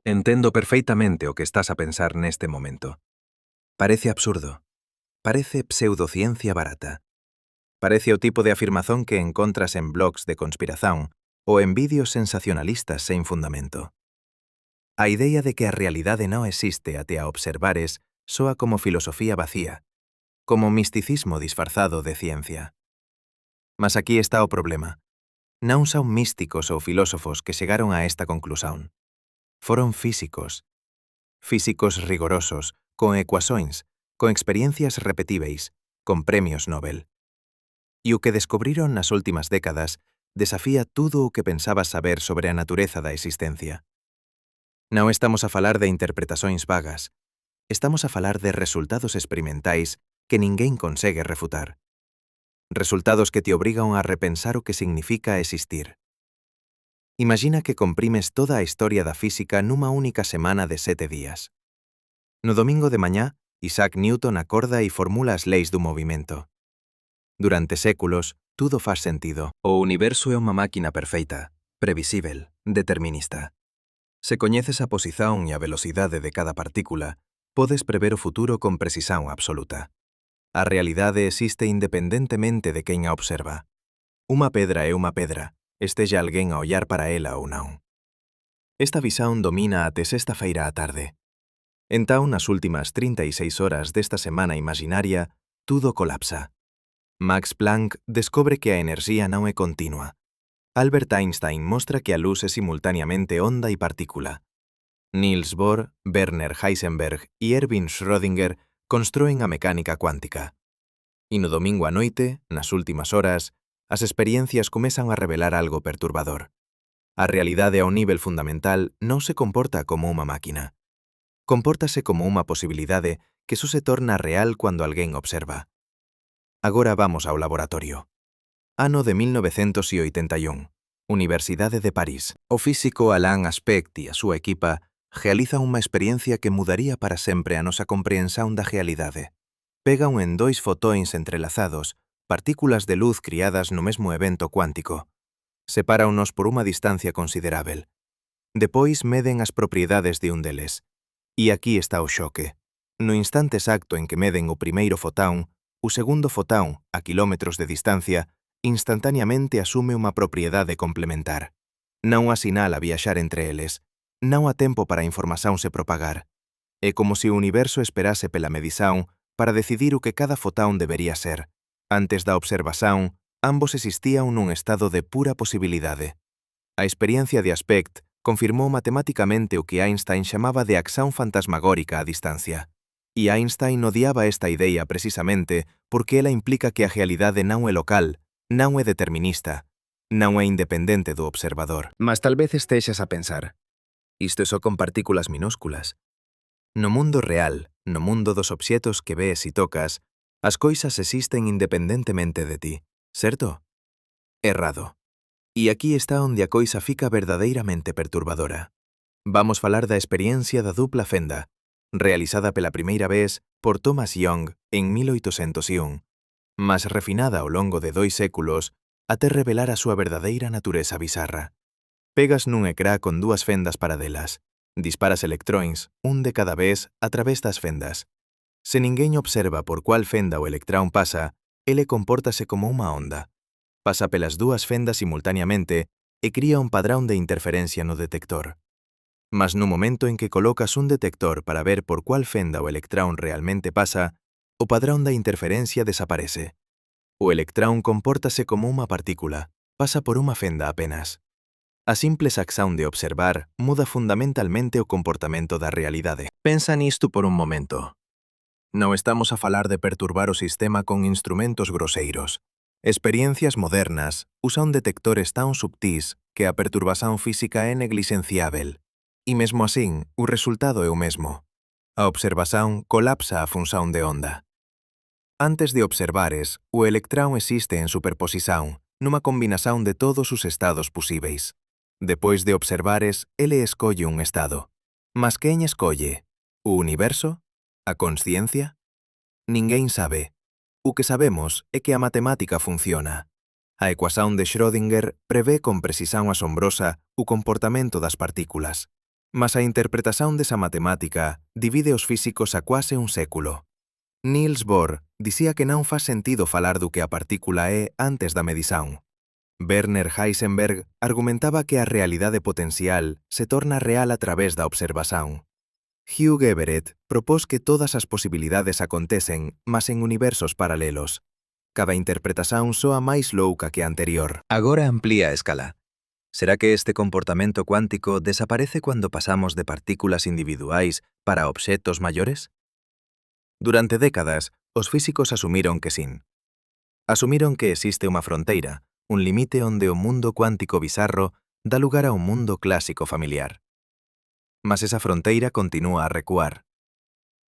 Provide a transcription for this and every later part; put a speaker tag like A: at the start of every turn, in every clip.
A: Entendo perfeitamente o que estás a pensar neste momento. Parece absurdo. Parece pseudociencia barata. Parece o tipo de afirmación que encontras en blogs de conspiración ou en vídeos sensacionalistas sen fundamento. A idea de que a realidade non existe até a observares soa como filosofía vacía, como misticismo disfrazado de ciencia. Mas aquí está o problema. Non son místicos ou filósofos que chegaron a esta conclusión. Foron físicos. Físicos rigorosos, con ecuacións, con experiencias repetíveis, con premios Nobel. E o que descubriron nas últimas décadas desafía tudo o que pensabas saber sobre a natureza da existencia. Non estamos a falar de interpretacións vagas. Estamos a falar de resultados experimentais que ninguén consegue refutar. Resultados que te obrigan a repensar o que significa existir. Imagina que comprimes toda a historia da física nunha única semana de 7 días. No domingo de mañá, Isaac Newton acorda e formula as leis do movimento. Durante séculos, tudo faz sentido. O universo é unha máquina perfeita, previsível, determinista. Se coñeces a posición e a velocidade de cada partícula, podes prever o futuro con precisión absoluta. A realidade existe independentemente de quen a observa. Unha pedra é unha pedra, esteja alguén a ollar para ela ou non. Esta visión domina até sexta-feira á tarde. Entón, nas últimas 36 horas desta semana imaginaria, tudo colapsa. Max Planck descobre que a enerxía non é continua. Albert Einstein mostra que a luz é simultaneamente onda e partícula. Niels Bohr, Werner Heisenberg e Erwin Schrödinger constroen a mecánica cuántica. E no domingo á noite, nas últimas horas, as experiencias comezan a revelar algo perturbador. A realidade ao nivel fundamental non se comporta como unha máquina. Compórtase como unha posibilidade que só se torna real cando alguén observa. Agora vamos ao laboratorio. Ano de 1981, Universidade de París. O físico Alain Aspect e a súa equipa realizan unha experiencia que mudaría para sempre a nosa compreensón da realidade. Pegan en 2 fotóns entrelazados, partículas de luz criadas no mesmo evento cuántico. Sepáranos por unha distancia considerável. Depois meden as propiedades de un deles. E aquí está o xoque. No instante exacto en que meden o primeiro fotón, o segundo fotón, a kilómetros de distancia, instantaneamente asume unha propiedade complementar. Non há sinal a viaxar entre eles. Non há tempo para a información se propagar. É como se o universo esperase pela medición para decidir o que cada fotón debería ser. Antes da observación, ambos existían nun estado de pura posibilidade. A experiencia de Aspect confirmou matemáticamente o que Einstein chamaba de acción fantasmagórica a distancia. E Einstein odiaba esta idea precisamente porque ela implica que a realidade non é local, non é determinista, non é independente do observador. Mas tal vez estexas a pensar, isto é só con partículas minúsculas. No mundo real, no mundo dos obxetos que ves e tocas, as coisas existen independentemente de ti, certo? Errado. E aquí está onde a coisa fica verdadeiramente perturbadora. Vamos falar da experiencia da dupla fenda, realizada pela primeira vez por Thomas Young en 1801, mas refinada ao longo de 2 séculos até revelar a súa verdadeira natureza bizarra. Pegas nun ecrá con 2 fendas paradelas, disparas electróns, un de cada vez, a través das fendas. Se ninguén observa por cual fenda o electrón pasa, ele compórtase como unha onda. Pasa pelas 2 fendas simultaneamente e cría un padrón de interferencia no detector. Mas no momento en que colocas un detector para ver por cual fenda o electrón realmente pasa, o padrón da interferencia desaparece. O electrón compórtase como unha partícula, pasa por unha fenda apenas. A simples acción de observar muda fundamentalmente o comportamento da realidade. Pensa nisto por un momento. Non estamos a falar de perturbar o sistema con instrumentos groseiros. Experiencias modernas usan detectores tan subtís que a perturbación física é negligenciável. E mesmo así, o resultado é o mesmo. A observación colapsa a función de onda. Antes de observares, o electrón existe en superposición, nunha combinación de todos os estados posíveis. Depois de observares, ele escolle un estado. Mas quen escolle? O universo? A consciencia? Ninguén sabe. O que sabemos é que a matemática funciona. A ecuación de Schrödinger prevé con precisión asombrosa o comportamento das partículas. Mas a interpretación desa matemática divide os físicos a quase un século. Niels Bohr dicía que non faz sentido falar do que a partícula é antes da medición. Werner Heisenberg argumentaba que a realidade potencial se torna real a través da observación. Hugh Everett propós que todas as posibilidades acontecen, mas en universos paralelos. Cada interpretación soa máis louca que a anterior. Agora amplía a escala. ¿Será que este comportamento cuántico desaparece cuando pasamos de partículas individuais para obxetos maiores? Durante décadas, os físicos asumiron que sin. Asumiron que existe unha fronteira, un limite onde o mundo cuántico bizarro dá lugar a un mundo clásico familiar. Mas esa fronteira continúa a recuar.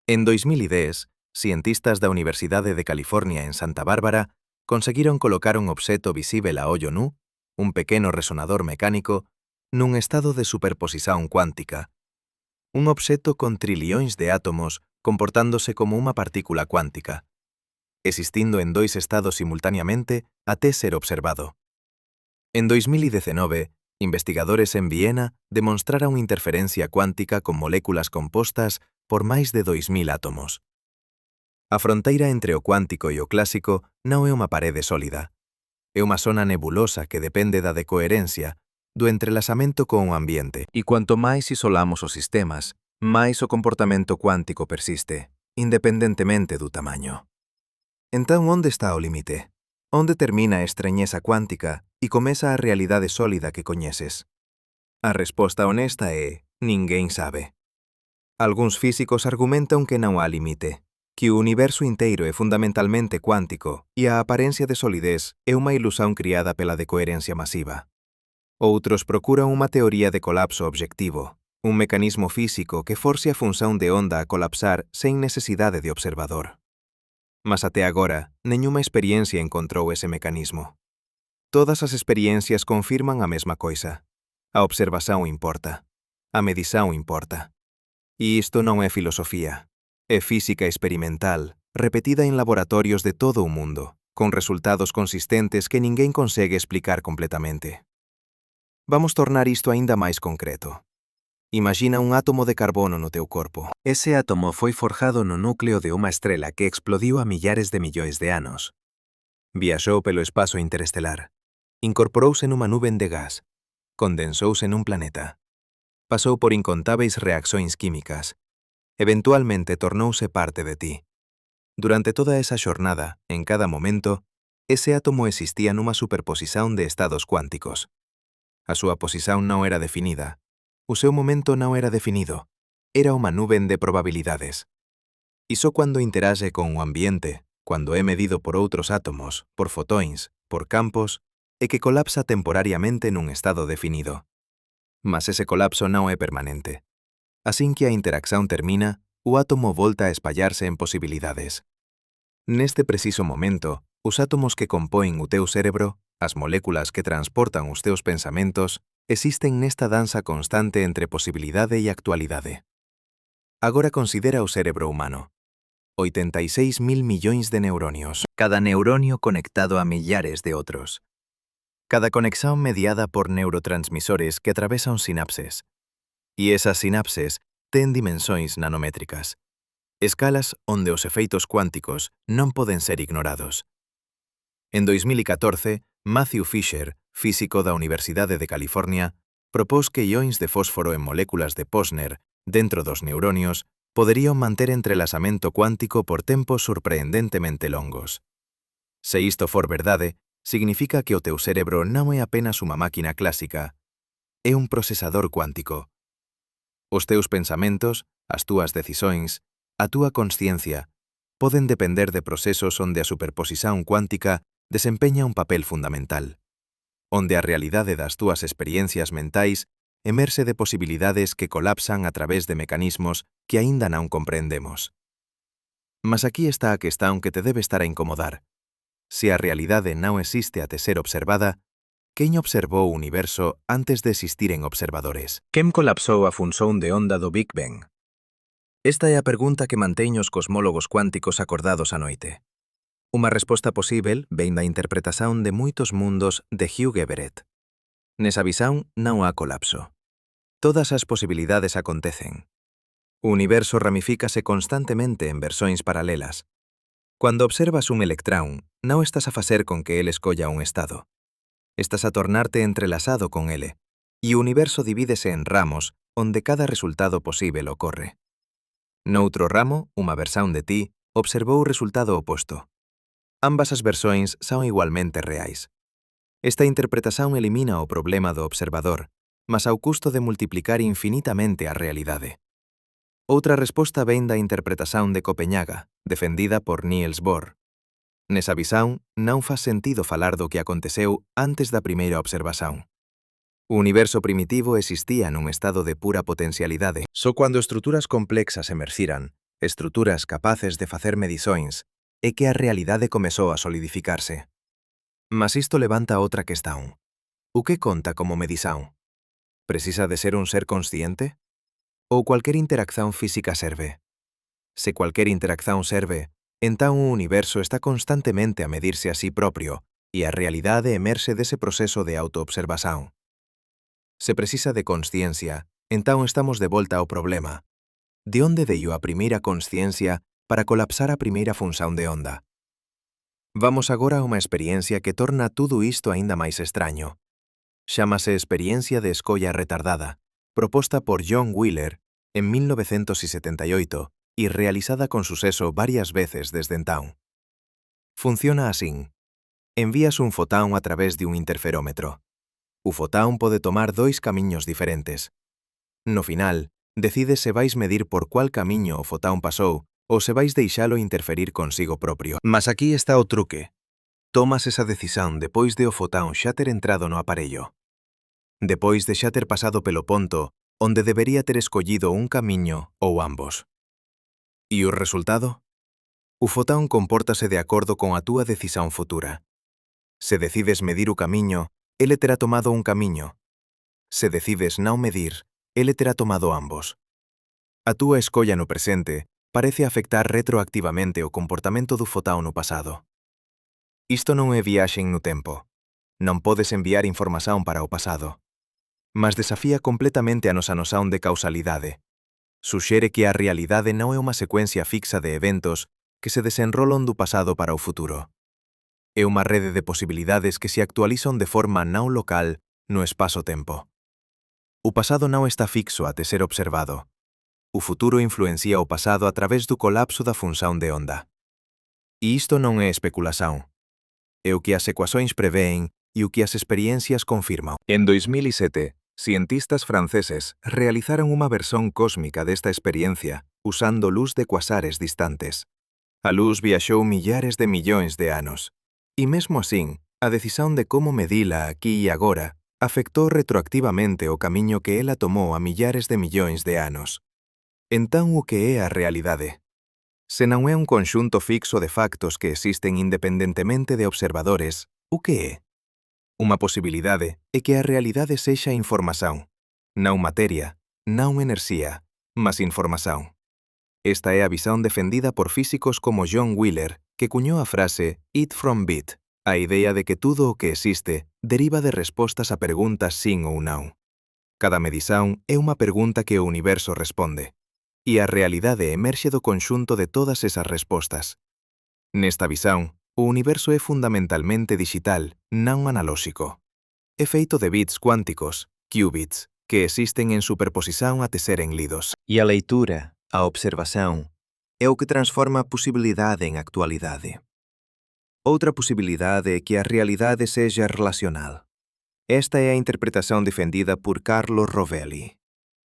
A: En 2010, cientistas da Universidade de California en Santa Bárbara conseguiron colocar un obxeto visível a ollo nu, un pequeno resonador mecánico, nun estado de superposición cuántica. Un obxeto con trilións de átomos comportándose como unha partícula cuántica, existindo en dois estados simultáneamente até ser observado. En 2019, investigadores en Viena demostraron interferencia cuántica con moléculas compostas por máis de 2000 átomos. A fronteira entre o cuántico e o clásico non é unha parede sólida. É unha zona nebulosa que depende da decoherencia, do entrelazamento con o ambiente. E cuanto máis isolamos os sistemas, máis o comportamento cuántico persiste, independentemente do tamaño. Entón, onde está o límite? Onde termina a estreñeza cuántica e comeza a realidade sólida que coñeces? A resposta honesta é: ninguén sabe. Algúns físicos argumentan que non há límite, que o universo inteiro é fundamentalmente cuántico e a aparencia de solidez é unha ilusión criada pela decoherencia masiva. Outros procuran unha teoría de colapso obxectivo, un mecanismo físico que force a función de onda a colapsar sen necesidade de observador. Mas até agora, nenhuma experiencia encontrou ese mecanismo. Todas as experiencias confirman a mesma coisa. A observación importa. A medición importa. E isto non é filosofía. É física experimental, repetida en laboratorios de todo o mundo, con resultados consistentes que ninguén consegue explicar completamente. Vamos tornar isto aínda máis concreto. Imagina un átomo de carbono no teu corpo. Ese átomo foi forjado no núcleo de unha estrela que explodiu a millares de millóns de anos. Viaxou pelo espazo interestelar. Incorporouse nunha nuben de gas. Condensouse nun planeta. Pasou por incontáveis reaccións químicas. Eventualmente tornouse parte de ti. Durante toda esa xornada, en cada momento, ese átomo existía nunha superposición de estados cuánticos. A súa posición non era definida. O seu momento non era definido. Era unha nuben de probabilidades. E só cando interaxe con o ambiente, cando é medido por outros átomos, por fotóns, por campos, é que colapsa temporariamente nun estado definido. Mas ese colapso non é permanente. Así que a interacción termina, o átomo volta a espallarse en posibilidades. Neste preciso momento, os átomos que compoen o teu cérebro, as moléculas que transportan os teus pensamentos, existen nesta danza constante entre posibilidade e actualidade. Agora considera o cérebro humano. 86.000 millóns de neuronios, cada neuronio conectado a millares de outros. Cada conexión mediada por neurotransmisores que atravesan sinapses. E esas sinapses ten dimensóns nanométricas. Escalas onde os efeitos cuánticos non poden ser ignorados. En 2014, Matthew Fisher, físico da Universidade de California, propós que ións de fósforo en moléculas de Posner, dentro dos neuronios, poderían manter entrelazamento cuántico por tempos sorprendentemente longos. Se isto for verdade, significa que o teu cerebro non é apenas unha máquina clásica, é un procesador cuántico. Os teus pensamentos, as túas decisóns, a túa consciencia, poden depender de procesos onde a superposición cuántica desempeña un papel fundamental, onde a realidade das túas experiencias mentais emerxe de posibilidades que colapsan a través de mecanismos que aínda non comprendemos. Mas aquí está a questão que te debe estar a incomodar. Se a realidade non existe até ser observada, quen observou o universo antes de existiren observadores? Quen colapsou a función de onda do Big Bang? Esta é a pergunta que mantén os cosmólogos cuánticos acordados a noite. Unha resposta posíbel vén da interpretación de moitos mundos de Hugh Everett. Nesa visión non há colapso. Todas as posibilidades acontecen. O universo ramifícase constantemente en versións paralelas. Cuando observas un electrón, non estás a facer con que ele escolla un estado. Estás a tornarte entrelazado con ele, e o universo divídese en ramos onde cada resultado posíbel ocorre. Noutro ramo, unha versión de ti observou o resultado oposto. Ambas as versións son igualmente reais. Esta interpretación elimina o problema do observador, mas ao custo de multiplicar infinitamente a realidade. Outra resposta vén da interpretación de Copenhaga, defendida por Niels Bohr. Nesa visão, non faz sentido falar do que aconteceu antes da primeira observación. O universo primitivo existía nun estado de pura potencialidade. Só cando estruturas complexas emerxiran, estruturas capaces de facer medições, é que a realidade comezou a solidificarse. Mas isto levanta outra questão. O que conta como medição? Precisa de ser un ser consciente? Ou cualquier interacción física serve? Se cualquier interacción serve, entón o universo está constantemente a medirse a sí propio e a realidade emerxe dese proceso de autoobservación. Se precisa de consciencia, entón estamos de volta ao problema. De onde veio a primeira consciencia para colapsar a primeira función de onda? Vamos agora a unha experiencia que torna tudo isto aínda máis extraño. Chámase experiencia de escolla retardada, proposta por John Wheeler en 1978 e realizada con suceso varias veces desde entón. Funciona así. Envías un fotón a través de un interferómetro. O fotón pode tomar dois camiños diferentes. No final, decides se vais medir por cual camiño o fotón pasou ou se vais deixalo interferir consigo propio. Mas aquí está o truque. Tomas esa decisión depois de o fotón xa ter entrado no aparello. Depois de xa ter pasado pelo ponto onde debería ter escollido un camiño ou ambos. E o resultado? O fotón compórtase de acordo con a túa decisión futura. Se decides medir o camiño, ele terá tomado un camiño. Se decides non medir, ele terá tomado ambos. A túa escolla no presente parece afectar retroactivamente o comportamento do fotón no pasado. Isto non é viaxe no tempo. Non podes enviar información para o pasado. Mas desafía completamente a nosa noción de causalidade. Suxere que a realidade non é unha secuencia fixa de eventos que se desenrolan do pasado para o futuro. É unha rede de posibilidades que se actualizan de forma non local no espazo-tempo. O pasado non está fixo até ser observado. O futuro influencia o pasado a través do colapso da función de onda. E isto non é especulación. É o que as ecuações prevén e o que as experiencias confirman. En 2007, cientistas franceses realizaron unha versión cósmica desta experiencia usando luz de cuasares distantes. A luz viaxou millares de millóns de anos. E mesmo así, a decisión de como medila aquí e agora afectou retroactivamente o camiño que ela tomou a millares de millóns de anos. Entón, o que é a realidade? Se non é un conxunto fixo de factos que existen independentemente de observadores, o que é? Unha posibilidade é que a realidade sexa información, non materia, non enerxía, mas información. Esta é a visão defendida por físicos como John Wheeler, que cuñou a frase "it from bit", a idea de que tudo o que existe deriva de respostas a preguntas sin ou non. Cada medición é unha pregunta que o universo responde, e a realidade emerxe do conxunto de todas esas respostas. Nesta visão, o universo é fundamentalmente digital, non analóxico. É feito de bits cuánticos, qubits, que existen en superposición até seren lidos. E a leitura, a observación, é o que transforma a posibilidade en actualidade. Outra posibilidade é que a realidade sexa relacional. Esta é a interpretación defendida por Carlo Rovelli.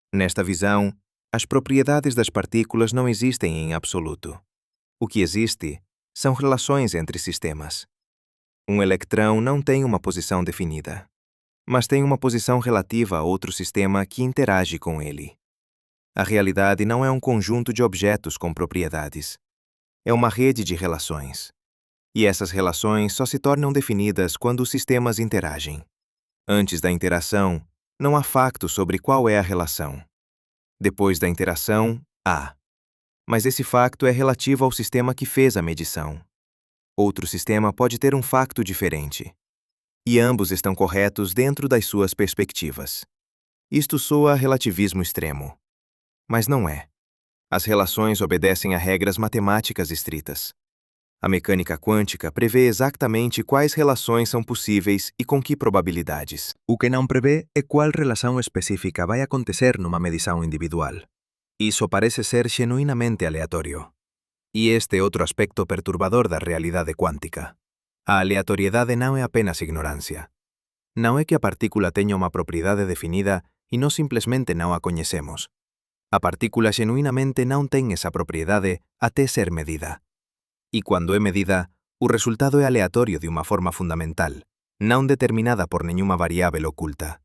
A: Nesta visão, as propriedades das partículas não existem em absoluto. O que existe são relações entre sistemas. Um electrão não tem uma posição definida, mas tem uma posição relativa a outro sistema que interage com ele. A realidade não é um conjunto de objetos com propriedades. É uma rede de relações. E essas relações só se tornam definidas quando os sistemas interagem. Antes da interação, não há facto sobre qual é a relação. Depois da interação, há. Mas esse facto é relativo ao sistema que fez a medição. Outro sistema pode ter um facto diferente. E ambos estão corretos dentro das suas perspectivas.
B: Isto soa relativismo extremo. Mas não é. As relações obedecem a regras matemáticas estritas. A mecânica quântica prevê exatamente quais relações são possíveis e com que probabilidades.
A: O que não prevê é qual relação específica vai acontecer numa medição individual. Isso parece ser genuinamente aleatório. E este é outro aspecto perturbador da realidade quântica. A aleatoriedade não é apenas ignorância. Não é que a partícula tenha uma propriedade definida e nós simplesmente não a conhecemos. A partícula genuinamente não tem essa propriedade até ser medida. E quando é medida, o resultado é aleatório de uma forma fundamental, não determinada por nenhuma variável oculta.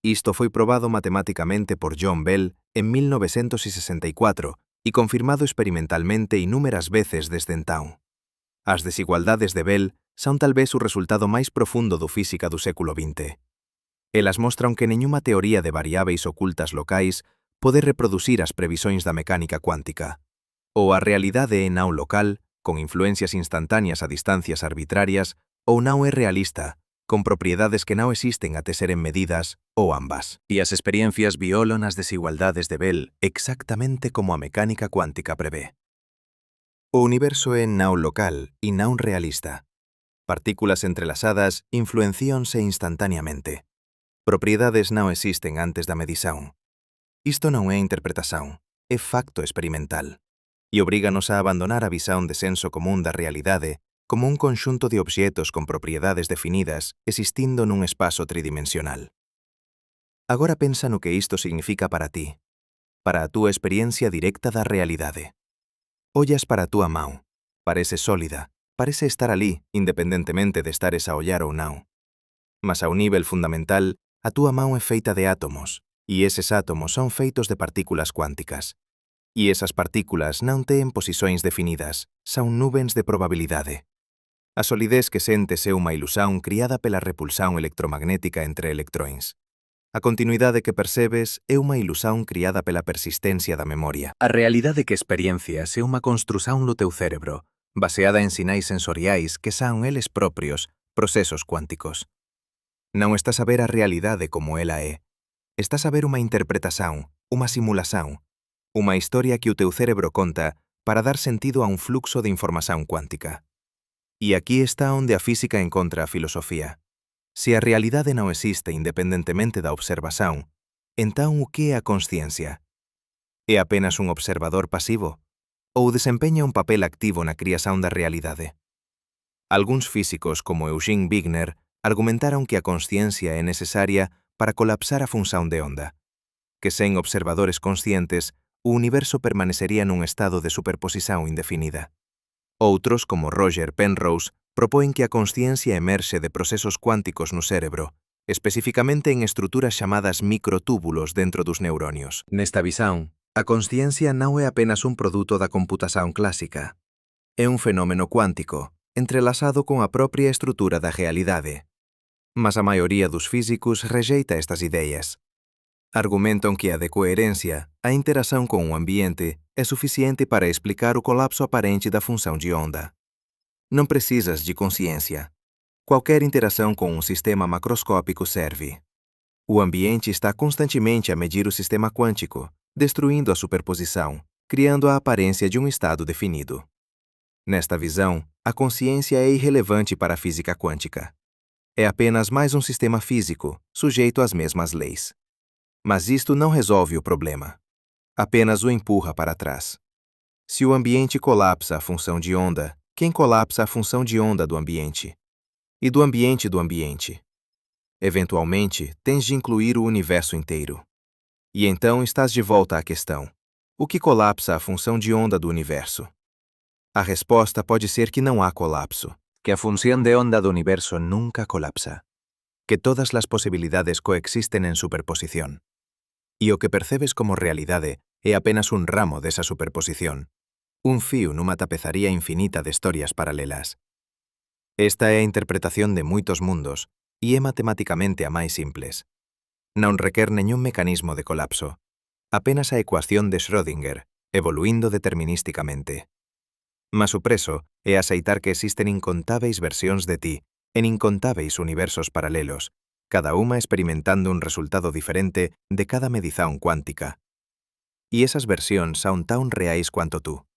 A: Isto foi probado matematicamente por John Bell em 1964 e confirmado experimentalmente inúmeras veces desde então. As desigualdades de Bell são talvez o resultado mais profundo do física do século XX. Elas mostram que nenhuma teoría de variáveis ocultas locais pode reproducir as previsões da mecánica cuántica. Ou a realidade é não local, con influencias instantáneas a distancias arbitrarias, ou non é realista, con propiedades que non existen até seren medidas, ou ambas. E as experiencias violan as desigualdades de Bell exactamente como a mecánica cuántica prevé. O universo é non local e non realista. Partículas entrelazadas influencianse instantáneamente. Propiedades non existen antes da medición. Isto non é interpretación, é facto experimental. E obríganos a abandonar a visão de senso común da realidade como un conxunto de obxetos con propiedades definidas existindo nun espazo tridimensional. Agora pensa no que isto significa para ti, para a túa experiencia directa da realidade. Ollas para a túa mão, parece sólida, parece estar ali, independentemente de estares a ollar ou non. Mas a un nivel fundamental, a túa mão é feita de átomos, e eses átomos son feitos de partículas cuánticas. E esas partículas non teñen posicións definidas, son nubens de probabilidade. A solidez que sentes é unha ilusión criada pela repulsión electromagnética entre electróns. A continuidade que percebes é unha ilusión criada pela persistencia da memoria. A realidade que experiencias é unha construción do teu cerebro, baseada en sinais sensoriais que son eles propios procesos cuánticos. Non estás a ver a realidade como ela é. Estás a ver unha interpretación, unha simulación, unha historia que o teu cerebro conta para dar sentido a un fluxo de información cuántica. E aquí está onde a física encontra a filosofía. Se a realidade non existe independentemente da observación, entón o que é a consciencia? É apenas un observador pasivo? Ou desempeña un papel activo na criación da realidade? Algúns físicos, como Eugene Wigner, argumentaron que a consciencia é necesaria para colapsar a función de onda, que sen observadores conscientes, o universo permanecería nun estado de superposición indefinida. Outros, como Roger Penrose, propoen que a consciencia emerxe de procesos cuánticos no cérebro, especificamente en estruturas chamadas microtúbulos dentro dos neuronios. Nesta visão, a consciencia non é apenas un produto da computación clásica. É un fenómeno cuántico, entrelazado con a propia estrutura da realidade. Mas a maioría dos físicos rejeita estas ideas. Argumentam que a decoherencia, a interação com o ambiente, é suficiente para explicar o colapso aparente da função de onda. Não precisas de consciência. Qualquer interação com um sistema macroscópico serve. O ambiente está constantemente a medir o sistema quântico, destruindo a superposição, criando a aparência de um estado definido. Nesta visão, a consciência é irrelevante para a física quântica. É apenas mais um sistema físico, sujeito às mesmas leis. Mas isto não resolve o problema. Apenas o empurra para trás. Se o ambiente colapsa a função de onda, quem colapsa a função de onda do ambiente? E do ambiente do ambiente? Eventualmente, tens de incluir o universo inteiro. E então estás de volta à questão: o que colapsa a função de onda do universo? A resposta pode ser que não há colapso, que a función de onda do universo nunca colapsa, que todas as possibilidades coexisten en superposición. E o que percebes como realidade é apenas un ramo desa superposición, un fío nunha tapezaría infinita de historias paralelas. Esta é a interpretación de moitos mundos e é matematicamente a máis simples. Non requer neñún mecanismo de colapso, apenas a ecuación de Schrödinger, evoluindo determinísticamente. Mas o preso é aceitar que existen incontáveis versións de ti en incontáveis universos paralelos, cada uma experimentando un resultado diferente de cada medición cuántica. E esas versións son tan reais cuanto tú.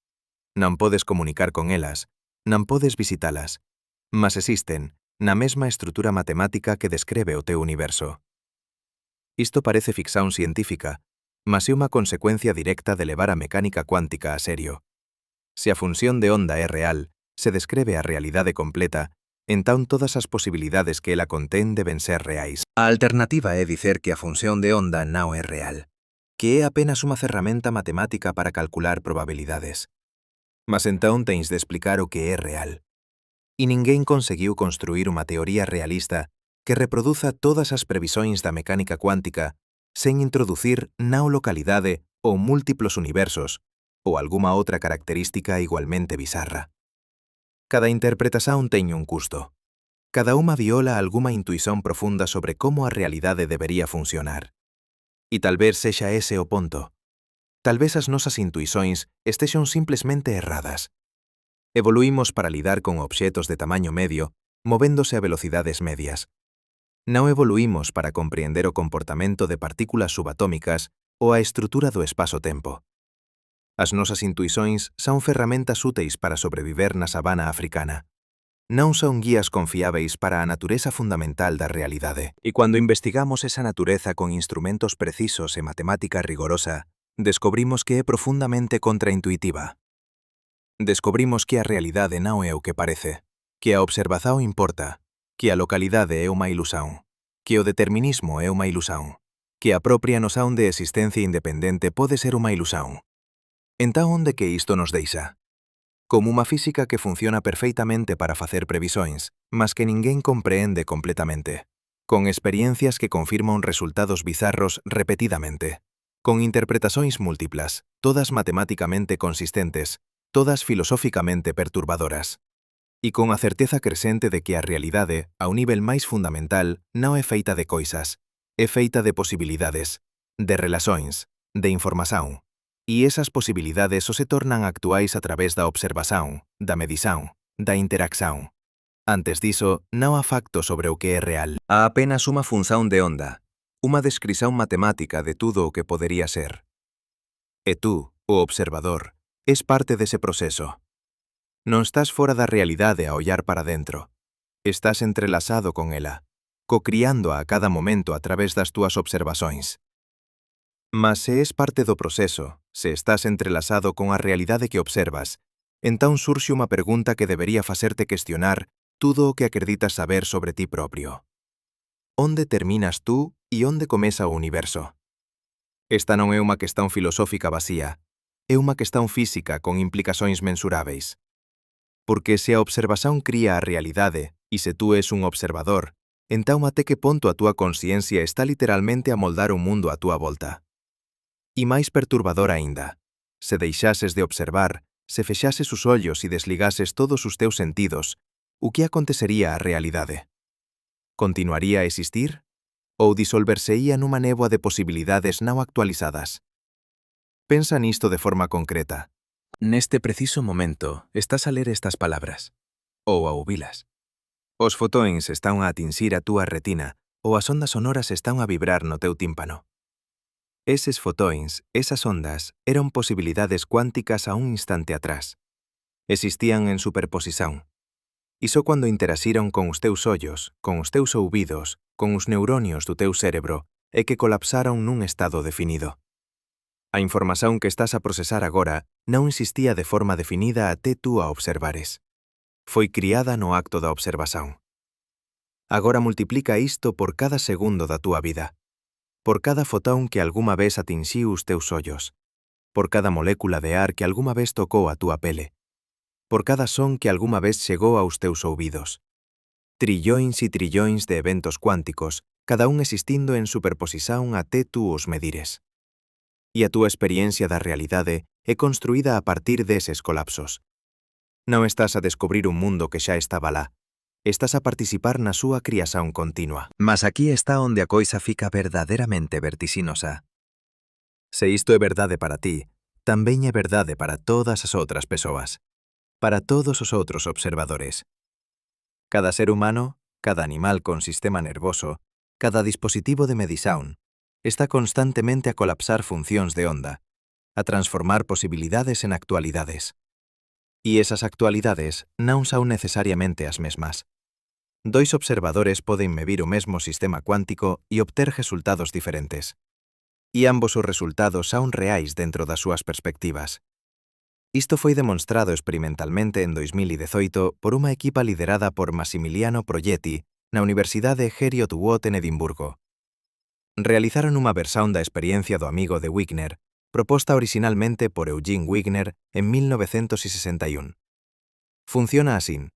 A: Non podes comunicar con elas, non podes visitalas, mas existen na mesma estrutura matemática que describe o teu universo. Isto parece ficción científica, mas é unha consecuencia directa de levar a mecánica cuántica a serio. Se a función de onda é real, se describe a realidade completa, entón todas as posibilidades que ela contén deben ser reais. A alternativa é dicer que a función de onda non é real, que é apenas unha ferramenta matemática para calcular probabilidades. Mas entón tens de explicar o que é real. E ninguén conseguiu construir unha teoría realista que reproduza todas as previsóns da mecánica cuántica sen introducir nao localidade ou múltiplos universos ou algunha outra característica igualmente bizarra. Cada interpretación ten un custo. Cada unha viola algunha intuición profunda sobre como a realidade debería funcionar. E tal vez sexa ese o ponto. Tal vez as nosas intuições estexan simplesmente erradas. Evoluímos para lidar con obxetos de tamaño medio, movéndose a velocidades medias. Non evoluímos para compreender o comportamento de partículas subatómicas ou a estrutura do espazo-tempo. As nosas intuições son ferramentas úteis para sobreviver na sabana africana. Non son guías confiáveis para a natureza fundamental da realidade. E cando investigamos esa natureza con instrumentos precisos e matemática rigorosa, descobrimos que é profundamente contraintuitiva. Descobrimos que a realidade non é o que parece, que a observación importa, que a localidade é unha ilusión, que o determinismo é unha ilusión, que a propia noción de existencia independente pode ser unha ilusión. Entón, onde que isto nos deixa? Como unha física que funciona perfeitamente para facer previsóns, mas que ninguén compreende completamente, con experiencias que confirman resultados bizarros repetidamente, con interpretacións múltiplas, todas matemáticamente consistentes, todas filosóficamente perturbadoras, e con a certeza crescente de que a realidade, ao nivel máis fundamental, non é feita de coisas, é feita de posibilidades, de relacións, de información, e esas posibilidades só se tornan actuais a través da observación, da medición, da interacción. Antes diso, non há facto sobre o que é real. Há apenas unha función de onda, unha descrición matemática de tudo o que podería ser. E tú, o observador, es parte dese proceso. Non estás fora da realidade a ollar para dentro. Estás entrelazado con ela, cocriando a cada momento a través das túas observacións. Mas se es parte do proceso, se estás entrelazado con a realidade que observas, entón surxe unha pregunta que debería facerte questionar tudo o que acreditas saber sobre ti propio. Onde terminas tú e onde comeza o universo? Esta non é unha cuestión filosófica vacía, é unha cuestión física con implicacións mensuráveis. Porque se a observación cría a realidade e se tú es un observador, entón até que ponto a túa consciencia está literalmente a moldar o mundo a túa volta. E máis perturbador aínda, se deixases de observar, se fexases os ollos e desligases todos os teus sentidos, o que acontecería á realidade? Continuaría a existir? Ou disolverseía nunha néboa de posibilidades non actualizadas? Pensa nisto de forma concreta. Neste preciso momento, estás a ler estas palabras, ou a ouvilas. Os fotóns están a atinxir a túa retina, ou as ondas sonoras están a vibrar no teu tímpano. Eses fotóns, esas ondas, eran posibilidades cuánticas a un instante atrás. Existían en superposición. E só cando interaxiron con os teus ollos, con os teus ouvidos, con os neuronios do teu cérebro, é que colapsaron nun estado definido. A información que estás a procesar agora non existía de forma definida até tú a observares. Foi criada no acto da observación. Agora multiplica isto por cada segundo da túa vida, por cada fotón que algunha vez atinxiu os teus ollos, por cada molécula de ar que algunha vez tocou a túa pele, por cada son que algunha vez chegou aos teus ouvidos. Trillóns e trillóns de eventos cuánticos, cada un existindo en superposición até tú os medires. E a túa experiencia da realidade é construída a partir deses colapsos. Non estás a descubrir un mundo que xa estaba lá. Estás a participar na súa criación continua. Mas aquí está onde a coisa fica verdadeiramente vertixinosa. Se isto é verdade para ti, tamén é verdade para todas as outras persoas, para todos os outros observadores. Cada ser humano, cada animal con sistema nervoso, Cada dispositivo de medición está constantemente a colapsar funcións de onda, a transformar posibilidades en actualidades. E esas actualidades non son necesariamente as mesmas. Dois observadores poden medir o mesmo sistema cuántico e obter resultados diferentes. E ambos os resultados son reais dentro das súas perspectivas. Isto foi demonstrado experimentalmente en 2018 por unha equipa liderada por Massimiliano Proietti na Universidade Heriot-Watt en Edimburgo. Realizaron unha versión da experiencia do amigo de Wigner, proposta originalmente por Eugene Wigner en 1961. Funciona así.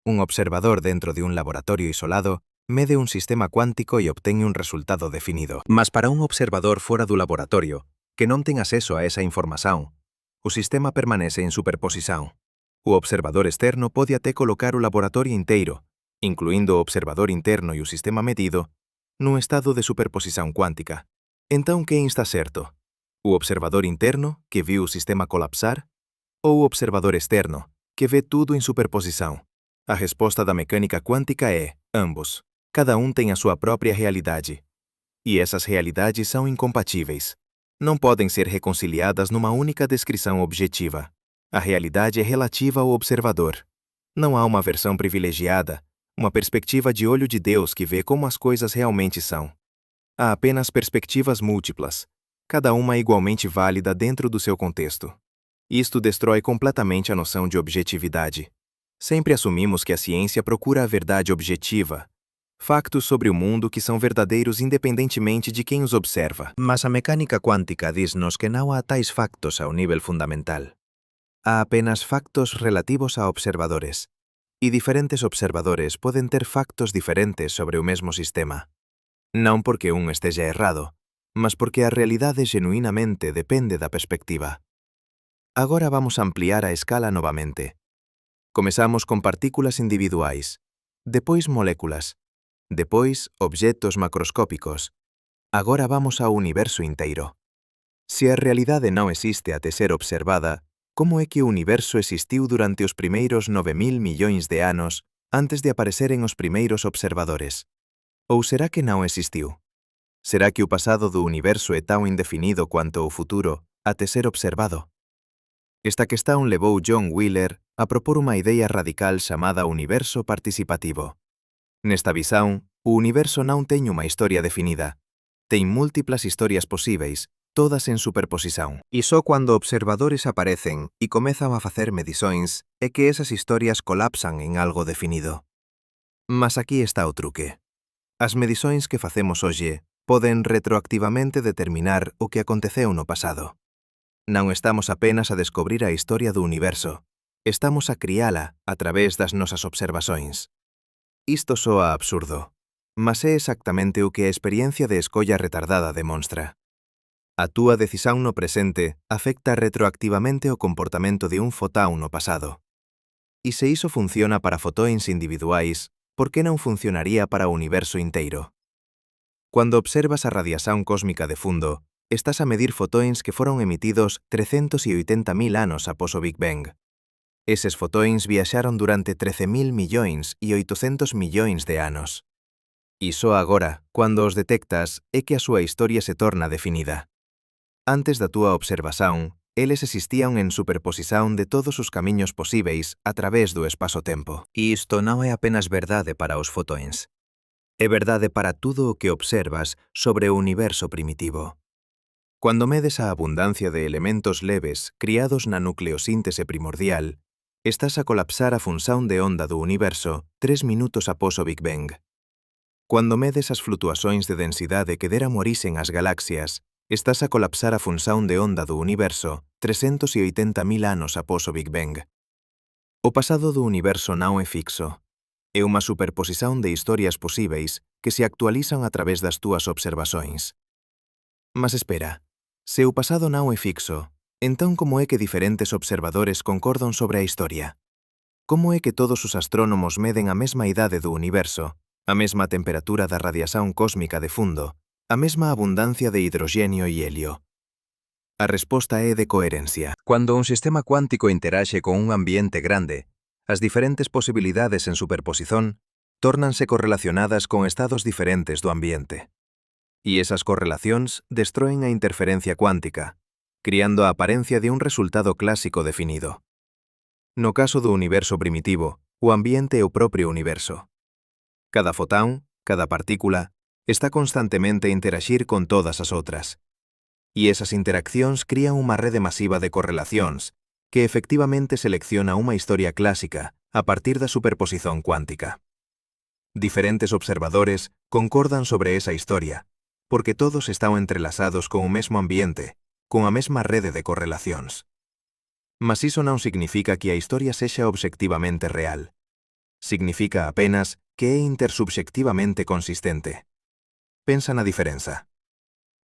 A: Un observador dentro de un laboratorio isolado mede un sistema cuántico e obtén un resultado definido. Mas para un observador fora do laboratorio, que non ten acceso a esa información, o sistema permanece en superposición. O observador externo pode até colocar o laboratorio inteiro, incluindo o observador interno e o sistema medido, nun estado de superposición cuántica. Entón, que está certo? O observador interno, que viu o sistema colapsar, ou o observador externo, que vê tudo en superposición? A resposta da mecânica quântica é ambos. Cada um tem a sua própria realidade. E essas realidades são incompatíveis. Não podem ser reconciliadas numa única descrição objetiva. A realidade é relativa ao observador. Não há uma versão privilegiada, uma perspectiva de olho de Deus que vê como as coisas realmente são. Há apenas perspectivas múltiplas, cada uma igualmente válida dentro do seu contexto. Isto destrói completamente a noção de objetividade. Sempre assumimos que a ciência procura a verdade objetiva, factos sobre o mundo que são verdadeiros independentemente de quem os observa. Mas a mecânica quântica diz-nos que não há tais factos ao nível fundamental. Há apenas factos relativos a observadores, e diferentes observadores podem ter factos diferentes sobre o mesmo sistema. Não porque um esteja errado, mas porque a realidade genuinamente depende da perspectiva. Agora vamos ampliar a escala novamente. Comezamos con partículas individuais, depois moléculas, depois objetos macroscópicos. Agora vamos ao universo inteiro. Se a realidade non existe até ser observada, como é que o universo existiu durante os primeiros 9.000 millóns de anos antes de apareceren os primeiros observadores? Ou será que non existiu? Será que o pasado do universo é tão indefinido quanto o futuro até ser observado? Esta questão levou John Wheeler a propor unha idea radical chamada universo participativo. Nesta visão, o universo non ten unha historia definida. Ten múltiplas historias posíveis, todas en superposición. E só cando observadores aparecen e comezan a facer medições é que esas historias colapsan en algo definido. Mas aquí está o truque. As medições que facemos hoxe poden retroactivamente determinar o que aconteceu no pasado. Non estamos apenas a descobrir a historia do universo, estamos a criala a través das nosas observações. Isto soa absurdo, mas é exactamente o que a experiencia de escolla retardada demonstra. A túa decisión no presente afecta retroactivamente o comportamento de un fotón no pasado. E se iso funciona para fotóns individuais, por que non funcionaría para o universo inteiro? Cuando observas a radiación cósmica de fundo, estás a medir fotóns que foron emitidos 380.000 anos após o Big Bang. Eses fotóns viaxaron durante 13.000 millóns e 800 millóns de anos. E só agora, cando os detectas, é que a súa historia se torna definida. Antes da túa observación, eles existían en superposición de todos os camiños posíveis a través do espazo-tempo. E isto non é apenas verdade para os fotóns. É verdade para tudo o que observas sobre o universo primitivo. Cuando medes a abundancia de elementos leves criados na nucleosíntese primordial, estás a colapsar a función de onda do universo 3 minutos após o Big Bang. Cuando medes as flutuações de densidade que deran orixen ás galaxias, estás a colapsar a función de onda do universo 380.000 anos após o Big Bang. O pasado do universo non é fixo. É unha superposición de historias posíveis que se actualizan a través das túas observações. Mas espera, se o pasado non é fixo, entón como é que diferentes observadores concordan sobre a historia? Como é que todos os astrónomos meden a mesma idade do universo, a mesma temperatura da radiación cósmica de fundo, a mesma abundancia de hidroxenio e helio? A resposta é de coherencia. Cuando un sistema cuántico interaxe con un ambiente grande, as diferentes posibilidades en superposición tórnanse correlacionadas con estados diferentes do ambiente. E esas correlacións destroen a interferencia cuántica, criando a aparencia de un resultado clásico definido. No caso do universo primitivo, o ambiente é o propio universo. Cada fotón, cada partícula, está constantemente a interagir con todas as outras. E esas interaccións crían unha rede masiva de correlacións que efectivamente selecciona unha historia clásica a partir da superposición cuántica. Diferentes observadores concordan sobre esa historia, porque todos están entrelazados con o mesmo ambiente, con a mesma rede de correlacións. Mas iso non significa que a historia sexa obxectivamente real. Significa apenas que é intersubxectivamente consistente. Pensa na diferenza.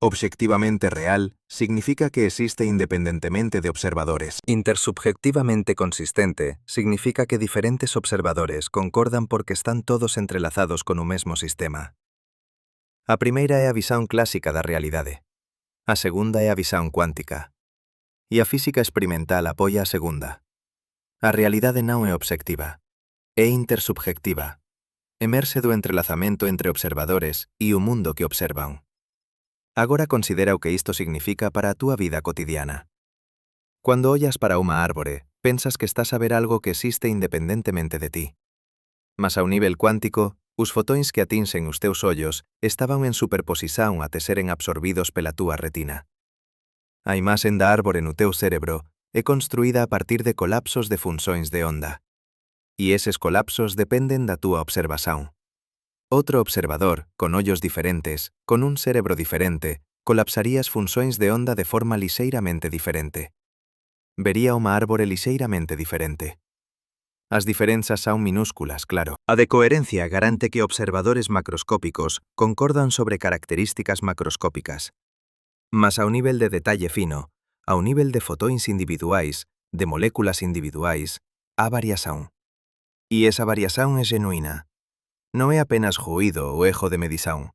A: Obxectivamente real significa que existe independentemente de observadores. Intersubjetivamente consistente significa que diferentes observadores concordan porque están todos entrelazados con o mesmo sistema. A primeira é a visão clásica da realidade. A segunda é a visão cuántica. E a física experimental apoia a segunda. A realidade non é obxectiva. É intersubjetiva. Emerxe do entrelazamento entre observadores e o mundo que observan. Agora considera o que isto significa para a túa vida cotidiana. Cuando ollas para unha árbore, pensas que estás a ver algo que existe independentemente de ti. Mas ao nivel cuántico, os fotóns que atinxen os teus ollos estaban en superposición até seren absorbidos pela túa retina. A imaxen da árbore no teu cérebro é construída a partir de colapsos de funcións de onda. E eses colapsos dependen da túa observación. Outro observador, con ollos diferentes, con un cérebro diferente, colapsaría as funcións de onda de forma lixeiramente diferente. Vería unha árbore lixeiramente diferente. As diferenzas son minúsculas, claro. A decoherencia garante que observadores macroscópicos concordan sobre características macroscópicas. Mas ao nivel de detalle fino, ao nivel de fotóns individuais, de moléculas individuais, há variación. E esa variación é genuína. Non é apenas ruído ou ejo de medición.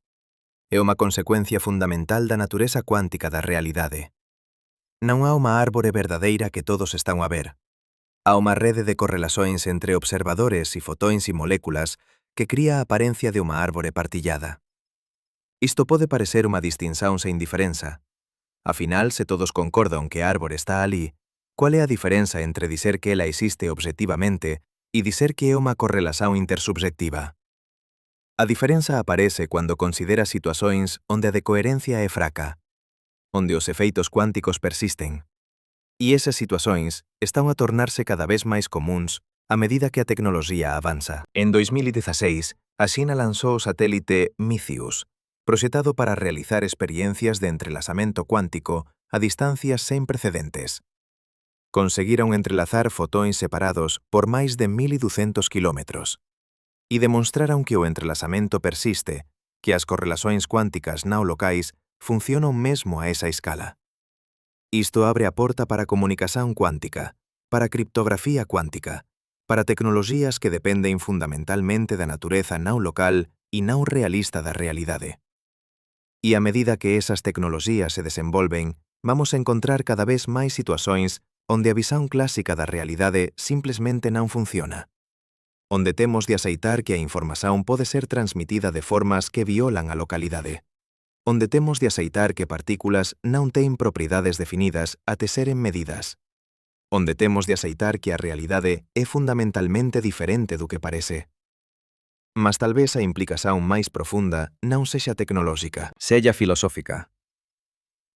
A: É unha consecuencia fundamental da natureza cuántica da realidade. Non há unha árbore verdadeira que todos están a ver. Há unha rede de correlacións entre observadores e fotóns e moléculas que cría a aparencia de unha árbore partillada. Isto pode parecer unha distinción sen diferenza. Afinal, se todos concordan que a árbore está ali, qual é a diferenza entre dizer que ela existe obxectivamente e dizer que é unha correlación intersubxectiva? A diferenza aparece cando considera situacións onde a decoherencia é fraca, onde os efeitos cuánticos persisten. E esas situacións están a tornarse cada vez máis comúns a medida que a tecnoloxía avanza. En 2016, a China lanzou o satélite Micius, proxetado para realizar experiencias de entrelazamento cuántico a distancias sen precedentes. Conseguiron entrelazar fotóns separados por máis de 1.200 kilómetros e demonstraron que o entrelazamento persiste, que as correlacións cuánticas non locais funcionan mesmo a esa escala. Isto abre a porta para comunicación cuántica, para criptografía cuántica, para tecnoloxías que dependen fundamentalmente da natureza non local e non realista da realidade. E a medida que esas tecnoloxías se desenvolven, vamos a encontrar cada vez máis situacións onde a visão clásica da realidade simplesmente non funciona. Onde temos de aceitar que a información pode ser transmitida de formas que violan a localidade. Onde temos de aceitar que partículas non teñen propiedades definidas até seren medidas. Onde temos de aceitar que a realidade é fundamentalmente diferente do que parece. Mas talvez a implicación máis profunda non sexa tecnolóxica, sella filosófica.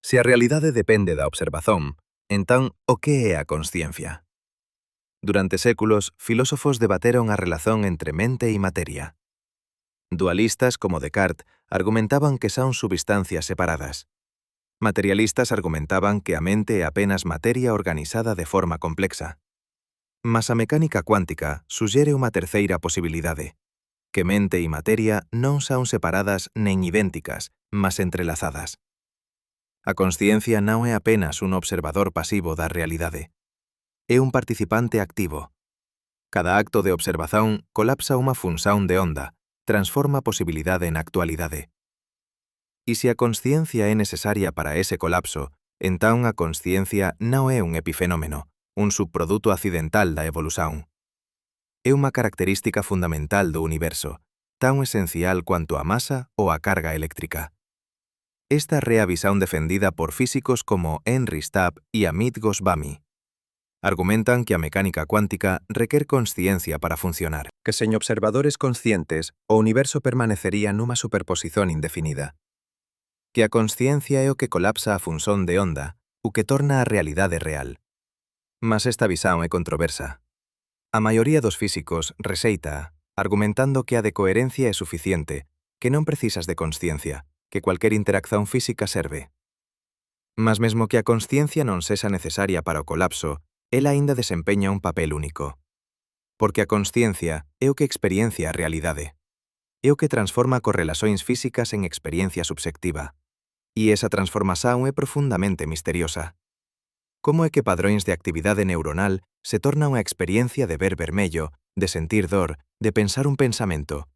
A: Se a realidade depende da observación, entón, o que é a consciencia? Durante séculos, filósofos debateron a relación entre mente e materia. Dualistas como Descartes argumentaban que son substancias separadas. Materialistas argumentaban que a mente é apenas materia organizada de forma complexa. Mas a mecánica cuántica suxere unha terceira posibilidade, que mente e materia non son separadas nen idénticas, mas entrelazadas. A consciencia non é apenas un observador pasivo da realidade. É un participante activo. Cada acto de observación colapsa unha función de onda, transforma a posibilidade en actualidade. E se a consciencia é necesaria para ese colapso, entón a consciencia non é un epifenómeno, un subproduto accidental da evolución. É unha característica fundamental do universo, tan esencial cuanto a masa o a carga eléctrica. Esta é a visão defendida por físicos como Henry Stapp e Amit Goswami. Argumentan que a mecánica cuántica requer consciencia para funcionar, que sen observadores conscientes o universo permanecería nunha superposición indefinida. Que a consciencia é o que colapsa a función de onda, o que torna a realidade real. Mas esta visão é controversa. A maioría dos físicos rexeita, argumentando que a de coherencia é suficiente, que non precisas de consciencia, que cualquier interacción física serve. Mas mesmo que a consciencia non sexa necesaria para o colapso, ela aínda desempeña un papel único. Porque a consciencia é o que experiencia a realidade. É o que transforma correlacións físicas en experiencia subxectiva. E esa transformación é profundamente misteriosa. Como é que padróns de actividade neuronal se torna unha experiencia de ver vermello, de sentir dor, de pensar un pensamento?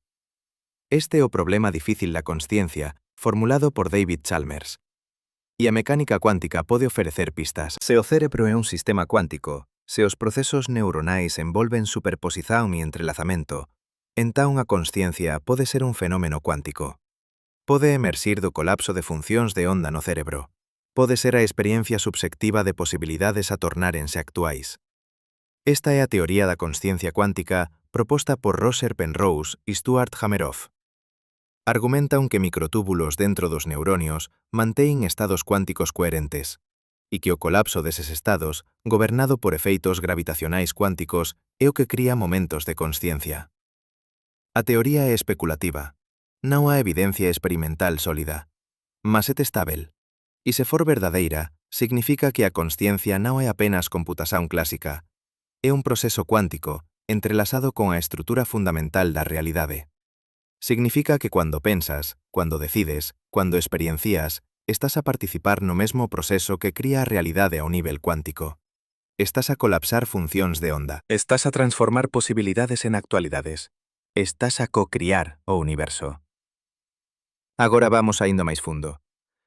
A: Este é o problema difícil da consciencia, formulado por David Chalmers. E a mecánica cuántica pode ofrecer pistas. Se o cérebro é un sistema cuántico, se os procesos neuronais envolven superposición e entrelazamento, entón a consciencia pode ser un fenómeno cuántico. Pode emerxir do colapso de funcións de onda no cérebro. Pode ser a experiencia subxectiva de posibilidades a tornárense actuais. Esta é a teoría da consciencia cuántica proposta por Roger Penrose e Stuart Hameroff. Argumentan que microtúbulos dentro dos neuronios mantén estados cuánticos coherentes e que o colapso deses estados, gobernado por efeitos gravitacionais cuánticos, é o que cría momentos de consciencia. A teoría é especulativa. Non há evidencia experimental sólida, mas é testável. E se for verdadeira, significa que a consciencia non é apenas computación clásica, é un proceso cuántico entrelazado con a estrutura fundamental da realidade. Significa que cuando pensas, cuando decides, cuando experiencias, estás a participar no mesmo proceso que cría a realidade a un nivel cuántico. Estás a colapsar funcións de onda. Estás a transformar posibilidades en actualidades. Estás a co-criar o universo. Agora vamos aínda máis fundo.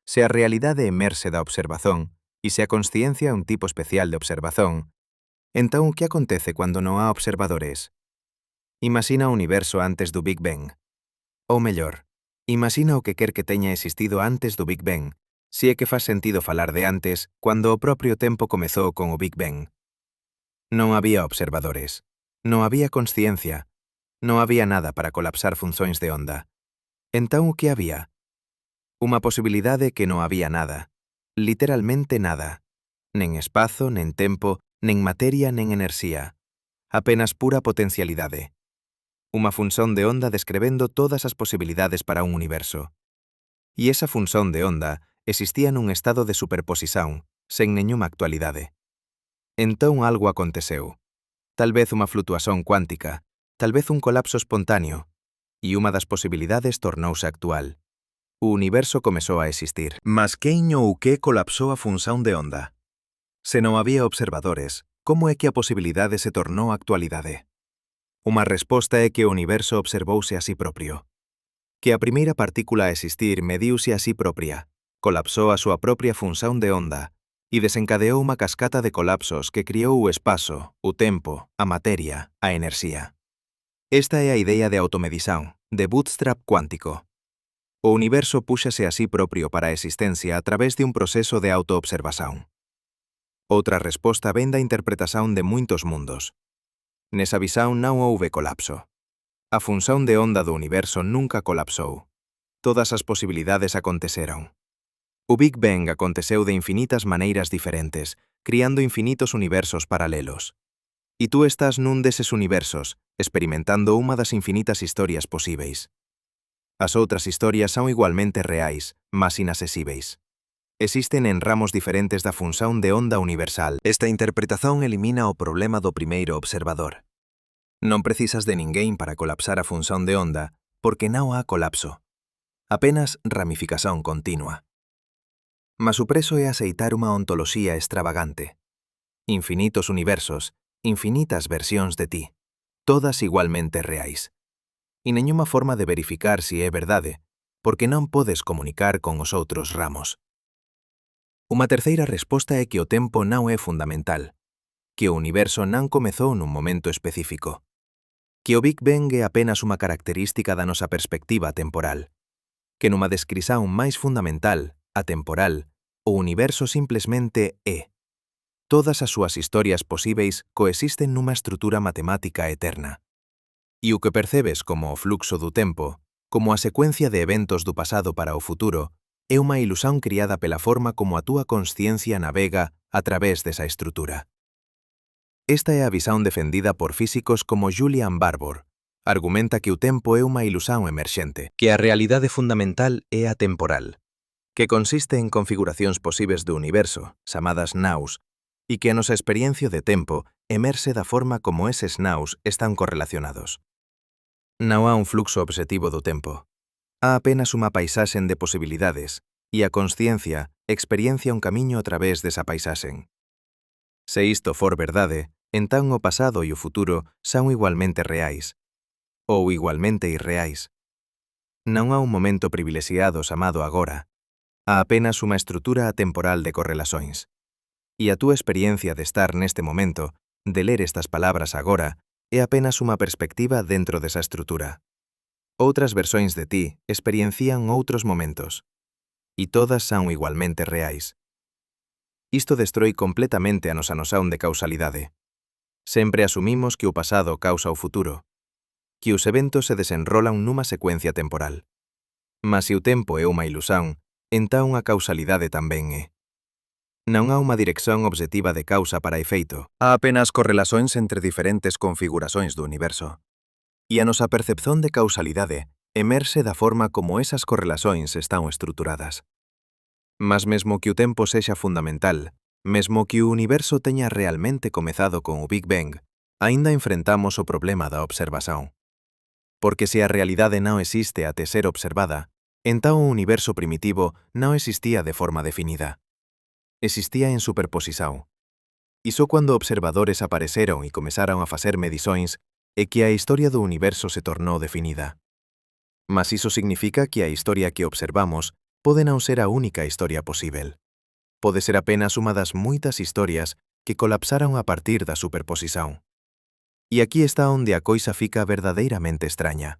A: Se a realidade emerxe da observación e se a consciencia é un tipo especial de observación, entón o que acontece cando non há observadores? Imagina o universo antes do Big Bang. Ou mellor, imagina o que quer que teña existido antes do Big Bang, se é que faz sentido falar de antes, cando o propio tempo comezou con o Big Bang. Non había observadores, non había consciencia, non había nada para colapsar funcións de onda. Entón o que había? Unha posibilidade que non había nada, literalmente nada, nen espazo, nen tempo, nen materia, nen enerxía, apenas pura potencialidade. Unha función de onda descrevendo todas as posibilidades para un universo. E esa función de onda existía nun estado de superposición, sen nenhuma actualidade. Entón algo aconteceu. Tal vez unha flutuación cuántica, tal vez un colapso espontáneo, e unha das posibilidades tornouse actual. O universo comezou a existir. Mas quen ou que colapsou a función de onda? Se non había observadores, como é que a posibilidade se tornou actualidade? Unha resposta é que o universo observouse a sí propio. Que a primeira partícula a existir mediuse a sí propia, colapsou a súa propia función de onda e desencadeou unha cascata de colapsos que criou o espazo, o tempo, a materia, a enerxía. Esta é a idea de automedición, de bootstrap cuántico. O universo púxase a sí propio para a existencia a través de un proceso de autoobservación. Outra resposta vén da interpretación de moitos mundos. Nesa visão non houve colapso. A función de onda do universo nunca colapsou. Todas as posibilidades aconteceron. O Big Bang aconteceu de infinitas maneiras diferentes, criando infinitos universos paralelos. E tú estás nun deses universos, experimentando unha das infinitas historias posíveis. As outras historias son igualmente reais, mas inaccesíveis. Existen en ramos diferentes da función de onda universal. Esta interpretación elimina o problema do primeiro observador. Non precisas de ninguén para colapsar a función de onda, porque non há colapso. Apenas ramificación continua. Mas o preso é aceitar unha ontoloxía extravagante. Infinitos universos, infinitas versións de ti, todas igualmente reais. E nenhuma forma de verificar se é verdade, porque non podes comunicar con os outros ramos. Unha terceira resposta é que o tempo non é fundamental, que o universo non comezou nun momento específico, que o Big Bang é apenas unha característica da nosa perspectiva temporal, que numa descrición máis fundamental, atemporal, o universo simplesmente é. Todas as súas historias posíveis coexisten nunha estrutura matemática eterna. E o que percebes como o fluxo do tempo, como a secuencia de eventos do pasado para o futuro, é unha ilusión criada pela forma como a túa consciencia navega a través desa estrutura. Esta é a visão defendida por físicos como Julian Barbour. Argumenta que o tempo é unha ilusión emerxente, que a realidade fundamental é atemporal, que consiste en configuracións posíveis do universo, chamadas naus, e que a nosa experiencia de tempo emerxe da forma como eses naus están correlacionados. Non há un fluxo obxectivo do tempo. Há apenas unha paisaxen de posibilidades, e a consciencia experiencia un camiño a través desa paisaxen. Se isto for verdade, entón o pasado e o futuro son igualmente reais, ou igualmente irreais. Non há un momento privilexiado chamado agora, há apenas unha estrutura atemporal de correlações. E a túa experiencia de estar neste momento, de ler estas palabras agora, é apenas unha perspectiva dentro desa estrutura. Outras versões de ti experiencian outros momentos, e todas son igualmente reais. Isto destroi completamente a nosa noción de causalidade. Sempre asumimos que o pasado causa o futuro, que os eventos se desenrolan nunha secuencia temporal. Mas se o tempo é unha ilusión, entón a causalidade tamén é. Non há unha dirección obxectiva de causa para efeito. Há apenas correlações entre diferentes configurações do universo. E a nosa percepción de causalidade emerxe da forma como esas correlações están estruturadas. Mas mesmo que o tempo sexa fundamental, mesmo que o universo teña realmente comezado con o Big Bang, aínda enfrentamos o problema da observación. Porque se a realidade non existe até ser observada, entón o universo primitivo non existía de forma definida. Existía en superposición. E só cando observadores apareceron e comezaron a facer medições é que a historia do universo se tornou definida. Mas iso significa que a historia que observamos pode non ser a única historia posível. Pode ser apenas unha das moitas historias que colapsaron a partir da superposición. E aquí está onde a coisa fica verdadeiramente extraña.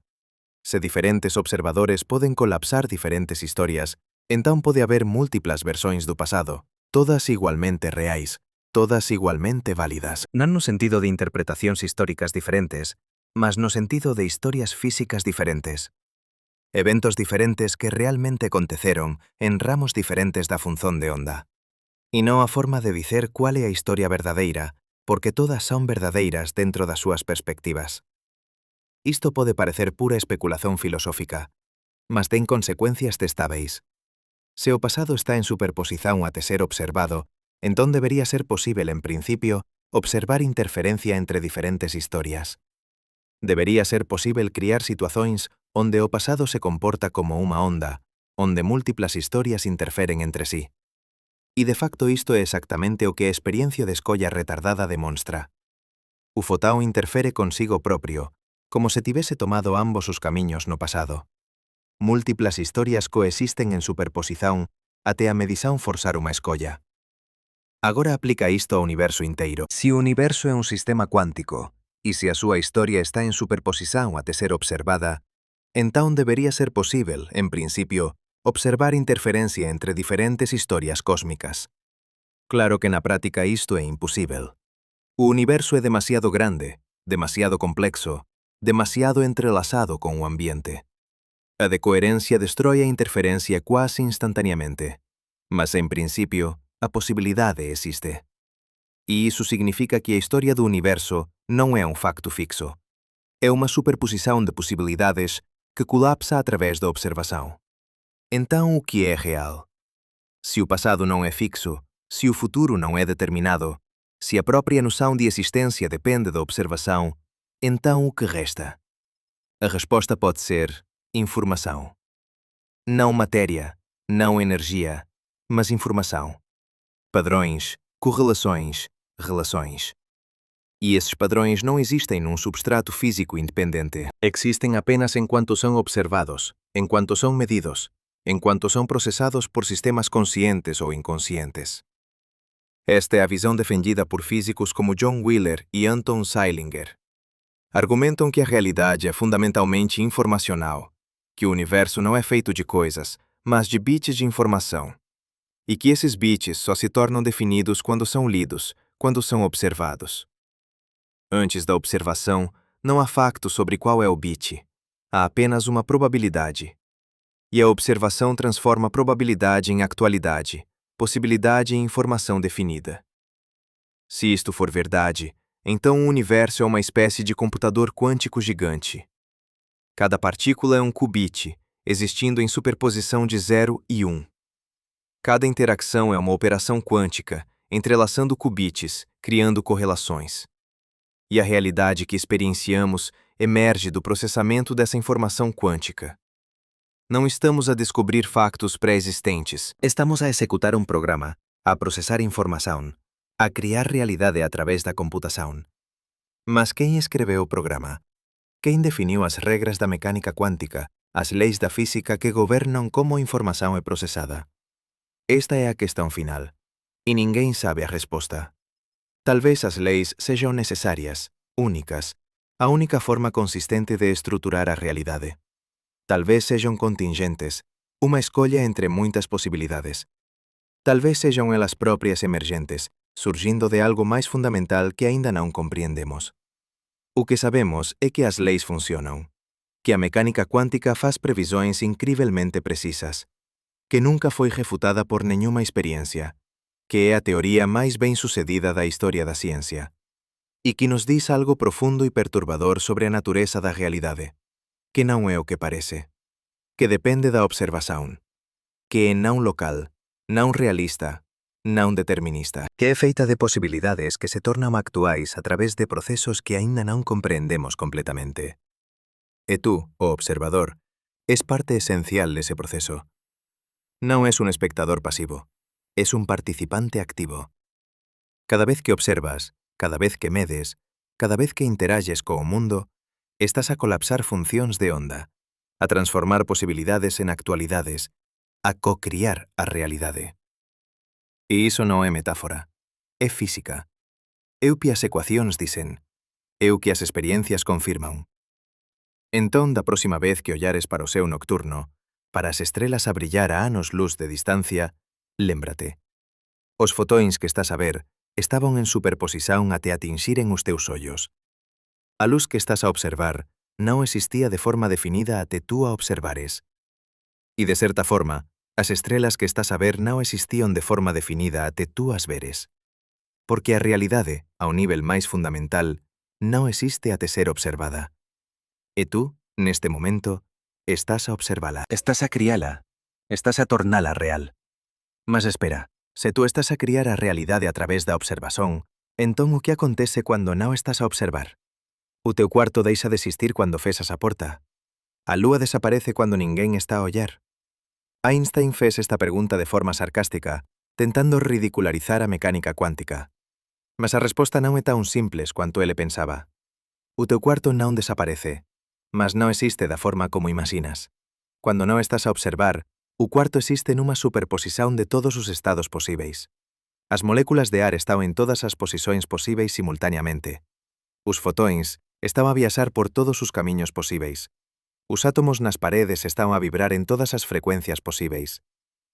A: Se diferentes observadores poden colapsar diferentes historias, entón pode haber múltiplas versões do pasado, todas igualmente reais, todas igualmente válidas. Non no sentido de interpretacións históricas diferentes, mas no sentido de historias físicas diferentes. Eventos diferentes que realmente aconteceron en ramos diferentes da función de onda. E non a forma de dicer cual é a historia verdadeira, porque todas son verdadeiras dentro das súas perspectivas. Isto pode parecer pura especulación filosófica, mas ten consecuencias testáveis. Se o pasado está en superposición até ser observado, entón debería ser posible, en principio, observar interferencia entre diferentes historias. Debería ser posible criar situacións onde o pasado se comporta como unha onda, onde múltiplas historias interferen entre sí. E de facto isto é exactamente o que a experiencia de escolla retardada demonstra. O fotón interfere consigo propio, como se tivese tomado ambos os camiños no pasado. Múltiplas historias coexisten en superposición até a medición forzar unha escolla. Agora aplica isto ao universo inteiro. Se o universo é un sistema cuántico, e se a súa historia está en superposición até ser observada, entón debería ser posible, en principio, observar interferencia entre diferentes historias cósmicas. Claro que na práctica isto é imposible. O universo é demasiado grande, demasiado complexo, demasiado entrelazado con o ambiente. A decoherencia destrói a interferencia quase instantaneamente, mas en principio, a posibilidade existe. E iso significa que a historia do universo non é un facto fixo. É unha superposición de posibilidades que colapsa a través da observación. Entón, o que é real? Se o pasado non é fixo, se o futuro non é determinado, se a própria noção de existência depende da observação, então o que resta? A resposta pode ser informação. Não matéria, não energia, mas informação. Padrões, correlações, relações. E esses padrões não existem num substrato físico independente. Existem apenas enquanto são observados, enquanto são medidos, enquanto são processados por sistemas conscientes ou inconscientes. Esta é a visão defendida por físicos como John Wheeler e Anton Zeilinger.
B: Argumentam que a realidade é fundamentalmente informacional, que o universo não é feito de coisas, mas de bits de informação, e que esses bits só se tornam definidos quando são lidos, quando são observados. Antes da observação, não há facto sobre qual é o bit. Há apenas uma probabilidade. E a observação transforma probabilidade em actualidade, possibilidade em informação definida. Se isto for verdade, então o universo é uma espécie de computador quântico gigante. Cada partícula é um qubit, existindo em superposição de 0 e 1. Cada interação é uma operação quântica, entrelaçando qubits, criando correlações. E a realidade que experienciamos emerge do processamento dessa informação quântica. Não estamos a descobrir factos pré-existentes.
A: Estamos a executar un programa, a procesar información, a criar realidade a través da computación. Mas quen escreveu o programa? Quen definiu as regras da mecánica cuántica, as leis da física que gobernan como a información é procesada? Esta é a questão final, e ninguén sabe a resposta. Talvez as leis sejam necesarias, únicas, a única forma consistente de estruturar a realidade. Talvez sejam contingentes, uma escolha entre muitas possibilidades. Talvez sejam elas próprias emergentes, surgindo de algo mais fundamental que ainda não compreendemos. O que sabemos é que as leis funcionam, que a mecânica quântica faz previsões incrivelmente precisas, que nunca foi refutada por nenhuma experiência, que é a teoria mais bem-sucedida da história da ciência, e que nos diz algo profundo e perturbador sobre a natureza da realidade, que não é o que parece, que depende da observação, que é não local, não realista, não determinista, que é feita de posibilidades que se tornam actuais a través de processos que ainda não compreendemos completamente. E tú, o observador, és parte esencial desse proceso. Não és un espectador pasivo, és un participante activo. Cada vez que observas, cada vez que medes, cada vez que interages co mundo, estás a colapsar funcións de onda, a transformar posibilidades en actualidades, a co-criar a realidade. E iso non é metáfora, é física. É o que as ecuacións dicen, é o que as experiencias confirman. Entón, da próxima vez que ollares para o céu nocturno, para as estrelas a brillar a anos luz de distancia, lémbrate. Os fotóns que estás a ver estaban en superposición até atinxiren os teus ollos. A luz que estás a observar non existía de forma definida até tú a observares. E de certa forma, as estrelas que estás a ver non existían de forma definida até tú as veres. Porque a realidade, ao nivel máis fundamental, non existe até ser observada. E tú, neste momento, estás a observala. Estás a criala. Estás a tornala real. Mas espera, se tú estás a criar a realidade a través da observación, entón o que acontece cando non estás a observar? O teu cuarto deixa de existir cando fechas a porta. A lúa desaparece cando ninguén está a ollar. Einstein fez esta pregunta de forma sarcástica, tentando ridicularizar a mecánica cuántica. Mas a resposta non é tan simples quanto ele pensaba. O teu cuarto non desaparece, mas non existe da forma como imaginas. Cando non estás a observar, o cuarto existe nunha superposición de todos os estados posíveis. As moléculas de ar están en todas as posicións posíveis simultaneamente. Os fotóns están a viaxar por todos os camiños posíveis. Os átomos nas paredes están a vibrar en todas as frecuencias posíveis.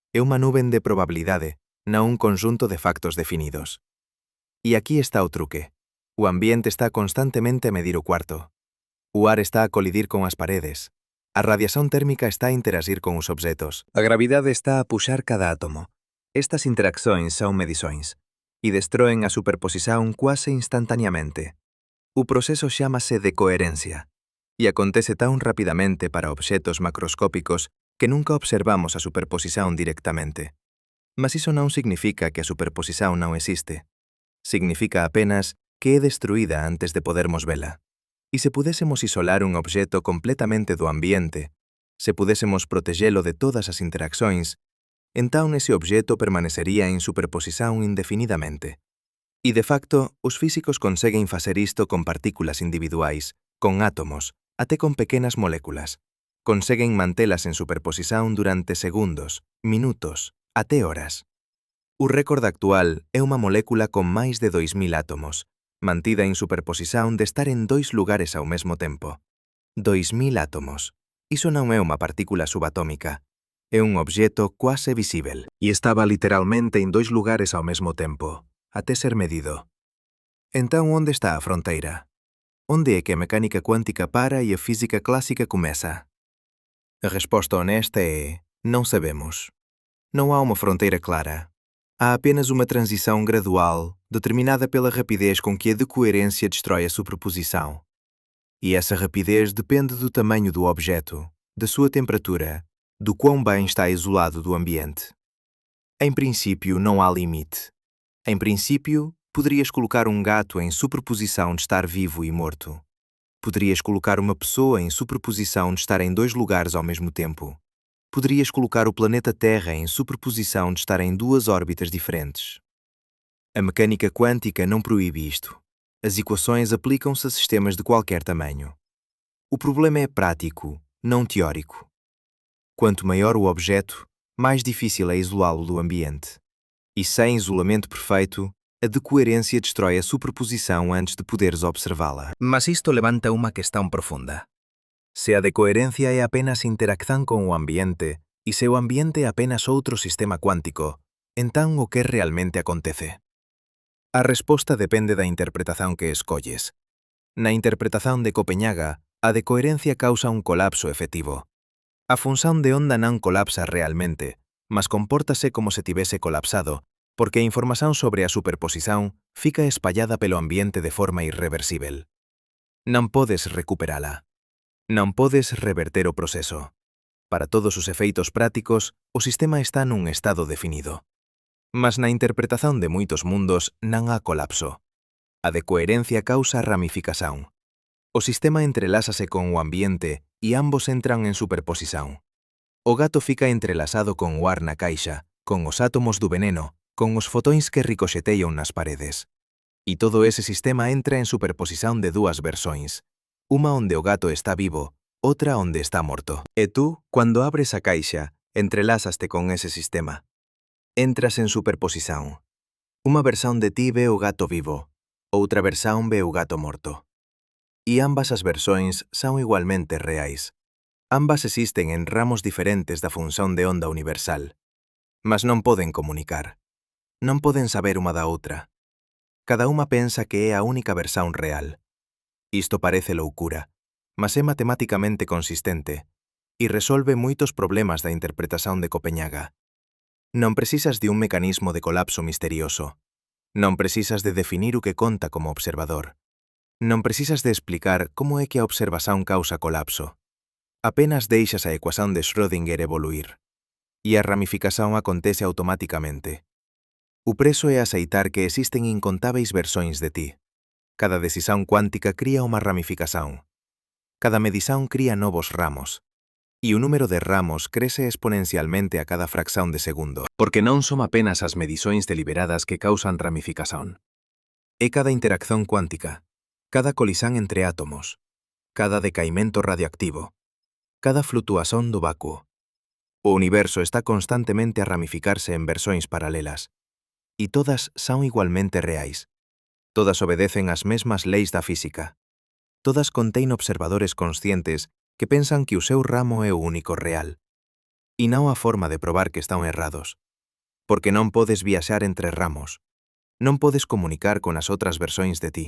A: É unha nuben de probabilidade, non un conjunto de factos definidos. E aquí está o truque. O ambiente está constantemente a medir o cuarto. O ar está a colidir con as paredes. A radiación térmica está a interagir con os objetos. A gravidade está a puxar cada átomo. Estas interaccións son medições e destroen a superposición quase instantaneamente. O proceso chámase de coherencia e acontece tan rapidamente para obxetos macroscópicos que nunca observamos a superposición directamente. Mas iso non significa que a superposición non existe. Significa apenas que é destruída antes de podermos vela. E se pudésemos isolar un obxeto completamente do ambiente, se pudésemos protexelo de todas as interaccións, entón ese obxeto permanecería en superposición indefinidamente. E de facto, os físicos conseguen facer isto con partículas individuais, con átomos, até con pequenas moléculas. Conseguen mantelas en superposición durante segundos, minutos, até horas. O récord actual é unha molécula con máis de 2000 átomos, mantida en superposición de estar en 2 lugares ao mesmo tempo. 2000 átomos. Iso non é unha partícula subatómica. É un objeto quase visível. E estaba literalmente en 2 lugares ao mesmo tempo, até ser medido. Entón, onde está a fronteira? Onde é que a mecánica cuántica para e a física clásica comeza? A resposta honesta é: non sabemos. Non há uma fronteira clara. Há apenas uma transição gradual, determinada pela rapidez com que a decoerência destrói a superposição. E essa rapidez depende do tamanho do objeto, da sua temperatura, do quão bem está isolado do ambiente. Em princípio, não há limite. Em princípio, poderias colocar um gato em superposição de estar vivo e morto. Poderias colocar uma pessoa em superposição de estar em 2 lugares ao mesmo tempo. Poderias colocar o planeta Terra em superposição de estar em 2 órbitas diferentes. A mecânica quântica não proíbe isto. As equações aplicam-se a sistemas de qualquer tamanho. O problema é prático, não teórico. Quanto maior o objeto, mais difícil é isolá-lo do ambiente. E sem isolamento perfeito, a decoerência destrói a superposição antes de poderes observá-la. Mas isto levanta uma questão profunda. Se a decoherencia é apenas interacción con o ambiente e se o ambiente é apenas outro sistema cuántico, entón o que realmente acontece? A resposta depende da interpretación que escolles. Na interpretación de Copenhaga, a decoherencia causa un colapso efectivo. A función de onda non colapsa realmente, mas compórtase como se tivese colapsado, porque a información sobre a superposición fica espallada pelo ambiente de forma irreversible. Non podes recuperala. Non podes reverter o proceso. Para todos os efeitos prácticos, o sistema está nun estado definido. Mas na interpretación de moitos mundos non há colapso. A decoherencia causa ramificación. O sistema entrelázase con o ambiente e ambos entran en superposición. O gato fica entrelazado con o ar na caixa, con os átomos do veneno, con os fotóns que ricoxetean nas paredes. E todo ese sistema entra en superposición de 2 versões. Uma onde o gato está vivo, outra onde está morto. E tú, cando abres a caixa, entrelázaste con ese sistema. Entras en superposición. Unha versón de ti ve o gato vivo, outra versón ve o gato morto. E ambas as versões son igualmente reais. Ambas existen en ramos diferentes da función de onda universal. Mas non poden comunicar. Non poden saber unha da outra. Cada unha pensa que é a única versón real. Isto parece loucura, mas é matematicamente consistente e resolve moitos problemas da interpretación de Copenhaga. Non precisas de un mecanismo de colapso misterioso. Non precisas de definir o que conta como observador. Non precisas de explicar como é que a observación causa colapso. Apenas deixas a ecuación de Schrödinger evoluir. E a ramificación acontece automáticamente. O preso é aceitar que existen incontáveis versões de ti. Cada decisión cuántica cría unha ramificación. Cada medición cría novos ramos. E o número de ramos crece exponencialmente a cada fracción de segundo. Porque non son apenas as medições deliberadas que causan ramificación. É cada interacción cuántica, cada colisón entre átomos, cada decaimento radioactivo, cada flutuación do vácuo. O universo está constantemente a ramificarse en versões paralelas. E todas son igualmente reais. Todas obedecen ás mesmas leis da física. Todas contén observadores conscientes que pensan que o seu ramo é o único real. E non há forma de probar que están errados. Porque non podes viaxar entre ramos. Non podes comunicar con as outras versões de ti.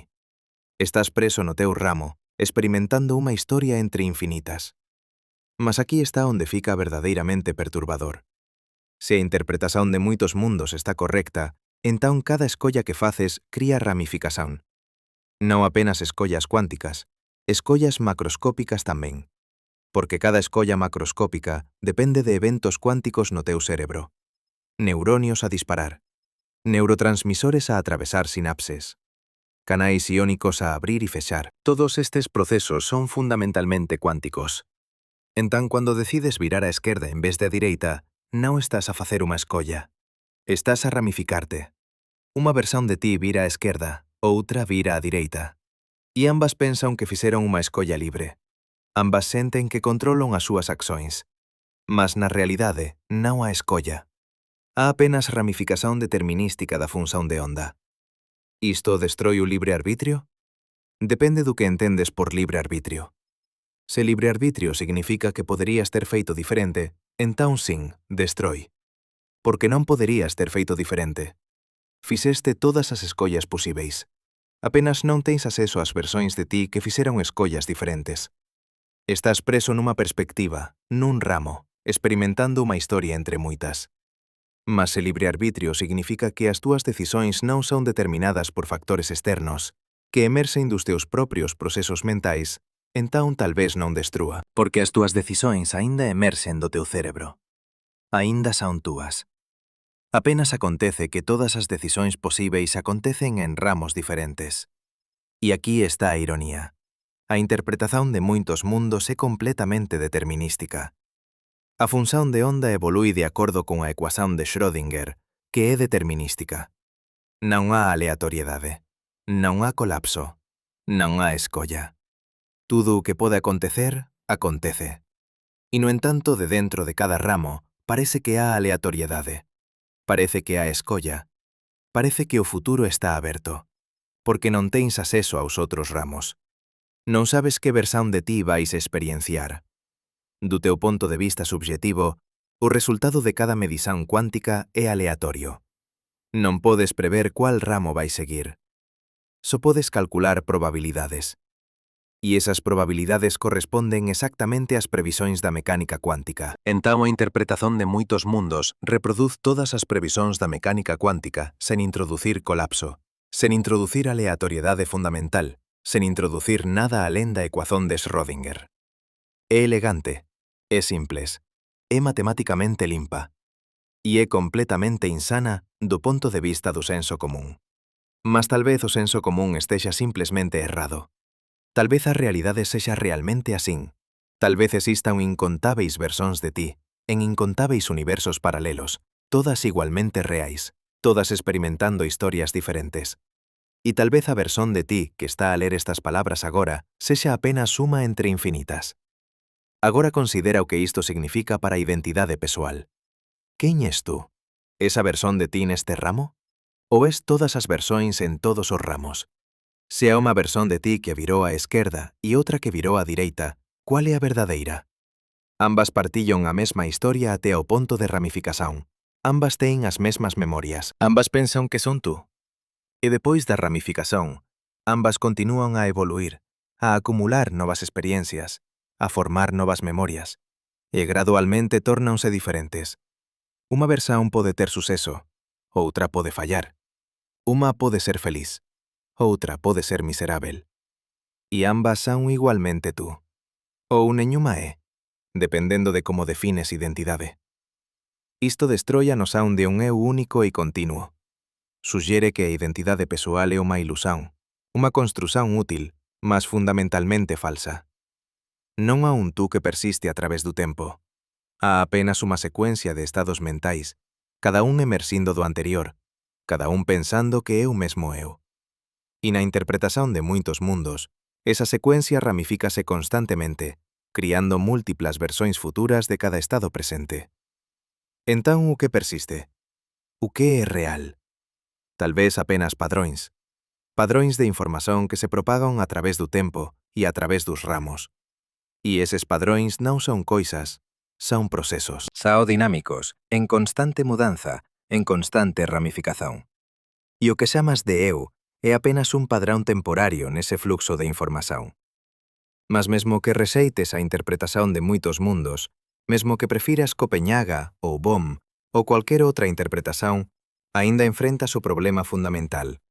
A: Estás preso no teu ramo, experimentando unha historia entre infinitas. Mas aquí está onde fica verdadeiramente perturbador. Se a interpretación de moitos mundos está correcta, entón cada escolla que faces cría ramificación. Non apenas escollas cuánticas, escollas macroscópicas tamén. Porque cada escolla macroscópica depende de eventos cuánticos no teu cerebro. Neuronios a disparar. Neurotransmisores a atravesar sinapses. Canais iónicos a abrir e fechar. Todos estes procesos son fundamentalmente cuánticos. Entón, cando decides virar á esquerda en vez de a direita, non estás a facer unha escolla. Estás a ramificarte. Unha versón de ti vira á esquerda, outra vira á direita. E ambas pensan que fixeron unha escolla libre. Ambas senten que controlan as súas accións. Mas na realidade non há escolla. Há apenas ramificación determinística da función de onda. Isto destrói o libre-arbitrio? Depende do que entendes por libre-arbitrio. Se libre-arbitrio significa que poderías ter feito diferente, entón sin, destrói. Porque non poderías ter feito diferente. Fixeste todas as escollas posíveis. Apenas non tens acceso ás versóns de ti que fixeron escollas diferentes. Estás preso nunha perspectiva, nun ramo, experimentando unha historia entre moitas. Mas se libre-arbitrio significa que as túas decisóns non son determinadas por factores externos, que emerxen dos teus propios procesos mentais, entón talvez non destrúa. Porque as túas decisóns aínda emerxen do teu cerebro. Aínda son túas. Apenas acontece que todas as decisóns posíveis acontecen en ramos diferentes. E aquí está a ironía. A interpretación de moitos mundos é completamente determinística. A función de onda evolui de acordo con a ecuación de Schrödinger, que é determinística. Non há aleatoriedade. Non há colapso. Non há escolla. Tudo o que pode acontecer, acontece. E, no entanto, de dentro de cada ramo, parece que há aleatoriedade. Parece que há escolla. Parece que o futuro está aberto. Porque non tens acceso aos outros ramos. Non sabes que versón de ti vais experienciar. Do teu ponto de vista subjetivo, o resultado de cada medición cuántica é aleatorio. Non podes prever cuál ramo vai seguir. Só podes calcular probabilidades. E esas probabilidades corresponden exactamente ás previsóns da mecánica cuántica. Entón a interpretación de moitos mundos reproduz todas as previsóns da mecánica cuántica sen introducir colapso, sen introducir aleatoriedade fundamental, sen introducir nada alén da ecuación de Schrödinger. É elegante, é simples, é matematicamente limpa, e é completamente insana do ponto de vista do senso común. Mas tal vez o senso común estexa simplesmente errado. Tal vez a realidade sexa realmente asín. Tal vez existan incontáveis versóns de ti, en incontáveis universos paralelos, todas igualmente reais, todas experimentando historias diferentes. E tal vez a versón de ti que está a ler estas palabras agora sexa apenas uma entre infinitas. Agora considera o que isto significa para a identidade pessoal. Quen és tú? Esa versón de ti neste ramo? Ou es todas as versóns en todos os ramos? Se há unha versón de ti que virou á esquerda e outra que virou á direita, cual é a verdadeira? Ambas partillan a mesma historia até ao ponto de ramificación. Ambas teñen as mesmas memorias. Ambas pensan que son tú. E depois da ramificación, ambas continúan a evoluir, a acumular novas experiencias, a formar novas memorias, e gradualmente tórnanse diferentes. Unha versión pode ter suceso, outra pode fallar. Unha pode ser feliz, outra pode ser miserável. E ambas son igualmente tú. Ou nenhuma é, dependendo de como defines identidade. Isto destrói a noción de un eu único e continuo. Suxere que a identidade pessoal é unha ilusión, unha construción útil, mas fundamentalmente falsa. Non há un tú que persiste a través do tempo. Há apenas unha secuencia de estados mentais, cada un emerxindo do anterior, cada un pensando que é o mesmo eu. E na interpretación de moitos mundos, esa secuencia ramifícase constantemente, criando múltiplas versóns futuras de cada estado presente. Entón, o que persiste? O que é real? Talvez apenas padróns. Padróns de información que se propagan a través do tempo e a través dos ramos. E eses padróns non son coisas, son procesos. Sao dinámicos, en constante mudanza, en constante ramificación. E o que chamas de eu é apenas un padrón temporario nese fluxo de información. Mas mesmo que rexeites a interpretación de moitos mundos, mesmo que prefiras Copenhaga ou Bohm ou cualquer outra interpretación, aínda enfrentas o problema fundamental.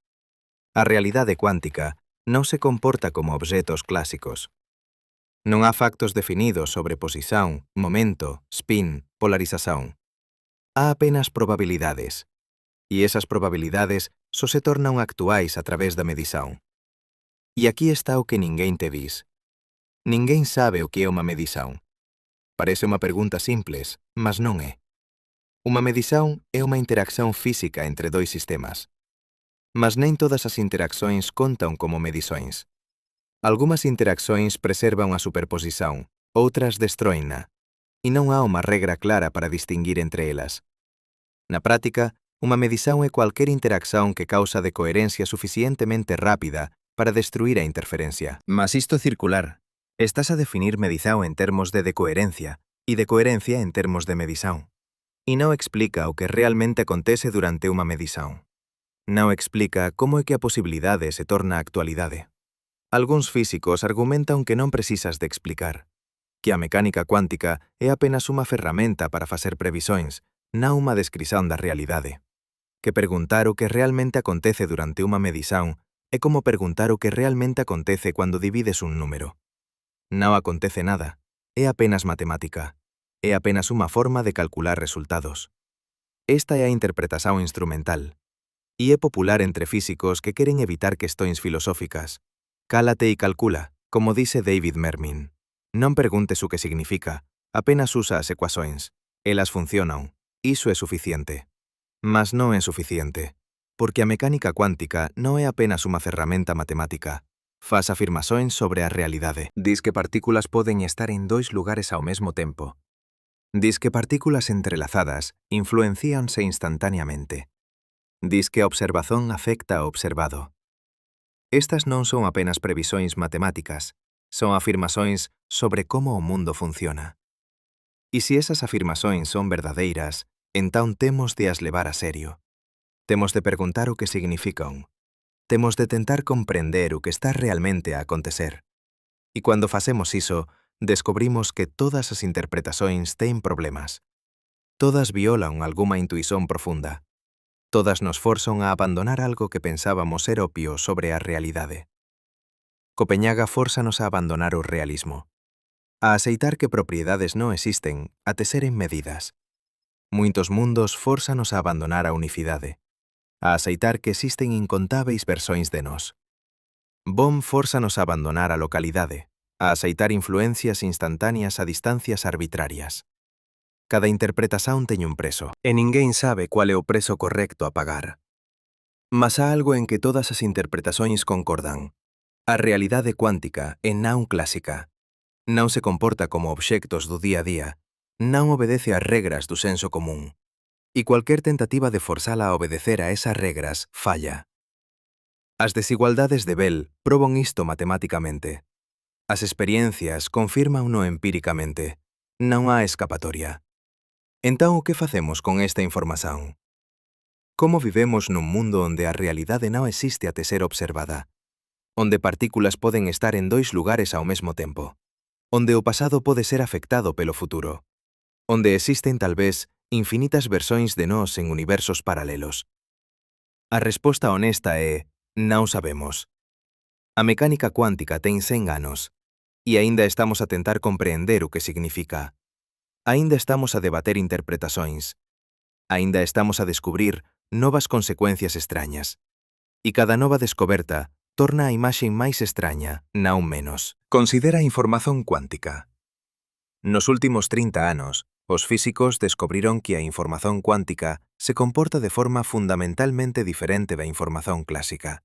A: A realidade cuántica non se comporta como obxetos clásicos. Non há factos definidos sobre posición, momento, spin, polarización. Há apenas probabilidades. E esas probabilidades só se tornan actuais a través da medición. E aquí está o que ninguén te dis. Ninguén sabe o que é unha medición. Parece unha pregunta simples, mas non é. Unha medición é unha interacción física entre dois sistemas. Mas nem todas as interaccións contan como medições. Algunhas interaccións preservan a superposición, outras destroina, e non há unha regra clara para distinguir entre elas. Na práctica, Uma medição é qualquer interacção que causa de coherência suficientemente rápida para destruir a interferência. Mas isto circular. Estás a definir medição em termos de decoherência e decoherência em termos de medição. E não explica o que realmente acontece durante uma medição. Não explica como é que a possibilidade se torna actualidade. Alguns físicos argumentam que não precisas de explicar, que a mecânica cuántica é apenas uma ferramenta para fazer previsões, não uma descrição da realidade. Que perguntar o que realmente acontece durante uma medição é como perguntar o que realmente acontece quando divides um número. Não acontece nada, é apenas matemática. É apenas uma forma de calcular resultados. Esta é a interpretação instrumental. E é popular entre físicos que queren evitar questões filosóficas. Cálate e calcula, como dice David Mermin. Non preguntes o que significa, apenas usa as ecuações. Elas funcionam. Iso é suficiente. Mas non é suficiente, porque a mecánica cuántica non é apenas unha ferramenta matemática. Faz afirmações sobre a realidade. Diz que partículas poden estar en dois lugares ao mesmo tempo. Diz que partículas entrelazadas influencianse instantaneamente. Diz que a observación afecta ao observado. Estas non son apenas previsões matemáticas, son afirmações sobre como o mundo funciona. E se esas afirmações son verdadeiras, entón temos de as levar a serio. Temos de perguntar o que significan. Temos de tentar comprender o que está realmente a acontecer. E cando facemos iso, descobrimos que todas as interpretações ten problemas. Todas violan algunha intuición profunda. Todas nos forzan a abandonar algo que pensábamos ser obvio sobre a realidade. Copenhaga fórzanos a abandonar o realismo. A aceitar que propiedades non existen até seren medidas. Muitos mundos fórzanos a abandonar a unicidade. A aceitar que existen incontáveis versões de nós. Bohm fórzanos a abandonar a localidade, a aceitar influencias instantáneas a distancias arbitrarias. Cada interpretación ten un preso, e ninguén sabe cuál é o preso correcto a pagar. Mas há algo en que todas as interpretações concordan. A realidade cuántica é non clásica. Non se comporta como obxectos do día a día, non obedece ás regras do senso común. E cualquier tentativa de forzala a obedecer a esas regras falla. As desigualdades de Bell proban isto matemáticamente. As experiencias confirman-no empíricamente. Non há escapatoria. Entón, o que facemos con esta información? Como vivemos nun mundo onde a realidade non existe até ser observada? Onde partículas poden estar en dois lugares ao mesmo tempo? Onde o pasado pode ser afectado pelo futuro? Onde existen, tal vez, infinitas versões de nós en universos paralelos? A resposta honesta é: non sabemos. A mecánica cuántica ten 100 anos, e aínda estamos a tentar compreender o que significa. Aínda estamos a debater interpretações. Aínda estamos a descubrir novas consecuencias extrañas. E cada nova descoberta torna a imaxe máis extraña, non menos. Considera a información cuántica. Nos últimos 30 anos, os físicos descubriron que a información cuántica se comporta de forma fundamentalmente diferente da información clásica.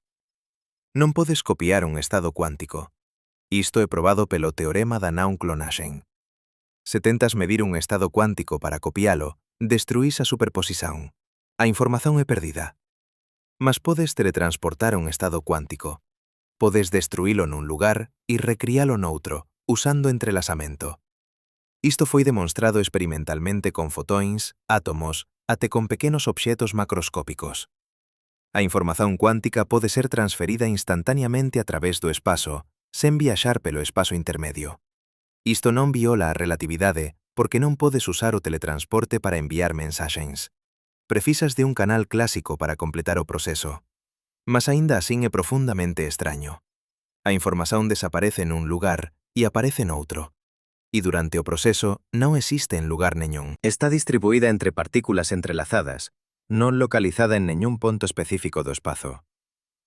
A: Non podes copiar un estado cuántico. Isto é probado pelo teorema da non-clonaxe. Se tentas medir un estado cuántico para copialo, destruís a superposición. A información é perdida. Mas podes teletransportar un estado cuántico. Podes destruílo nun lugar e recrialo noutro, usando entrelazamento. Isto foi demonstrado experimentalmente con fotóns, átomos, até con pequenos obxetos macroscópicos. A información cuántica pode ser transferida instantaneamente a través do espazo, sen viaxar pelo espazo intermedio. Isto non viola a relatividade porque non podes usar o teletransporte para enviar mensaxes. Precisas de un canal clásico para completar o proceso. Mas aínda así é profundamente extraño. A información desaparece nun lugar e aparece noutro. E durante o proceso non existe en lugar neñún. Está distribuída entre partículas entrelazadas, non localizada en neñún ponto específico do espazo.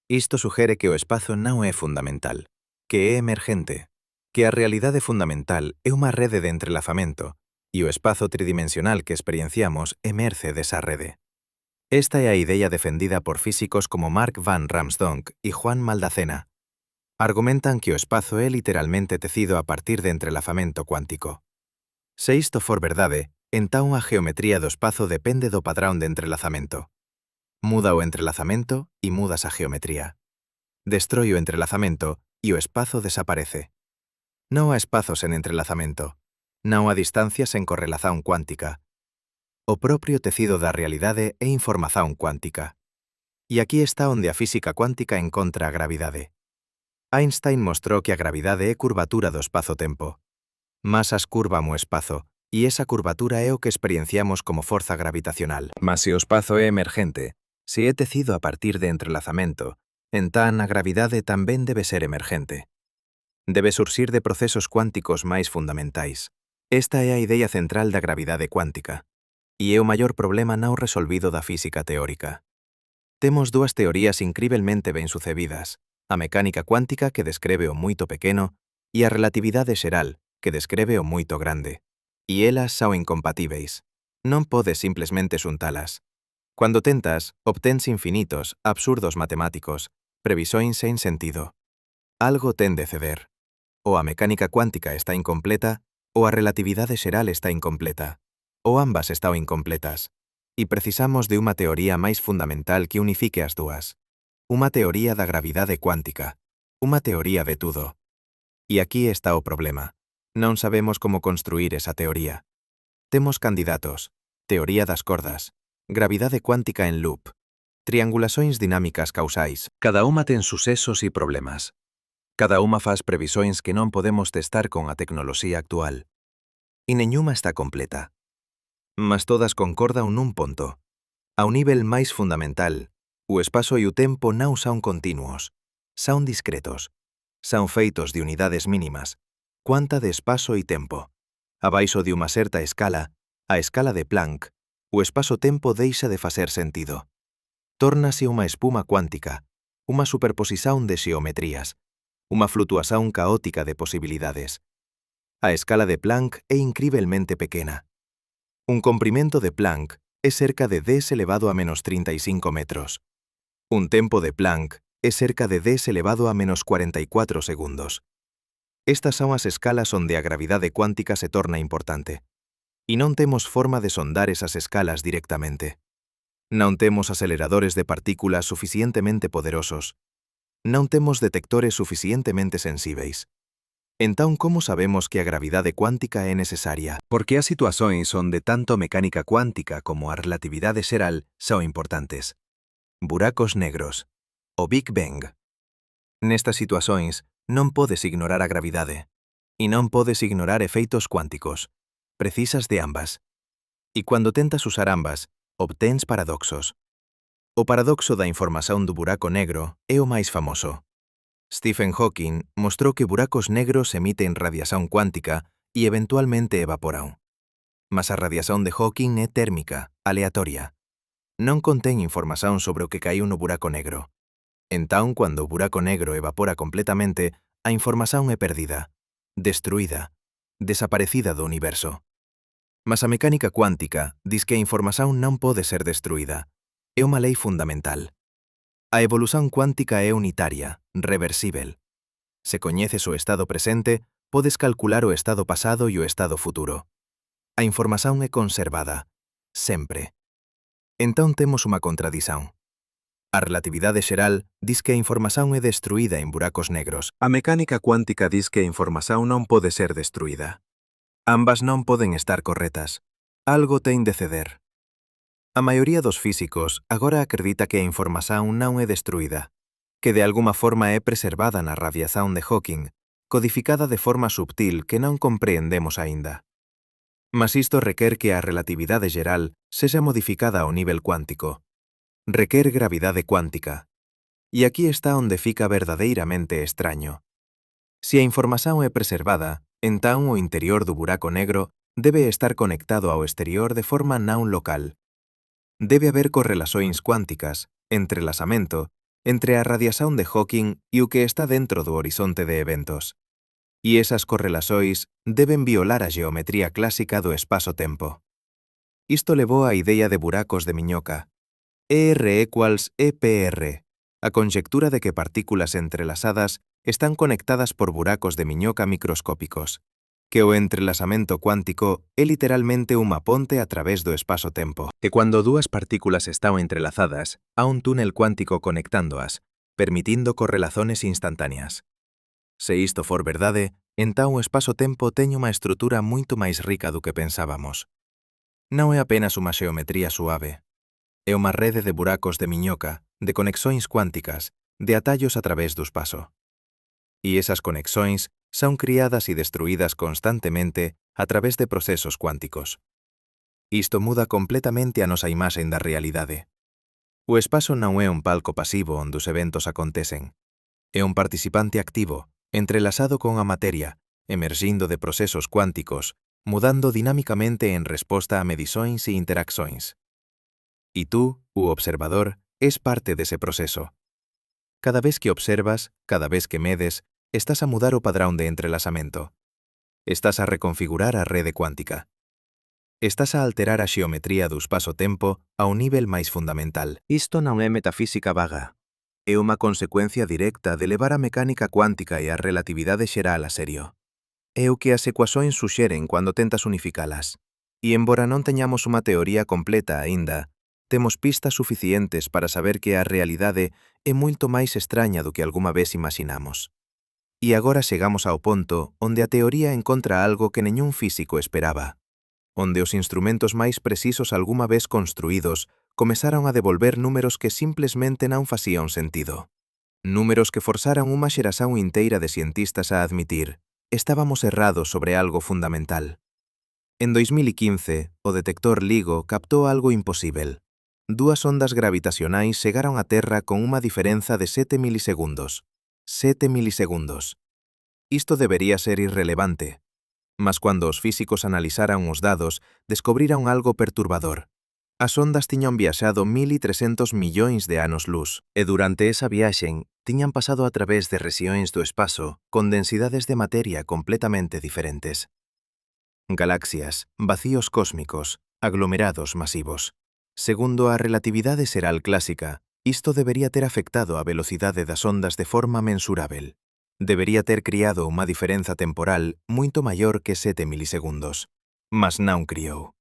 A: Isto suxere que o espazo non é fundamental, que é emergente, que a realidade fundamental é unha rede de entrelazamento e o espazo tridimensional que experienciamos emerce desa rede. Esta é a idea defendida por físicos como Mark van Ramsdonck e Juan Maldacena. Argumentan que o espazo é literalmente tecido a partir de entrelazamento cuántico. Se isto for verdade, entón a geometría do espazo depende do padrón de entrelazamento. Muda o entrelazamento e mudas a geometría. Destrói o entrelazamento e o espazo desaparece. Non há espazos en entrelazamento. Non há distancias en correlación cuántica. O propio tecido da realidade é información cuántica. E aquí está onde a física cuántica encontra a gravidade. Einstein mostrou que a gravidade é curvatura do espazo-tempo. Masas curvan o espazo, e esa curvatura é o que experienciamos como forza gravitacional. Mas se o espazo é emergente, se é tecido a partir de entrelazamento, entón a gravidade tamén debe ser emergente. Debe surxir de procesos cuánticos máis fundamentais. Esta é a idea central da gravidade cuántica, e é o maior problema non resolvido da física teórica. Temos dúas teorías incrivelmente ben sucedidas, a mecánica cuántica que describe o moito pequeno e a relatividade xeral, que describe o moito grande. E elas son incompatíveis. Non podes simplemente xuntalas. Cando tentas, obtens infinitos, absurdos matemáticos, previsóns sen sentido. Algo ten de ceder. Ou a mecánica cuántica está incompleta, ou a relatividade xeral está incompleta, ou ambas están incompletas. E precisamos de unha teoría máis fundamental que unifique as dúas. Unha teoría da gravidade cuántica. Unha teoría de tudo. E aquí está o problema. Non sabemos como construir esa teoría. Temos candidatos: teoría das cordas, gravidade cuántica en loop, triangulações dinámicas causais. Cada unha ten sucesos e problemas. Cada unha faz previsóns que non podemos testar con a tecnoloxía actual. E nenhuma está completa. Mas todas concordan nun punto. Ao nivel máis fundamental, o espazo e o tempo non son continuos, son discretos. Son feitos de unidades mínimas, cuanta de espazo e tempo. Abaixo de unha certa escala, a escala de Planck, o espazo-tempo deixa de facer sentido. Tórnase unha espuma cuántica, unha superposición de xeometrías, unha flutuación caótica de posibilidades. A escala de Planck é incrivelmente pequena. Un comprimento de Planck é cerca de 10 elevado a menos 35 metros. Un tempo de Planck é cerca de 10 elevado a menos 44 segundos. Estas son as escalas onde a gravidade cuántica se torna importante. E non temos forma de sondar esas escalas directamente. Non temos aceleradores de partículas suficientemente poderosos. Non temos detectores suficientemente sensíveis. Entón, como sabemos que a gravidade cuántica é necesaria? Porque as situacións onde tanto a mecánica cuántica como a relatividade xeral son importantes. Buracos negros. O Big Bang. Nestas situacións, non podes ignorar a gravidade. E non podes ignorar efeitos cuánticos. Precisas de ambas. E cando tentas usar ambas, obtens paradoxos. O paradoxo da información do buraco negro é o máis famoso. Stephen Hawking mostrou que buracos negros emiten radiación cuántica e eventualmente evaporan. Mas a radiación de Hawking é térmica, aleatoria. Non contén información sobre o que caíu no buraco negro. Entón, cando o buraco negro evapora completamente, a información é perdida, destruída, desaparecida do universo. Mas a mecánica cuántica diz que a información non pode ser destruída. É unha lei fundamental. A evolución cuántica é unitaria, reversible. Se coñeces o estado presente, podes calcular o estado pasado e o estado futuro. A información é conservada, sempre. Entón temos unha contradición. A relatividade xeral diz que a información é destruída en buracos negros. A mecánica cuántica diz que a información non pode ser destruída. Ambas non poden estar corretas. Algo ten de ceder. A maioría dos físicos agora acredita que a información non é destruída, que de alguma forma é preservada na radiación de Hawking, codificada de forma subtil que non compreendemos aínda. Mas isto requer que a relatividade xeral sexa modificada ao nivel cuántico. Requer gravidade cuántica. E aquí está onde fica verdadeiramente extraño. Se a información é preservada, entón o interior do buraco negro debe estar conectado ao exterior de forma non local. Debe haber correlações cuánticas, entrelazamento, entre a radiación de Hawking e o que está dentro do horizonte de eventos. E esas correlações deben violar a geometría clásica do espazo-tempo. Isto levou á idea de buracos de miñoca. ER = EPR, a conxectura de que partículas entrelazadas están conectadas por buracos de miñoca microscópicos.
B: que o entrelaçamento cuántico é literalmente unha ponte a través do espazo-tempo.
A: Que cuando dúas partículas están entrelazadas, há un túnel cuántico conectándoas, permitindo correlazones instantáneas. Se isto for verdade, entón o espazo-tempo ten unha estrutura moito máis rica do que pensábamos. Non é apenas unha xeometría suave. É unha rede de buracos de miñoca, de conexóns cuánticas, de atallos a través do espazo. E esas conexóns son criadas e destruídas constantemente a través de procesos cuánticos. Isto muda completamente a nosa imaxe da realidade. O espazo non é un palco pasivo onde os eventos acontecen. É un participante activo, entrelazado con a materia, emerxindo de procesos cuánticos, mudando dinámicamente en resposta a medições e interaccións. E tú, o observador, es parte dese proceso. Cada vez que observas, cada vez que medes, estás a mudar o padrón de entrelazamento. Estás a reconfigurar a rede cuántica. Estás a alterar a xeometría do espazo-tempo a un nivel máis fundamental. Isto non é metafísica vaga. É unha consecuencia directa de levar a mecánica cuántica e a relatividade xeral a serio. É o que as ecuaxóns suxeren cando tentas unificalas. E embora non teñamos unha teoría completa aínda, temos pistas suficientes para saber que a realidade é moito máis extraña do que algunha vez imaginamos. E agora chegamos ao ponto onde a teoría encontra algo que neñún físico esperaba, onde os instrumentos máis precisos algunha vez construídos comezaron a devolver números que simplesmente non facían sentido. Números que forzaran unha xeración inteira de cientistas a admitir: estábamos errados sobre algo fundamental. En 2015, o detector LIGO captou algo imposíbel. Dúas ondas gravitacionais chegaron á Terra con unha diferenza de 7 milisegundos. 7 milisegundos. Isto debería ser irrelevante. Mas cuando os físicos analizaran os dados, descubriran algo perturbador. As ondas tiñan viaxado 1.300 millóns de anos-luz, e durante esa viaxen tiñan pasado a través de rexións do espazo con densidades de materia completamente diferentes. Galaxias, vacíos cósmicos, aglomerados masivos. Segundo a relatividade xeral clásica, isto debería ter afectado a velocidade das ondas de forma mensurável. Debería ter criado unha diferenza temporal moito maior que 7 milisegundos. Mas non criou.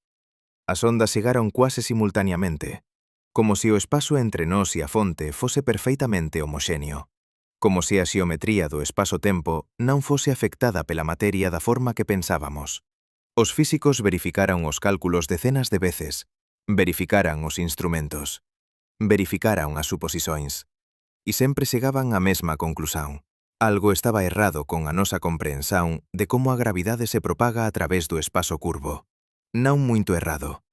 A: As ondas chegaron quase simultaneamente, como se o espazo entre nós e a fonte fose perfeitamente homoxéneo, como se a xeometría do espazo-tempo non fose afectada pela materia da forma que pensábamos. Os físicos verificaron os cálculos decenas de veces, verificaran os instrumentos, verificaran as suposicións, e sempre chegaban á mesma conclusión. Algo estaba errado con a nosa comprensión de como a gravidade se propaga a través do espazo curvo. Non moito errado.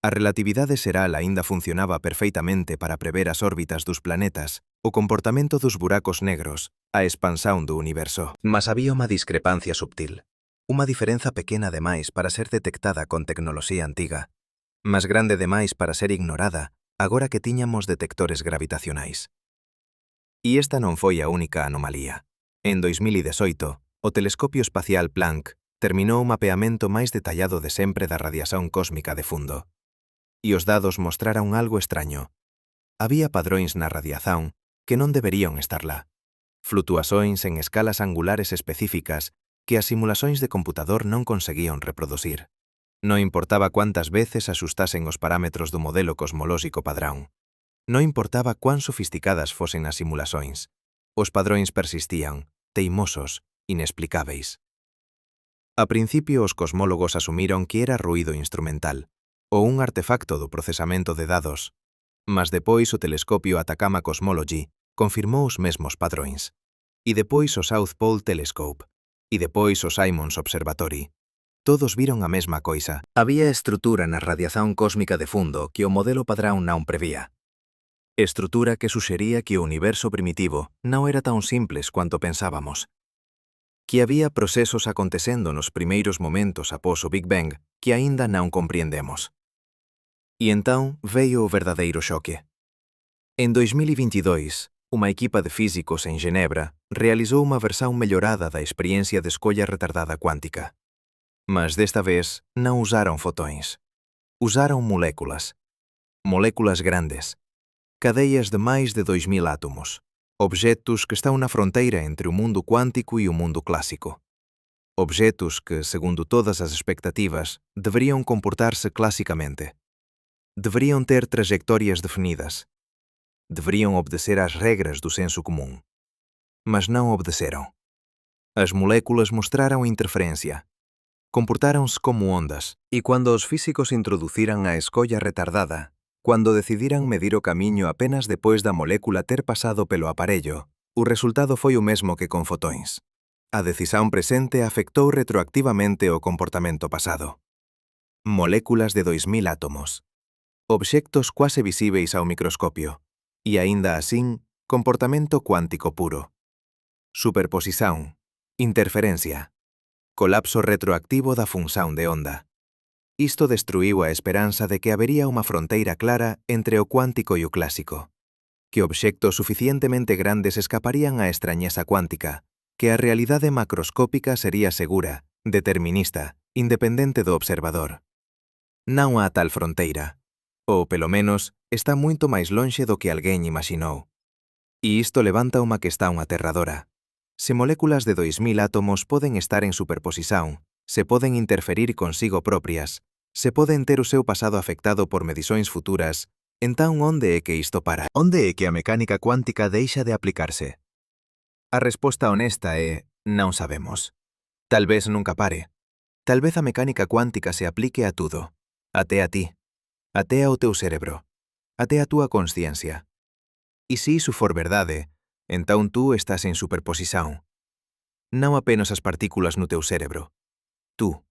A: A relatividade xeral aínda funcionaba perfeitamente para prever as órbitas dos planetas, o comportamento dos buracos negros, a expansión do universo. Mas había unha discrepancia subtil. Unha diferenza pequena demais para ser detectada con tecnoloxía antiga, mas grande demais para ser ignorada agora que tiñamos detectores gravitacionais. E esta non foi a única anomalía. En 2018, o Telescopio Espacial Planck terminou o mapeamento máis detallado de sempre da radiación cósmica de fundo. E os dados mostraron algo extraño. Había padróns na radiación que non deberían estar lá. Flutuacións en escalas angulares específicas que as simulacións de computador non conseguían reproducir. Non importaba cuántas veces axustasen os parámetros do modelo cosmolóxico padrón. Non importaba cuán sofisticadas fosen as simulacións. Os padróns persistían, teimosos, inexplicáveis. A principio os cosmólogos asumiron que era ruído instrumental, ou un artefacto do procesamento de dados, mas depois o telescopio Atacama Cosmology confirmou os mesmos padróns. E depois o South Pole Telescope, e depois o Simons Observatory. Todos viron a mesma coisa. Había estrutura na radiación cósmica de fundo que o modelo padrón non prevía. Estrutura que suxería que o universo primitivo non era tan simples cuanto pensábamos. Que había procesos acontecendo nos primeiros momentos após o Big Bang que aínda non compreendemos. E entón veio o verdadeiro xoque. En 2022, unha equipa de físicos en Ginebra realizou unha versión mellorada da experiencia de escolla retardada cuántica. Mas desta vez non usaron fotóns. Usaron moléculas. Moléculas grandes. Cadeias de máis de 2000 átomos. Obxectos que están na fronteira entre o mundo cuántico e o mundo clásico. Objetos que, segundo todas as expectativas, deveriam comportar-se classicamente. Deveriam ter trajetórias definidas. Deveriam obedecer às regras do senso comum. Mas não obedeceram. As moléculas mostraram interferência. Comportaram-se como ondas. E quando os físicos introduciram a escolha retardada, quando decidiram medir o caminho apenas depois da molécula ter passado pelo aparelho, o resultado foi o mesmo que con fotóns. A decisão presente afectou retroactivamente o comportamento pasado. Moléculas de 2000 átomos. Obxectos quase visíveis ao microscopio. E aínda asín, comportamento cuántico puro. Superposición. Interferencia. Colapso retroactivo da función de onda. Isto destruiu a esperanza de que habería unha fronteira clara entre o cuántico e o clásico. Que obxectos suficientemente grandes escaparían á extrañeza cuántica, que a realidade macroscópica sería segura, determinista, independente do observador. Non há tal fronteira, ou, pelo menos, está moito máis lonxe do que alguén imaxinou. E isto levanta unha questão aterradora. Se moléculas de 2000 átomos poden estar en superposición, se poden interferir consigo propias, se poden ter o seu pasado afectado por medições futuras, entón onde é que isto para? Onde é que a mecánica cuántica deixa de aplicarse? A resposta honesta é: non sabemos. Tal vez nunca pare. Tal vez a mecánica cuántica se aplique a tudo. Até a ti. Até ao teu cerebro. Até a túa consciencia. E se iso for verdade, entón tú estás en superposición. Non apenas as partículas no teu cerebro. Tú.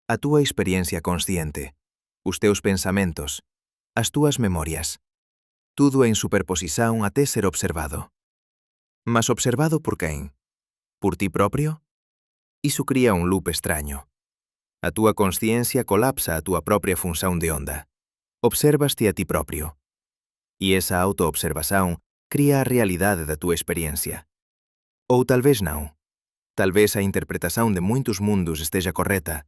A: A túa experiencia consciente. Os teus pensamentos. As túas memorias. Tudo en superposición até ser observado. Mas observado por quen? Por ti propio? Iso cría un loop extraño. A túa consciencia colapsa a túa propia función de onda. Observaste a ti propio. E esa autoobservación cría a realidade da túa experiencia. Ou talvez non. Talvez a interpretación de moitos mundos esteja correta,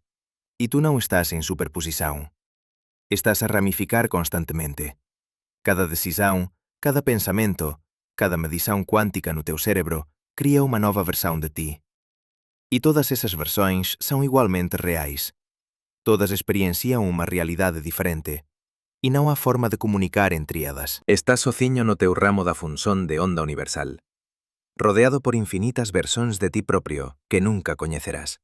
A: e tú non estás en superposición. Estás a ramificar constantemente. Cada decisão, cada pensamento, cada medição cuántica no teu cerebro cría unha nova versão de ti. E todas esas versões são igualmente reais. Todas experienciam unha realidade diferente, e non há forma de comunicar entre elas. Estás sozinho no teu ramo da función de onda universal, rodeado por infinitas versóns de ti propio que nunca coñecerás.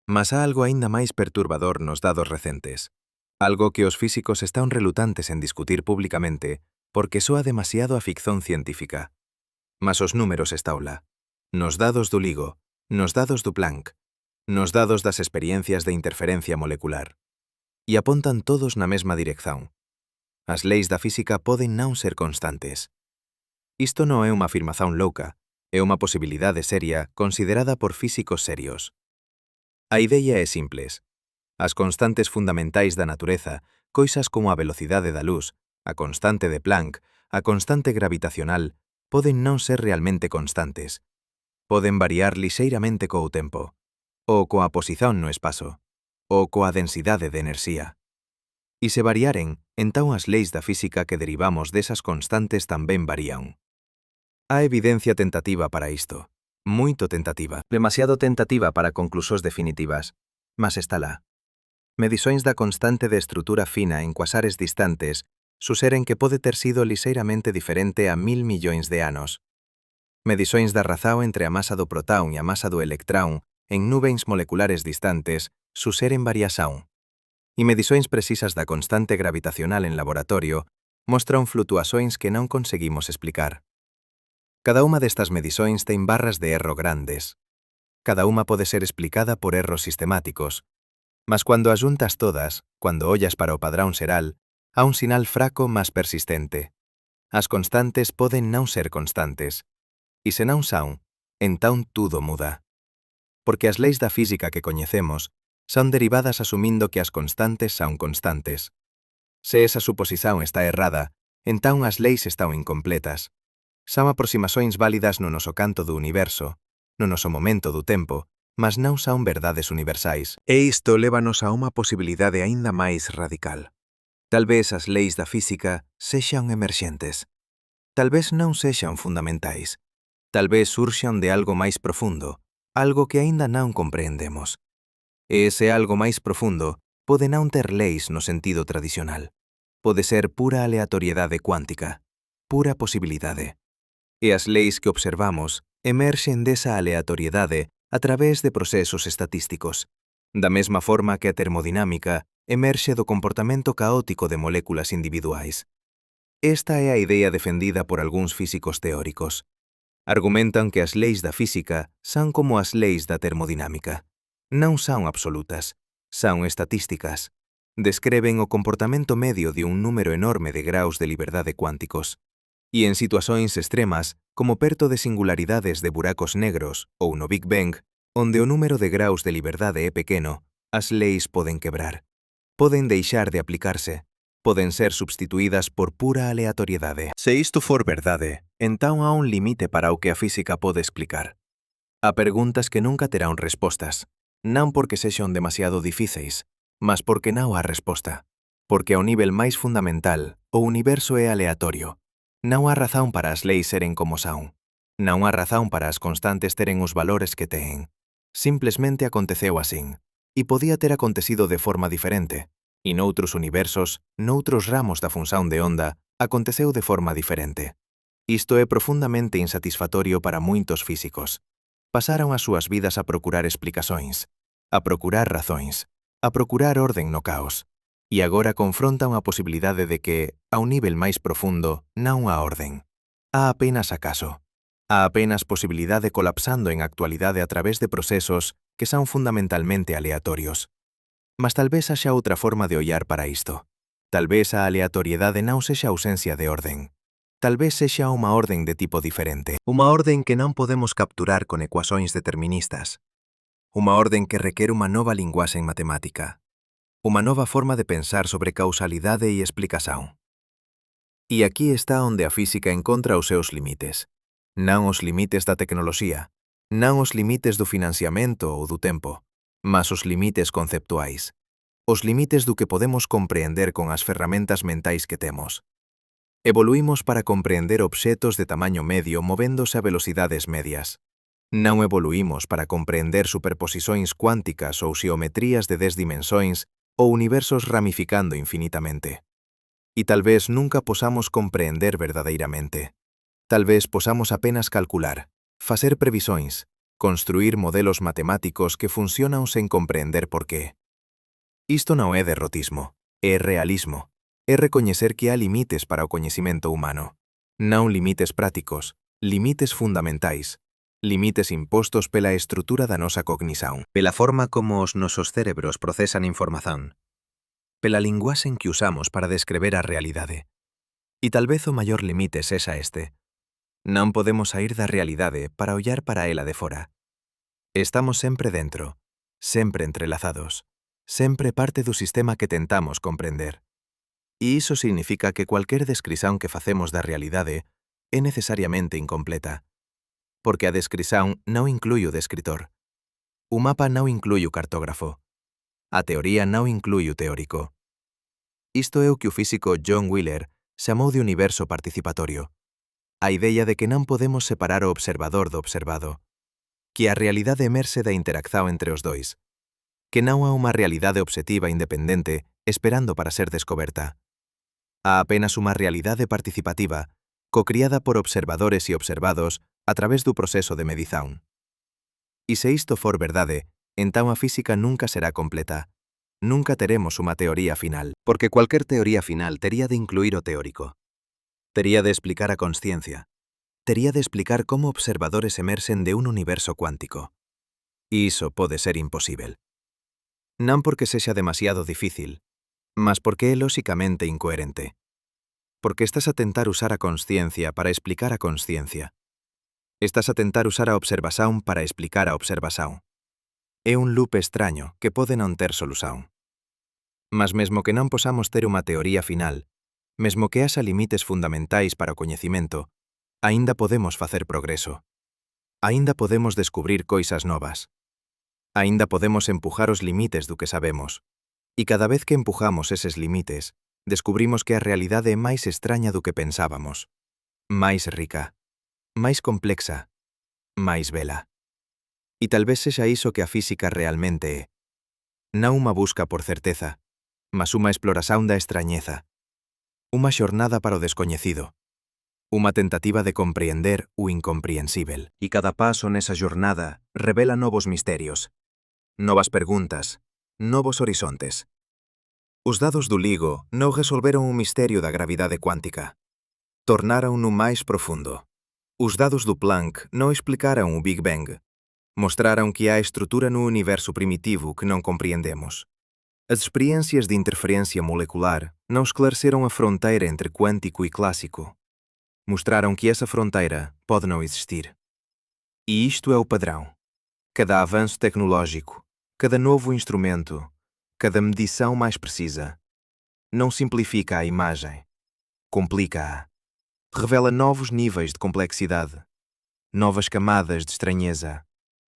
A: Mas há algo aínda máis perturbador nos dados recentes, algo que os físicos están relutantes en discutir públicamente porque soa demasiado a ficción científica. Mas os números estaula. Nos dados do LIGO, nos dados do Planck, nos dados das experiencias de interferencia molecular. E apontan todos na mesma dirección. As leis da física poden non ser constantes. Isto non é unha afirmación louca, é unha posibilidade seria considerada por físicos serios. A ideia é simples. As constantes fundamentais da natureza, coisas como a velocidade da luz, a constante de Planck, a constante gravitacional, poden non ser realmente constantes. Poden variar lixeiramente co tempo, ou coa posición no espazo, ou coa densidade de enerxía. E se variaren, entón as leis da física que derivamos desas constantes tamén varían. Há evidencia tentativa para isto, moito tentativa, demasiado tentativa para conclusóns definitivas, mas está lá. Medições da constante de estrutura fina en quasares distantes suseren que pode ter sido lixeiramente diferente a 1000 millóns de anos. Medições da razão entre a masa do protón e a masa do electrón en nubens moleculares distantes suseren variación. E medições precisas da constante gravitacional en laboratorio mostran flutuações que non conseguimos explicar. Cada unha destas medições ten barras de erro grandes. Cada unha pode ser explicada por erros sistemáticos, mas cando as juntas todas, cando ollas para o padrón xeral, há un sinal fraco mas persistente. As constantes poden non ser constantes. E se non son, entón tudo muda. Porque as leis da física que coñecemos son derivadas asumindo que as constantes son constantes. Se esa suposición está errada, entón as leis están incompletas. Son aproximações válidas no noso canto do universo, no noso momento do tempo, mas non son verdades universais. E isto lévanos a unha posibilidade aínda máis radical. Tal vez as leis da física sexan emerxentes. Tal vez non sexan fundamentais. Tal vez surxan de algo máis profundo, algo que aínda non compreendemos. E ese algo máis profundo pode non ter leis no sentido tradicional. Pode ser pura aleatoriedade cuántica, pura posibilidade. E as leis que observamos emerxen desa aleatoriedade a través de procesos estatísticos, da mesma forma que a termodinámica emerxe do comportamento caótico de moléculas individuais. Esta é a idea defendida por algúns físicos teóricos. Argumentan que as leis da física son como as leis da termodinámica. Non son absolutas, son estatísticas. Describen o comportamento medio de un número enorme de graus de liberdade cuánticos. E en situacións extremas, como perto de singularidades de buracos negros ou no Big Bang, onde o número de graus de liberdade é pequeno, as leis poden quebrar. Poden deixar de aplicarse. Poden ser substituídas por pura aleatoriedade. Se isto for verdade, entón há un limite para o que a física pode explicar. Há preguntas que nunca terán respostas, non porque sexan demasiado difíceis, mas porque non há resposta. Porque ao nivel máis fundamental, o universo é aleatorio. Non há razón para as leis seren como son. Non há razón para as constantes teren os valores que teen. Simplesmente aconteceu asín. E podía ter acontecido de forma diferente. E noutros universos, noutros ramos da función de onda, aconteceu de forma diferente. Isto é profundamente insatisfactorio para moitos físicos. Pasaron as súas vidas a procurar explicacións, a procurar razóns, a procurar orden no caos. E agora confrontan a posibilidade de que, a un nivel máis profundo, non há orden. Há apenas acaso. Há apenas posibilidade colapsando en actualidade a través de procesos que son fundamentalmente aleatorios. Mas tal vez haxa outra forma de ollar para isto. Tal vez a aleatoriedade non sexa ausencia de orden. Tal vez sexa unha orden de tipo diferente. Unha orden que non podemos capturar con ecuacións deterministas. Unha orden que requer unha nova linguaxe en matemática. Unha nova forma de pensar sobre causalidade e explicación. E aquí está onde a física encontra os seus limites. Non os limites da tecnoloxía, non os limites do financiamento ou do tempo, mas os limites conceptuais. Os limites do que podemos compreender con as ferramentas mentais que temos. Evoluímos para compreender obxetos de tamaño medio movéndose a velocidades medias. Non evoluímos para compreender superposicións cuánticas ou xeometrías de 10 dimensóns ou universos ramificando infinitamente. E tal vez nunca posamos compreender verdadeiramente. Tal vez posamos apenas calcular, facer previsóns, construir modelos matemáticos que funcionan sen comprender por qué. Isto non é derrotismo, é realismo. É recoñecer que há limites para o coñecimento humano. Non limites prácticos, limites fundamentais, limites impostos pela estrutura da nosa cognición, pela forma como os nosos cerebros procesan información, pela linguaxe en que usamos para descrever a realidade. E tal vez o maior limite sexa este. Non podemos sair da realidade para ollar para ela de fora. Estamos sempre dentro, sempre entrelazados, sempre parte do sistema que tentamos comprender. E iso significa que cualquier descrición que facemos da realidade é necesariamente incompleta. Porque a descrición non inclui o descritor. O mapa non inclui o cartógrafo. A teoría non inclui o teórico. Isto é o que o físico John Wheeler chamou de universo participatorio. A idea de que non podemos separar o observador do observado. Que a realidade emerxe da interacción entre os dois. Que non há unha realidade obxectiva independente esperando para ser descoberta. Há apenas unha realidade participativa, cocriada por observadores e observados a través do proceso de medición. E se isto for verdade, entón a física nunca será completa. Nunca teremos unha teoría final, porque cualquier teoría final tería de incluir o teórico. Tería de explicar a consciencia. Tería de explicar como observadores emerxen de un universo cuántico. E iso pode ser imposível. Non porque sexa demasiado difícil, mas porque é lóxicamente incoherente. Porque estás a tentar usar a consciencia para explicar a consciencia. Estás a tentar usar a observación para explicar a observación. É un loop extraño que pode non ter solución. Mas mesmo que non posamos ter unha teoría final, mesmo que haxa limites fundamentais para o coñecimento, aínda podemos facer progreso. Aínda podemos descubrir coisas novas. Aínda podemos empujar os limites do que sabemos. E cada vez que empujamos eses limites, descubrimos que a realidade é máis extraña do que pensábamos. Máis rica. Máis complexa. Máis bela.
B: E talvez sexa iso que a física realmente é. Non unha busca por certeza, mas unha exploración da estrañeza. Unha xornada para o descoñecido. Unha tentativa de compreender o incompreensível.
A: E cada paso nesa jornada revela novos misterios, novas preguntas, novos horizontes. Os dados do LIGO non resolveron o misterio da gravidade cuántica. Tornaron-no máis profundo. Os dados do Planck non explicaron o Big Bang. Mostraron que há estrutura no universo primitivo que non compreendemos. As experiências de interferência molecular não esclareceram a fronteira entre quântico e clássico. Mostraram que essa fronteira pode não existir. E isto é o padrão. Cada avanço tecnológico, cada novo instrumento, cada medição mais precisa, não simplifica a imagem, complica-a. Revela novos níveis de complexidade, novas camadas de estranheza,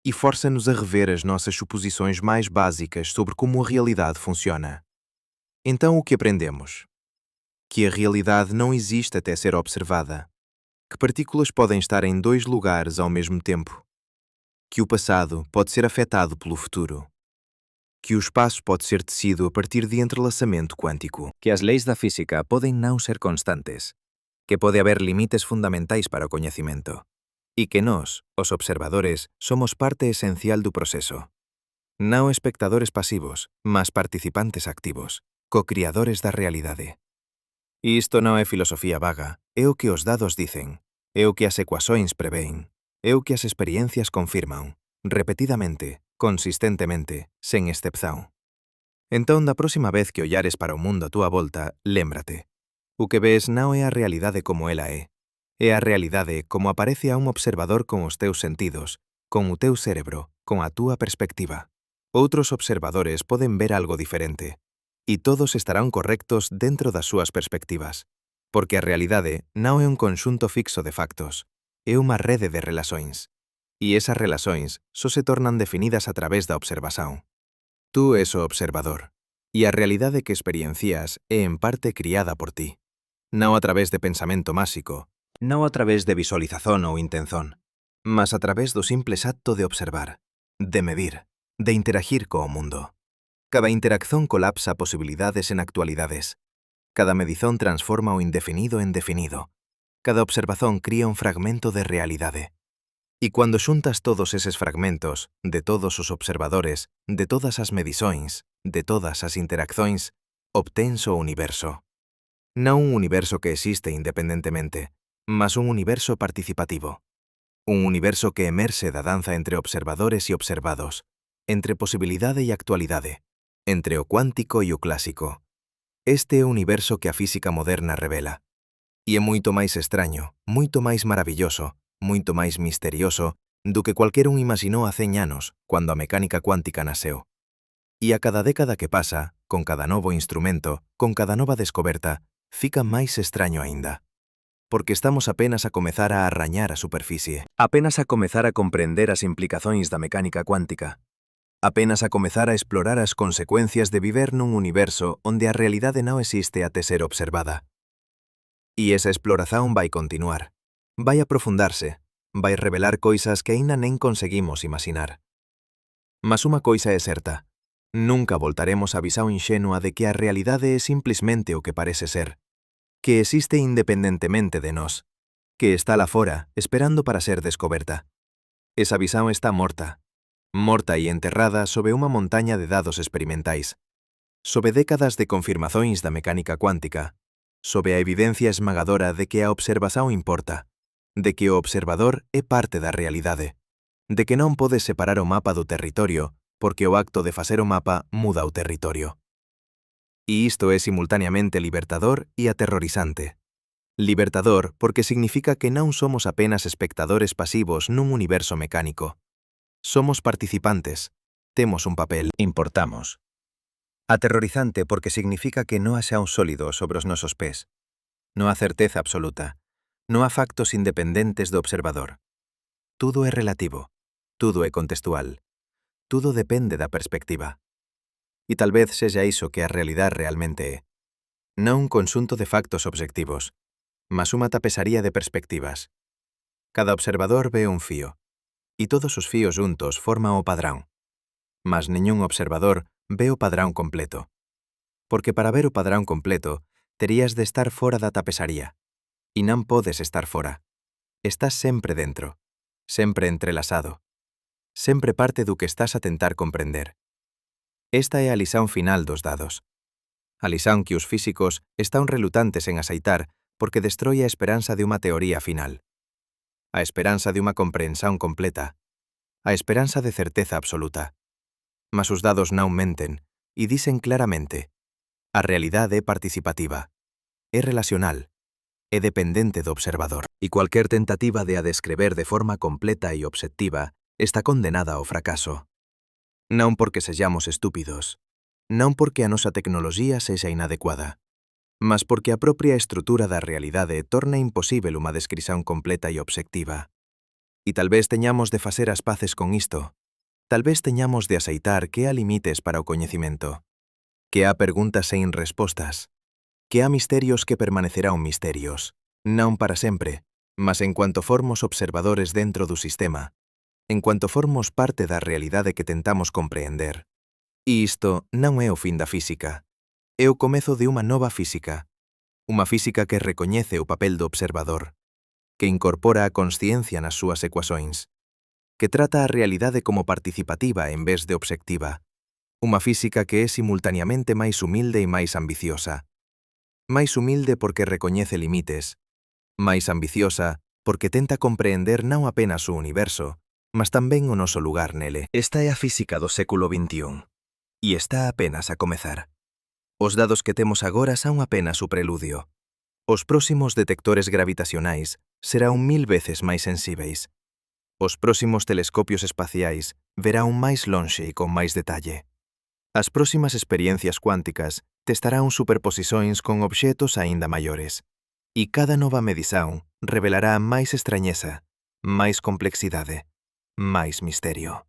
A: e força-nos a rever as nossas suposições mais básicas sobre como a realidade funciona. Então o que aprendemos? Que a realidade não existe até ser observada, que partículas podem estar em dois lugares ao mesmo tempo, que o passado pode ser afetado pelo futuro, que o espaço pode ser tecido a partir de entrelaçamento quântico, que as leis da física podem não ser constantes, que pode haver limites fundamentais para o coñecimento, e que nós, os observadores, somos parte esencial do proceso. Non espectadores pasivos, mas participantes activos, co-criadores da realidade. E isto non é filosofía vaga, é o que os dados dicen, é o que as ecuações prevén, é o que as experiencias confirman, repetidamente, consistentemente, sen excepción. Entón, da próxima vez que ollares para o mundo a túa volta, lémbrate. O que ves non é a realidade como ela é. É a realidade como aparece a un observador con os teus sentidos, con o teu cérebro, con a túa perspectiva. Outros observadores poden ver algo diferente, e todos estarán correctos dentro das súas perspectivas, porque a realidade non é un conxunto fixo de factos, é unha rede de relações, e esas relações só se tornan definidas a través da observación. Tú és o observador, e a realidade que experiencias é en parte criada por ti, non a través de pensamento máxico, non a través de visualización ou intenzón, mas a través do simples acto de observar, de medir, de interagir co mundo. Cada interacción colapsa posibilidades en actualidades. Cada medición transforma o indefinido en definido. Cada observación cría un fragmento de realidade. E cando xuntas todos eses fragmentos, de todos os observadores, de todas as medições, de todas as interaccións, obtens o universo. Non un universo que existe independentemente, mas un universo participativo. Un universo que emerxe da danza entre observadores e observados, entre posibilidade e actualidade, entre o cuántico e o clásico. Este é o universo que a física moderna revela. E é moito máis extraño, moito máis maravilloso, moito máis misterioso do que cualquer un imaginou a 100 anos, cando a mecánica cuántica nasceu. E a cada década que pasa, con cada novo instrumento, con cada nova descoberta, fica máis extraño aínda. Porque estamos apenas a comezar a arrañar a superficie. Apenas a comezar a comprender as implicacións da mecánica cuántica. Apenas a comezar a explorar as consecuencias de viver nun universo onde a realidade non existe até ser observada. E esa exploración vai continuar, vai aprofundarse, vai revelar coisas que aínda nem conseguimos imaginar. Mas unha coisa é certa, nunca voltaremos á visão inxenua de que a realidade é simplesmente o que parece ser, que existe independentemente de nós, que está lá fora, esperando para ser descoberta. Esa visão está morta e enterrada sob unha montaña de dados experimentais, sob décadas de confirmacións da mecánica cuántica, sob a evidencia esmagadora de que a observación importa, de que o observador é parte da realidade, de que non podes separar o mapa do territorio, porque o acto de facer o mapa muda o territorio. E isto é simultaneamente libertador e aterrorizante. Libertador porque significa que non somos apenas espectadores pasivos nun universo mecánico. Somos participantes, temos un papel, importamos. Aterrorizante porque significa que non haxa un sólido sobre os nosos pés. Non há certeza absoluta, non há factos independentes do observador. Tudo é relativo, tudo é contextual, tudo depende da perspectiva. E tal vez sexa iso que a realidade realmente é. Non un conxunto de factos obxectivos, mas unha tapesaría de perspectivas. Cada observador ve un fío. e todos os fíos juntos forman o padrón. Mas ningún observador ve o padrón completo. Porque para ver o padrón completo, terías de estar fora da tapesaría. E non podes estar fora. Estás sempre dentro, sempre entrelazado, sempre parte do que estás a tentar comprender. Esta é a lição final dos dados. A lição que os físicos están relutantes en aceitar porque destroi a esperanza de unha teoría final. A esperanza de unha comprensión completa. A esperanza de certeza absoluta. Mas os dados non menten e dicen claramente: a realidade é participativa, é relacional, é dependente do observador. E cualquier tentativa de a descrever de forma completa e obxectiva está condenada ao fracaso. Non porque sexamos estúpidos, non porque a nosa tecnoloxía sexa inadecuada, mas porque a propia estrutura da realidade torna imposível unha descrición completa e obxectiva. E tal vez teñamos de facer as paces con isto. Tal vez teñamos de aceitar que há limites para o coñecimento, que há preguntas sen respostas, que há misterios que permanecerán misterios, non para sempre, mas en cuanto formos observadores dentro do sistema, en cuanto formos parte da realidade que tentamos compreender. E isto non é o fin da física, é o comezo de unha nova física, unha física que recoñece o papel do observador, que incorpora a consciencia nas súas ecuações, que trata a realidade como participativa en vez de obxectiva, unha física que é simultaneamente máis humilde e máis ambiciosa. Máis humilde porque recoñece limites, máis ambiciosa porque tenta compreender non apenas o universo, mas tamén o noso lugar nele. Esta é a física do século XXI, e está apenas a comezar. Os dados que temos agora son apenas o preludio. Os próximos detectores gravitacionais serán 1000 veces máis sensíveis. Os próximos telescopios espaciais verán máis lonxe e con máis detalle. As próximas experiencias cuánticas testarán superposicións con obxetos aínda maiores. E cada nova medición revelará máis extrañeza, máis complexidade, máis misterio.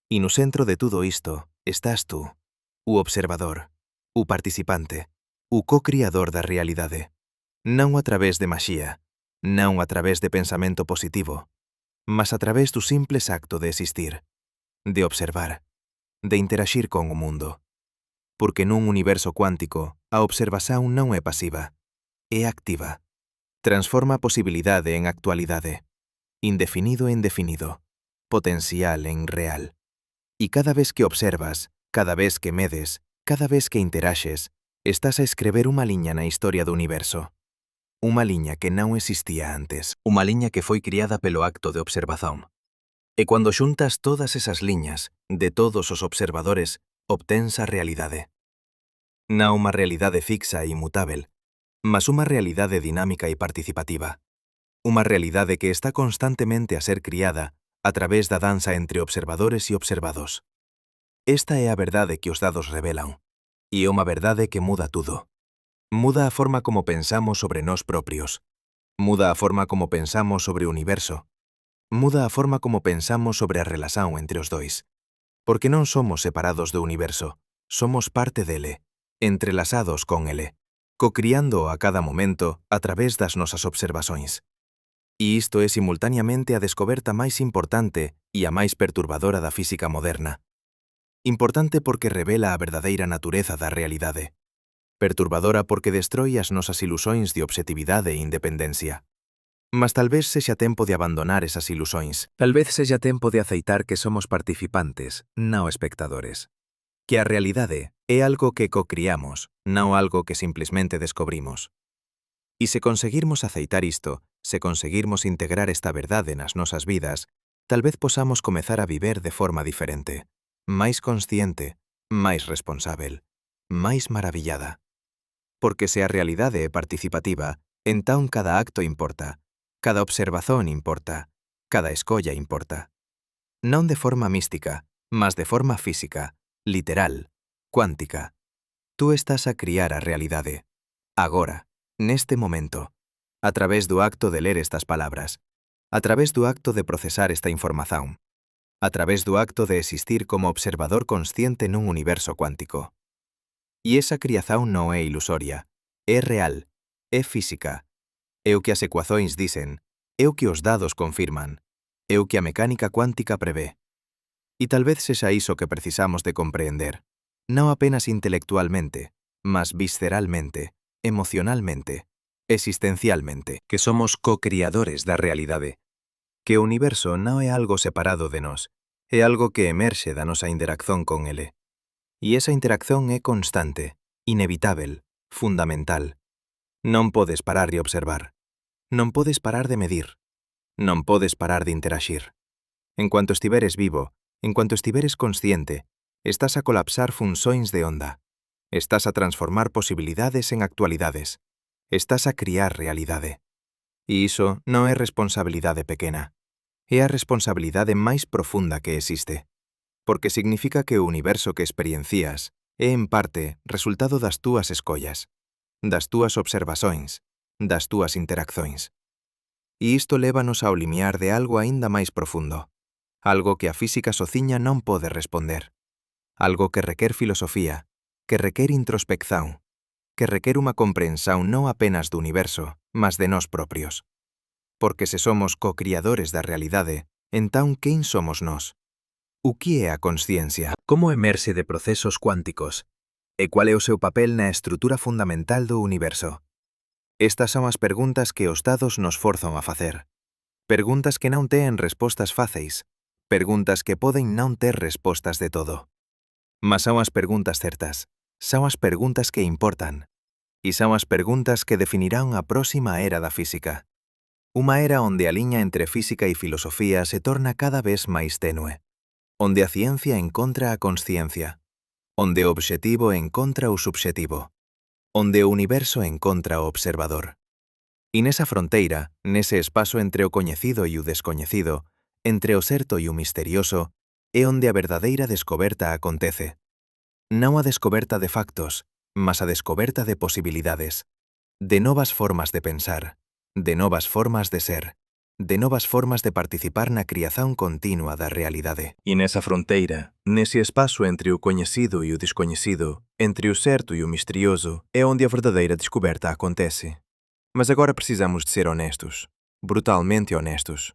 A: E no centro de tudo isto estás tú, o observador, o participante, o co-criador da realidade. Non a través de maxía, non a través de pensamento positivo, mas a través do simples acto de existir, de observar, de interagir con o mundo. Porque nun universo cuántico, a observación non é pasiva, é activa. Transforma a posibilidade en actualidade, indefinido en definido, potencial en real. E cada vez que observas, cada vez que medes, cada vez que interaxes, estás a escrever unha liña na historia do universo. Unha liña que non existía antes, unha liña que foi criada pelo acto de observación. E cando xuntas todas esas liñas, de todos os observadores, obtens a realidade. Non unha realidade fixa e inmutável, mas unha realidade dinámica e participativa. Unha realidade que está constantemente a ser criada a través da danza entre observadores e observados. Esta é a verdade que os dados revelan, e é unha verdade que muda tudo. Muda a forma como pensamos sobre nós propios. Muda a forma como pensamos sobre o universo. Muda a forma como pensamos sobre a relación entre os dois. Porque non somos separados do universo, somos parte dele, entrelazados con ele, co-criando a cada momento a través das nosas observações. E isto é simultaneamente a descoberta máis importante e a máis perturbadora da física moderna. Importante porque revela a verdadeira natureza da realidade. Perturbadora porque destroi as nosas ilusóns de obxectividade e independencia. Mas tal vez sexa tempo de abandonar esas ilusóns. Tal vez sexa tempo de aceitar que somos participantes, non espectadores. Que a realidade é algo que co-criamos, non algo que simplesmente descobrimos. E se conseguirmos aceitar isto, se conseguirmos integrar esta verdade nas nosas vidas, tal vez posamos comezar a viver de forma diferente, máis consciente, máis responsável, máis maravillada. Porque se a realidade é participativa, entón cada acto importa, cada observación importa, cada escolla importa. Non de forma mística, mas de forma física, literal, cuántica. Tú estás a criar a realidade, agora, neste momento, a través do acto de ler estas palabras, a través do acto de procesar esta información, a través do acto de existir como observador consciente nun universo cuántico. E esa criación non é ilusoria, é real, é física, é o que as ecuações dicen, é o que os dados confirman,
B: É o que a mecánica cuántica prevé. E talvez sexa iso que precisamos de compreender, non apenas intelectualmente, mas visceralmente, emocionalmente, existencialmente.
A: Que somos co-criadores da realidade. Que o universo non é algo separado de nós, é algo que emerxe da nosa interacción con ele. E esa interacción é constante, inevitável, fundamental. Non podes parar de observar. Non podes parar de medir. Non podes parar de interagir. En cuanto estiveres vivo, en cuanto estiveres consciente, estás a colapsar funções de onda. Estás a transformar posibilidades en actualidades. Estás a criar realidade. E iso non é responsabilidade pequena. É a responsabilidade máis profunda que existe. Porque significa que o universo que experiencias é, en parte, resultado das túas escollas, das túas observações, das túas interaccións. E isto lévanos ao limiar de algo aínda máis profundo, algo que a física sociña non pode responder, algo que requer filosofía, que requer introspección, que requer unha comprensión non apenas do universo, mas de nós propios. Porque se somos co-criadores da realidade, entón quen somos nós? O que é a consciencia? Como emerxe de procesos cuánticos? E qual é o seu papel na estrutura fundamental do universo? Estas son as preguntas que os dados nos forzan a facer. Preguntas que non teñen respostas fáceis. Preguntas que poden non ter respostas de todo. Mas son as preguntas certas. Son as preguntas que importan. E son as preguntas que definirán a próxima era da física. Unha era onde a liña entre física e filosofía se torna cada vez máis tenue. Onde a ciencia encontra a consciencia. Onde o obxectivo encontra o subxectivo. Onde o universo encontra o observador. E nesa fronteira, nese espazo entre o coñecido e o descoñecido, entre o certo e o misterioso, é onde a verdadeira descoberta acontece. Non a descoberta de factos, mas a descoberta de posibilidades, de novas formas de pensar, de novas formas de ser, de novas formas de participar na criación continua da realidade. E nesa fronteira, nese espazo entre o coñecido e o descoñecido, entre o certo e o misterioso, é onde a verdadeira descoberta acontece. Mas agora precisamos de ser honestos, brutalmente honestos.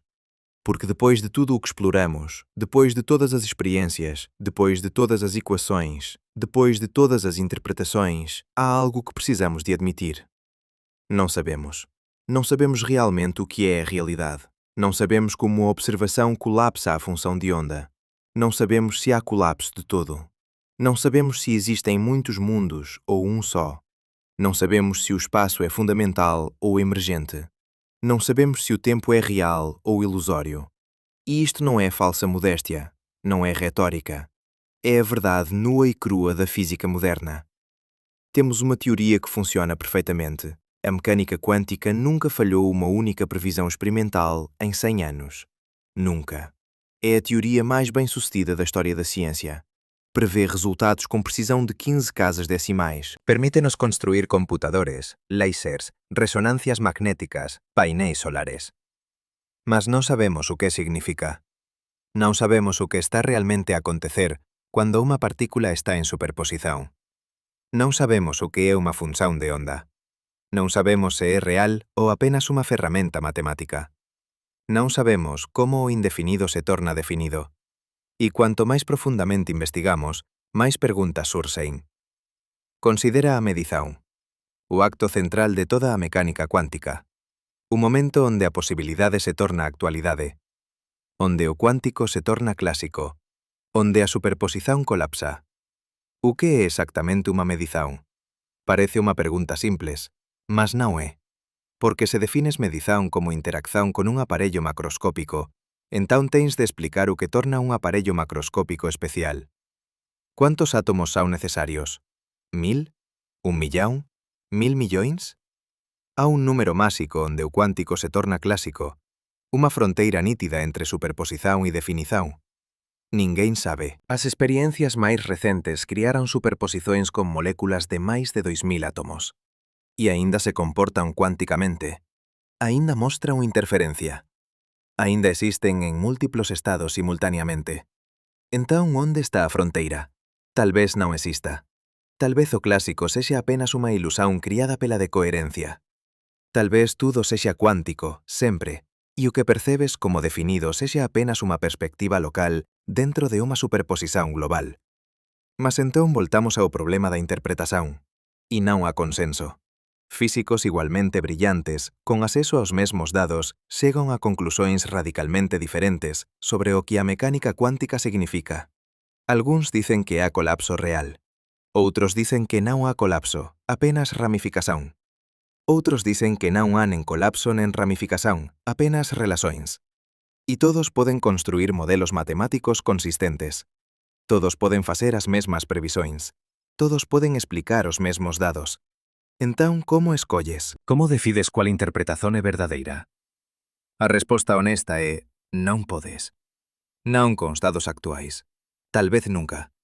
A: Porque depois de tudo o que exploramos, depois de todas as experiências, depois de todas as equações, depois de todas as interpretações, há algo que precisamos de admitir. Não sabemos. Não sabemos realmente o que é a realidade. Não sabemos como a observação colapsa a função de onda. Não sabemos se há colapso de todo. Não sabemos se existem muitos mundos ou um só. Não sabemos se o espaço é fundamental ou emergente. Não sabemos se o tempo é real ou ilusório. E isto não é falsa modéstia, não é retórica. É a verdade nua e crua da física moderna. Temos uma teoria que funciona perfeitamente. A mecânica quântica nunca falhou uma única previsão experimental em 100 anos. Nunca. É a teoria mais bem-sucedida da história da ciência. Prevê resultados com precisão de 15 casas decimais. Permite-nos construir computadores, lasers, resonancias magnéticas, painéis solares. Mas non sabemos o que significa. Non sabemos o que está realmente a acontecer cando unha partícula está en superposición. Non sabemos o que é unha función de onda. Non sabemos se é real ou apenas unha ferramenta matemática. Non sabemos como o indefinido se torna definido. E cuanto máis profundamente investigamos, máis preguntas surxen. Considera a medición, o acto central de toda a mecánica cuántica, o momento onde a posibilidade se torna actualidade, onde o cuántico se torna clásico, onde a superposición colapsa. O que é exactamente unha medición? Parece unha pregunta simples, mas non é. Porque se defines medición como interacción con un aparello macroscópico, entón tens de explicar o que torna un aparello macroscópico especial. Quantos átomos son necesarios? 1000? 1.000.000? 1000 millóns? Há un número máxico onde o cuántico se torna clásico, unha fronteira nítida entre superposición e definición. Ninguén sabe. As experiencias máis recentes criaron superposicións con moléculas de máis de 2000 átomos. E aínda se comportan cuánticamente. Aínda mostran interferencia. Aínda existen en múltiplos estados simultaneamente. Entón, onde está a fronteira? Tal vez non exista. Tal vez o clásico sexa apenas unha ilusión criada pela decoherencia. Tal vez tudo sexa cuántico, sempre, e o que percebes como definido sexa apenas unha perspectiva local dentro de unha superposición global. Mas entón voltamos ao problema da interpretación, e non a consenso. Físicos igualmente brillantes, con acceso aos mesmos dados, chegan a conclusións radicalmente diferentes sobre o que a mecánica cuántica significa. Algúns dicen que há colapso real. Outros dicen que non há colapso, apenas ramificación. Outros dicen que non há nen colapso nen ramificación, apenas relações. E todos poden construir modelos matemáticos consistentes. Todos poden facer as mesmas previsões. Todos poden explicar os mesmos dados. Entón, como escolles? Como decides cual interpretación é verdadeira? A resposta honesta é non podes. Non cos dados actuais. Tal vez nunca.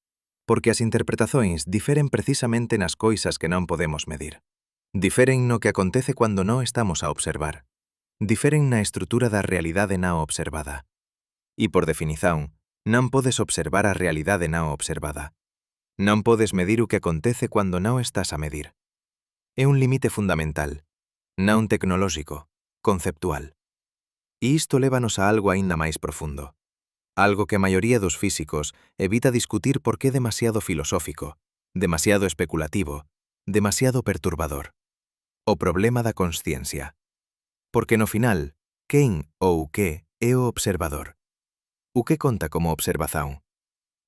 A: Porque as interpretacións diferen precisamente nas coisas que non podemos medir. Diferen no que acontece cando non estamos a observar. Diferen na estrutura da realidade non observada. E por definición, non podes observar a realidade non observada. Non podes medir o que acontece cando non estás a medir. É un límite fundamental, non tecnolóxico, conceptual. E isto lévanos a algo aínda máis profundo. Algo que a maioría dos físicos evita discutir porque é demasiado filosófico, demasiado especulativo, demasiado perturbador. O problema da consciencia. Porque no final, quen ou que é o observador? O que conta como observación?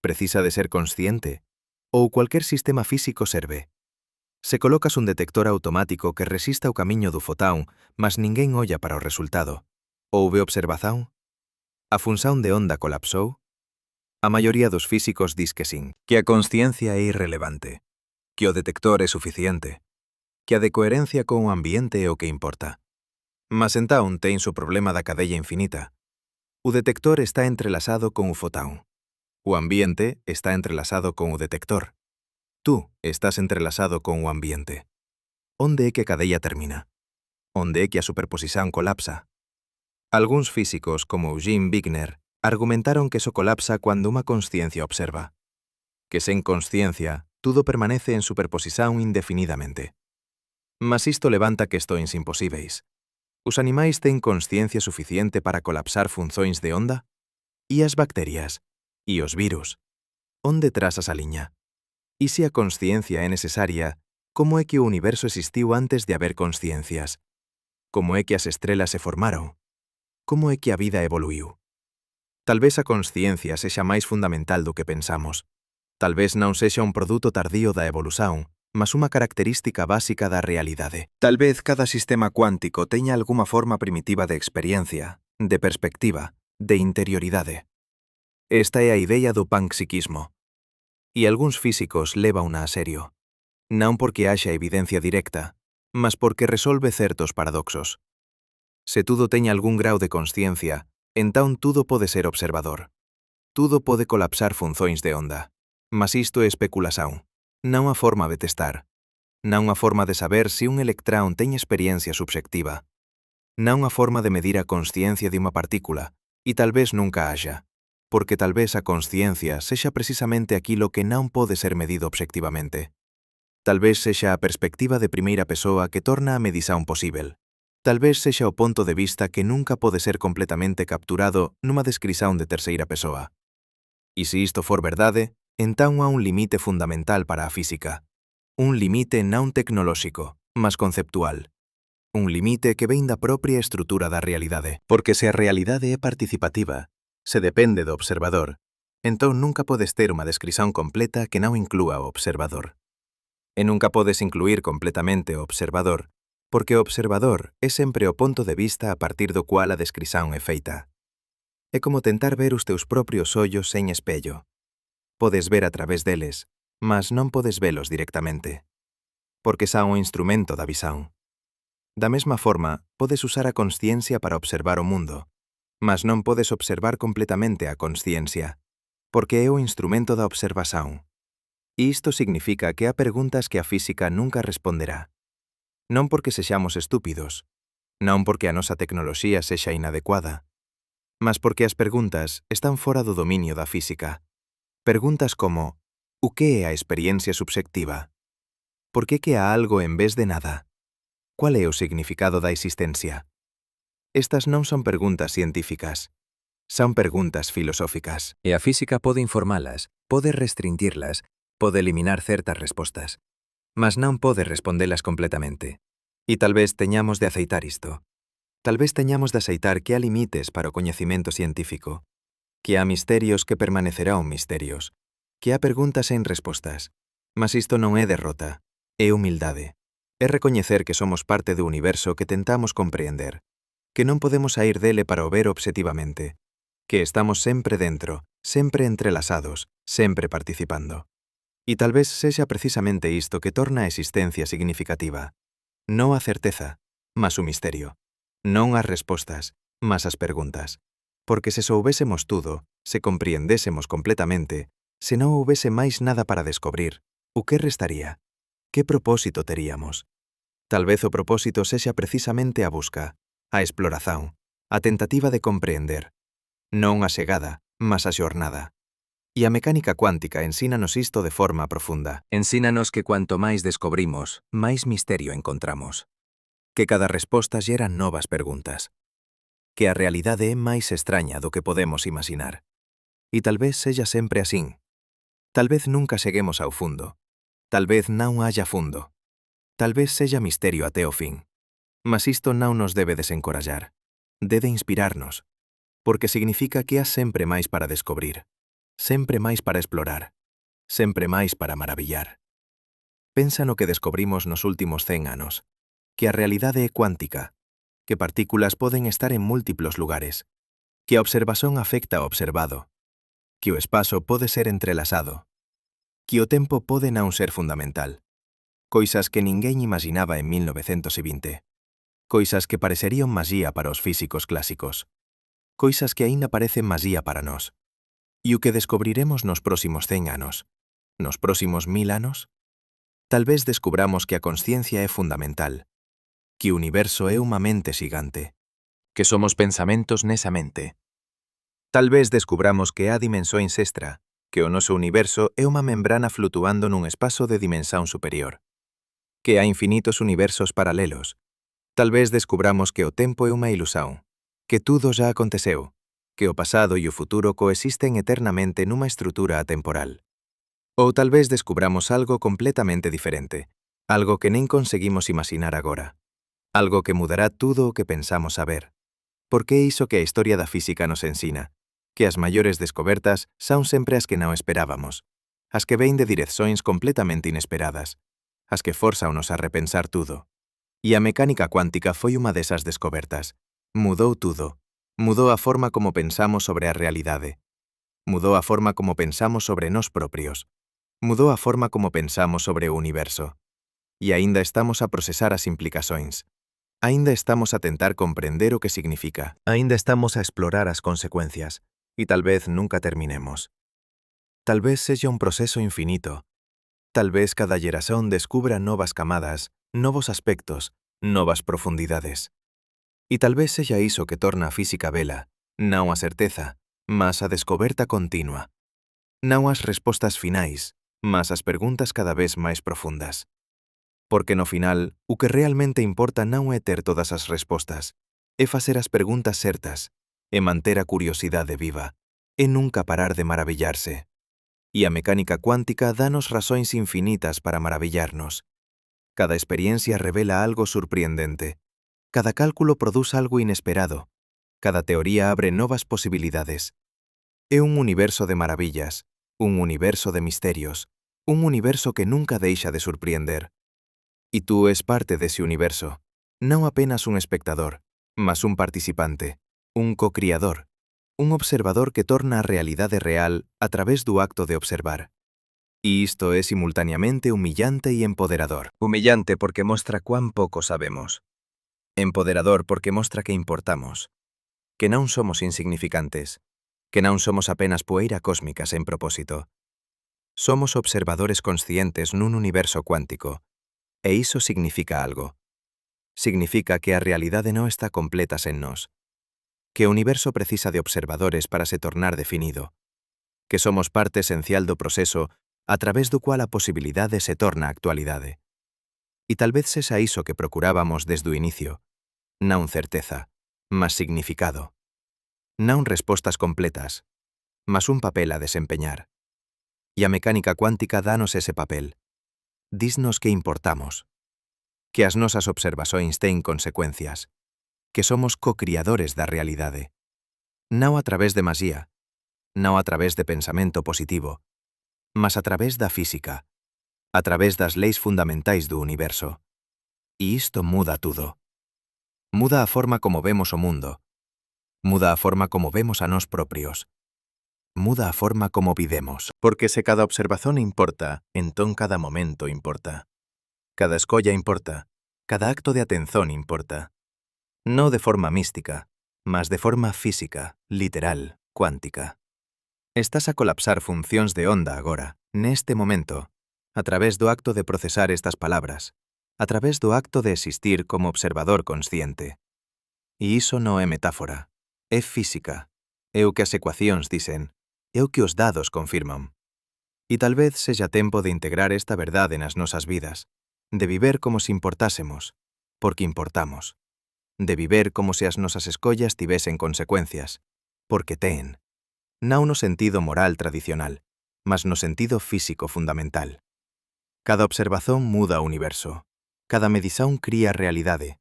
A: Precisa de ser consciente? Ou cualquier sistema físico serve? Se colocas un detector automático que resista o camiño do fotón, mas ninguén olla para o resultado, houve observación? A función de onda colapsou? A maioría dos físicos dis que sin, que a consciencia é irrelevante, que o detector é suficiente, que a de coherencia con o ambiente é o que importa. Mas entón ten o problema da cadella infinita. O detector está entrelazado con o fotón. O ambiente está entrelazado con o detector. Tú estás entrelazado con o ambiente. Onde é que a cadella termina? Onde é que a superposición colapsa? Algúns físicos, como Eugene Wigner, argumentaron que eso colapsa cando unha consciencia observa. Que sen consciencia, tudo permanece en superposición indefinidamente. Mas isto levanta questões imposíveis. Os animais ten consciencia suficiente para colapsar funzóns de onda? E as bacterias? E os virus? Onde trazas a liña? E se a consciencia é necesaria, como é que o universo existiu antes de haber consciencias? Como é que as estrelas se formaron? Como é que a vida evoluiu? Tal vez a consciencia sexa máis fundamental do que pensamos. Tal vez non sexa un produto tardío da evolución, mas unha característica básica da realidade. Tal vez cada sistema cuántico teña algunha forma primitiva de experiencia, de perspectiva, de interioridade. Esta é a idea do panpsiquismo. E algúns físicos lévauna a serio. Non porque haxa evidencia directa, mas porque resolve certos paradoxos. Se tudo teña algún grau de consciencia, entón tudo pode ser observador. Tudo pode colapsar funzóns de onda. Mas isto é especulación. Non a forma de testar. Non a forma de saber se un electrón ten experiencia subxectiva. Non a forma de medir a consciencia de unha partícula, e tal vez nunca haxa, porque tal vez a consciencia sexa precisamente aquilo que non pode ser medido obxectivamente. Tal vez sexa a perspectiva de primeira persoa que torna a medición posíbel. Tal vez sexa o ponto de vista que nunca pode ser completamente capturado nunha descrición de terceira persoa. E se isto for verdade, entón há un limite fundamental para a física. Un limite non tecnolóxico, mas conceptual. Un limite que vén da propia estrutura da realidade. Porque se a realidade é participativa, se depende do observador, entón nunca podes ter unha descrición completa que non inclúa o observador. E nunca podes incluir completamente o observador, porque o observador é sempre o ponto de vista a partir do cual a descrición é feita. É como tentar ver os teus propios ollos sen espello. Podes ver a través deles, mas non podes velos directamente. Porque xa un instrumento da visão. Da mesma forma, podes usar a consciencia para observar o mundo, mas non podes observar completamente a consciencia, porque é o instrumento da observación. E isto significa que há preguntas que a física nunca responderá. Non porque sexamos estúpidos, non porque a nosa tecnoloxía sexa inadecuada, mas porque as preguntas están fora do dominio da física. Preguntas como: o que é a experiencia subxectiva? Por que há algo en vez de nada? Qual é o significado da existencia? Estas non son preguntas científicas. Son preguntas filosóficas. E a física pode informalas, pode restringilas, pode eliminar certas respostas. Mas non pode respondelas completamente. E tal vez teñamos de aceitar isto. Tal vez teñamos de aceitar que há limites para o coñecemento científico, que há misterios que permanecerán misterios, que há preguntas sen respostas. Mas isto non é derrota, é humildade. É recoñecer que somos parte do universo que tentamos compreender, que non podemos sair dele para o ver obxectivamente, que estamos sempre dentro, sempre entrelazados, sempre participando. E tal vez sexa precisamente isto que torna a existencia significativa. Non a certeza, mas o misterio. Non as respostas, mas as preguntas. Porque se soubésemos tudo, se compreendésemos completamente, se non houbese máis nada para descobrir, o que restaría? Que propósito teríamos? Tal vez o propósito sexa precisamente a busca, a exploración, a tentativa de comprender. Non a chegada, mas a xornada. E a mecánica cuántica ensínanos isto de forma profunda. Ensínanos que cuanto máis descobrimos, máis misterio encontramos. Que cada resposta xera novas preguntas. Que a realidade é máis extraña do que podemos imaginar. E tal vez sella sempre asín. Tal vez nunca cheguemos ao fundo. Tal vez non haya fundo. Tal vez sella misterio até o fin. Mas isto non nos debe desencorallar. Debe inspirarnos. Porque significa que há sempre máis para descobrir. Sempre máis para explorar. Sempre máis para maravillar. Pensa no que descobrimos nos últimos 100 anos. Que a realidade é cuántica. Que partículas poden estar en múltiplos lugares. Que a observación afecta ao observado. Que o espazo pode ser entrelazado. Que o tempo pode non ser fundamental. Coisas que ninguén imaginaba en 1920. Coisas que parecerían maxía para os físicos clásicos. Coisas que aínda parecen maxía para nós. E o que descobriremos nos próximos 100 anos? Nos próximos 1000 anos? Tal vez descubramos que a consciencia é fundamental. Que o universo é unha mente xigante. Que somos pensamentos nesa mente. Tal vez descubramos que há dimensóns extra, que o noso universo é unha membrana flutuando nun espazo de dimensión superior. Que há infinitos universos paralelos. Tal vez descubramos que o tempo é unha ilusión, que tudo já aconteceu, que o pasado e o futuro coexisten eternamente nunha estrutura atemporal. Ou tal vez descubramos algo completamente diferente, algo que nem conseguimos imaginar agora, algo que mudará tudo o que pensamos saber. Porque é iso que a historia da física nos ensina, que as maiores descobertas son sempre as que non esperábamos, as que ven de direzóns completamente inesperadas, as que forzaunos a repensar tudo. E a mecánica cuántica foi unha desas descobertas. Mudou tudo. Mudou a forma como pensamos sobre a realidade. Mudou a forma como pensamos sobre nós propios. Mudou a forma como pensamos sobre o universo. E aínda estamos a procesar as implicacións. Aínda estamos a tentar comprender o que significa. Aínda estamos a explorar as consecuencias. E tal vez nunca terminemos. Tal vez sexa un proceso infinito. Tal vez cada xeración descubra novas camadas, novos aspectos, novas profundidades. E tal vez sexa iso que torna a física bela, non a certeza, mas a descoberta continua. Non as respostas finais, mas as preguntas cada vez máis profundas. Porque no final, o que realmente importa non é ter todas as respostas, é facer as preguntas certas, é manter a curiosidade viva, é nunca parar de maravillarse. E a mecánica cuántica dános razóns infinitas para maravillarnos. Cada experiencia revela algo surpreendente. Cada cálculo produz algo inesperado. Cada teoría abre novas posibilidades. É un universo de maravillas, un universo de misterios, un universo que nunca deixa de surpreender. E tú es parte dese universo, non apenas un espectador, mas un participante, un co-criador, un observador que torna a realidade real a través do acto de observar. E isto é simultaneamente humillante e empoderador. Humillante porque mostra cuán pouco sabemos. Empoderador porque mostra que importamos. Que non somos insignificantes. Que non somos apenas poeira cósmica sen propósito. Somos observadores conscientes nun universo cuántico. E iso significa algo. Significa que a realidade non está completa sen nós. Que o universo precisa de observadores para se tornar definido. Que somos parte esencial do proceso a través do cual a posibilidade se torna actualidade. E tal vez sexa iso que procurábamos desde o inicio. Non certeza, mas significado. Non respostas completas, mas un papel a desempeñar. E a mecánica cuántica dános ese papel. Disnos que importamos. Que as nosas observações ten consecuencias. Que somos co-criadores da realidade. Non a través de magia, non a través de pensamento positivo, mas a través da física, a través das leis fundamentais do universo. E isto muda tudo. Muda a forma como vemos o mundo. Muda a forma como vemos a nós propios. Muda a forma como vivemos. Porque se cada observación importa, entón cada momento importa. Cada escolla importa. Cada acto de atención importa. No de forma mística, mas de forma física, literal, cuántica. Estás a colapsar funcións de onda agora, neste momento, a través do acto de procesar estas palabras, a través do acto de existir como observador consciente. E iso non é metáfora, é física, é o que as ecuacións dicen, é o que os dados confirman. E tal vez sexa tempo de integrar esta verdade nas nosas vidas, de viver como se importásemos, porque importamos. De viver como se as nosas escollas tivesen consecuencias, porque ten. Non no sentido moral tradicional, mas no sentido físico fundamental. Cada observación muda o universo. Cada medición cría realidade.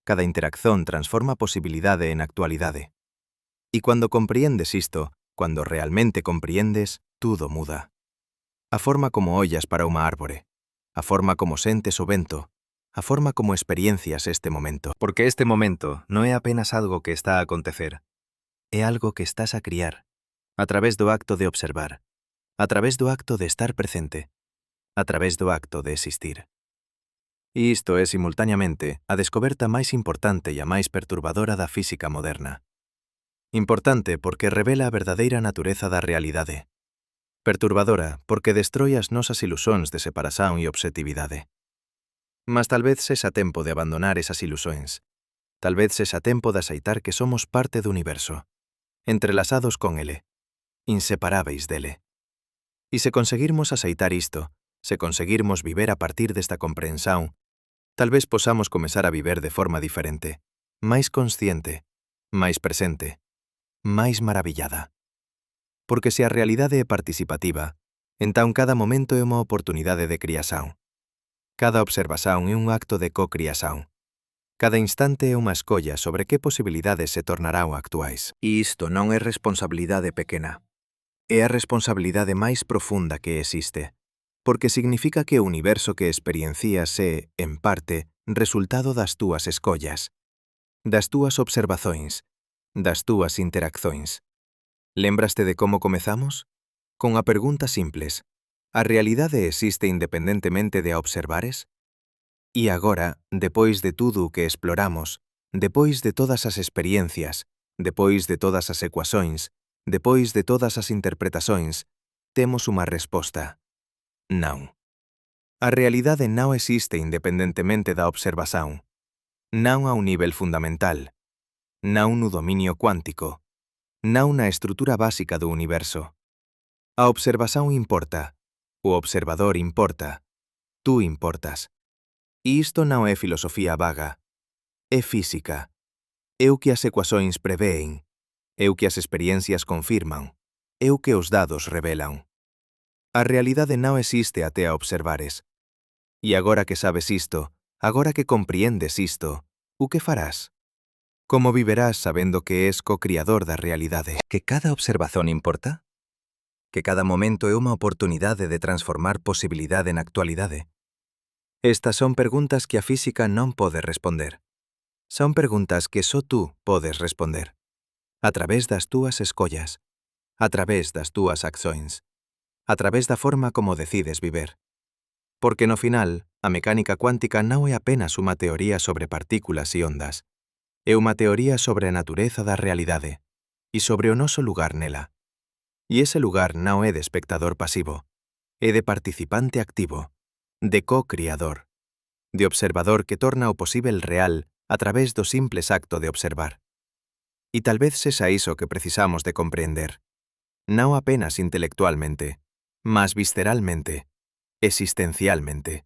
A: Cada interacción transforma posibilidade en actualidade. E cuando comprehendes isto, cuando realmente comprehendes, tudo muda. A forma como ollas para unha árbore, a forma como sentes o vento, a forma como experiencias este momento. Porque este momento non é apenas algo que está a acontecer, é algo que estás a criar, a través do acto de observar, a través do acto de estar presente, a través do acto de existir. E isto é simultaneamente a descoberta máis importante e a máis perturbadora da física moderna. Importante porque revela a verdadeira natureza da realidade. Perturbadora porque destroi as nosas ilusóns de separación e obxectividade. Mas tal vez sexa tempo de abandonar esas ilusóns. Tal vez sexa tempo de aceitar que somos parte do universo, entrelazados con ele, inseparáveis dele. E se conseguirmos aceitar isto, se conseguirmos viver a partir desta comprensión, tal vez posamos comezar a viver de forma diferente, máis consciente, máis presente, máis maravillada. Porque se a realidade é participativa, entón cada momento é unha oportunidade de criación. Cada observación é un acto de co-criación. Cada instante é unha escolla sobre que posibilidades se tornarán actuais. E isto non é responsabilidade pequena. É a responsabilidade máis profunda que existe, porque significa que o universo que experiencias é, en parte, resultado das túas escollas, das túas observacións, das túas interaccións. Lembraste de como comezamos? Con a pregunta simples: a realidade existe independentemente de a observares? E agora, depois de tudo o que exploramos, depois de todas as experiencias, depois de todas as ecuacións, depois de todas as interpretacións, temos unha resposta. Non. A realidade non existe independentemente da observación. Non a un nivel fundamental. Non no dominio cuántico. Non na estrutura básica do universo. A observación importa. O observador importa. Tú importas. E isto non é filosofía vaga. É física. É o que as ecuacións prevén. É o que as experiencias confirman. É o que os dados revelan. A realidade non existe até a observares. E agora que sabes isto, agora que compreendes isto, o que farás? Como viverás sabendo que és co-criador da realidade? Que cada observación importa? Que cada momento é unha oportunidade de transformar posibilidade en actualidade? Estas son preguntas que a física non pode responder. Son preguntas que só tú podes responder. A través das túas escollas, a través das túas accións, a través da forma como decides viver. Porque no final, a mecánica cuántica non é apenas unha teoría sobre partículas e ondas. É unha teoría sobre a natureza da realidade e sobre o noso lugar nela. E ese lugar non é de espectador pasivo, é de participante activo, de co-criador, de observador que torna o posíbel real a través do simples acto de observar. E tal vez sexa iso que precisamos de comprender, non apenas intelectualmente, mas visceralmente, existencialmente,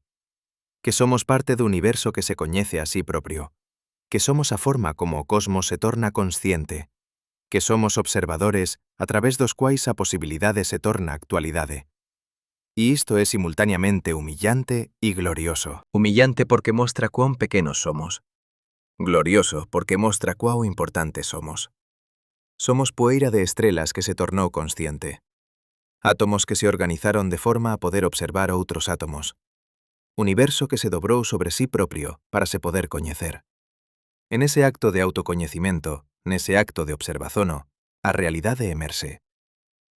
A: que somos parte do universo que se coñece a sí propio, que somos a forma como o cosmos se torna consciente, que somos observadores a través dos quais a posibilidade se torna actualidade. E isto é simultaneamente humillante e glorioso. Humillante porque mostra cuán pequenos somos. Glorioso porque mostra cuán importantes somos. Somos poeira de estrelas que se tornou consciente. Átomos que se organizaron de forma a poder observar outros átomos. Universo que se dobrou sobre sí propio para se poder coñecer. En ese acto de autocoñecimento, nese acto de observazono, a realidade emerse.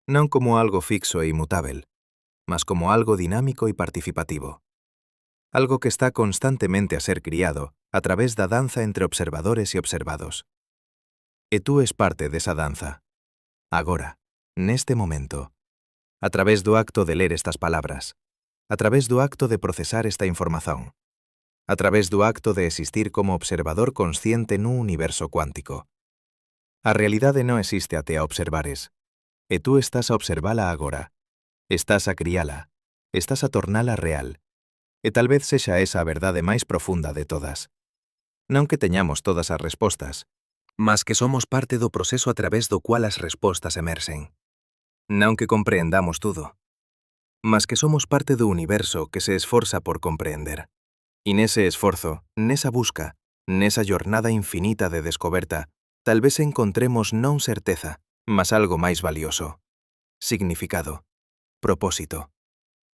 A: Non como algo fixo e inmutável, mas como algo dinámico e participativo. Algo que está constantemente a ser criado a través da danza entre observadores e observados. E tú es parte desa danza. Agora, neste momento. A través do acto de ler estas palabras. A través do acto de procesar esta información. A través do acto de existir como observador consciente nun universo cuántico. A realidade non existe até a observares. E tú estás a observala agora. Estás a criala. Estás a tornala real. E tal vez sexa esa a verdade máis profunda de todas. Non que teñamos todas as respostas, mas que somos parte do proceso a través do cual as respostas emersen. Non que compreendamos tudo, mas que somos parte do universo que se esforza por compreender. E nese esforzo, nesa busca, nesa jornada infinita de descoberta, tal vez encontremos non certeza, mas algo máis valioso. Significado, propósito,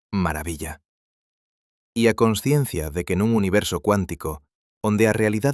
A: maravilla. E a consciencia de que nun universo cuántico, onde a realidade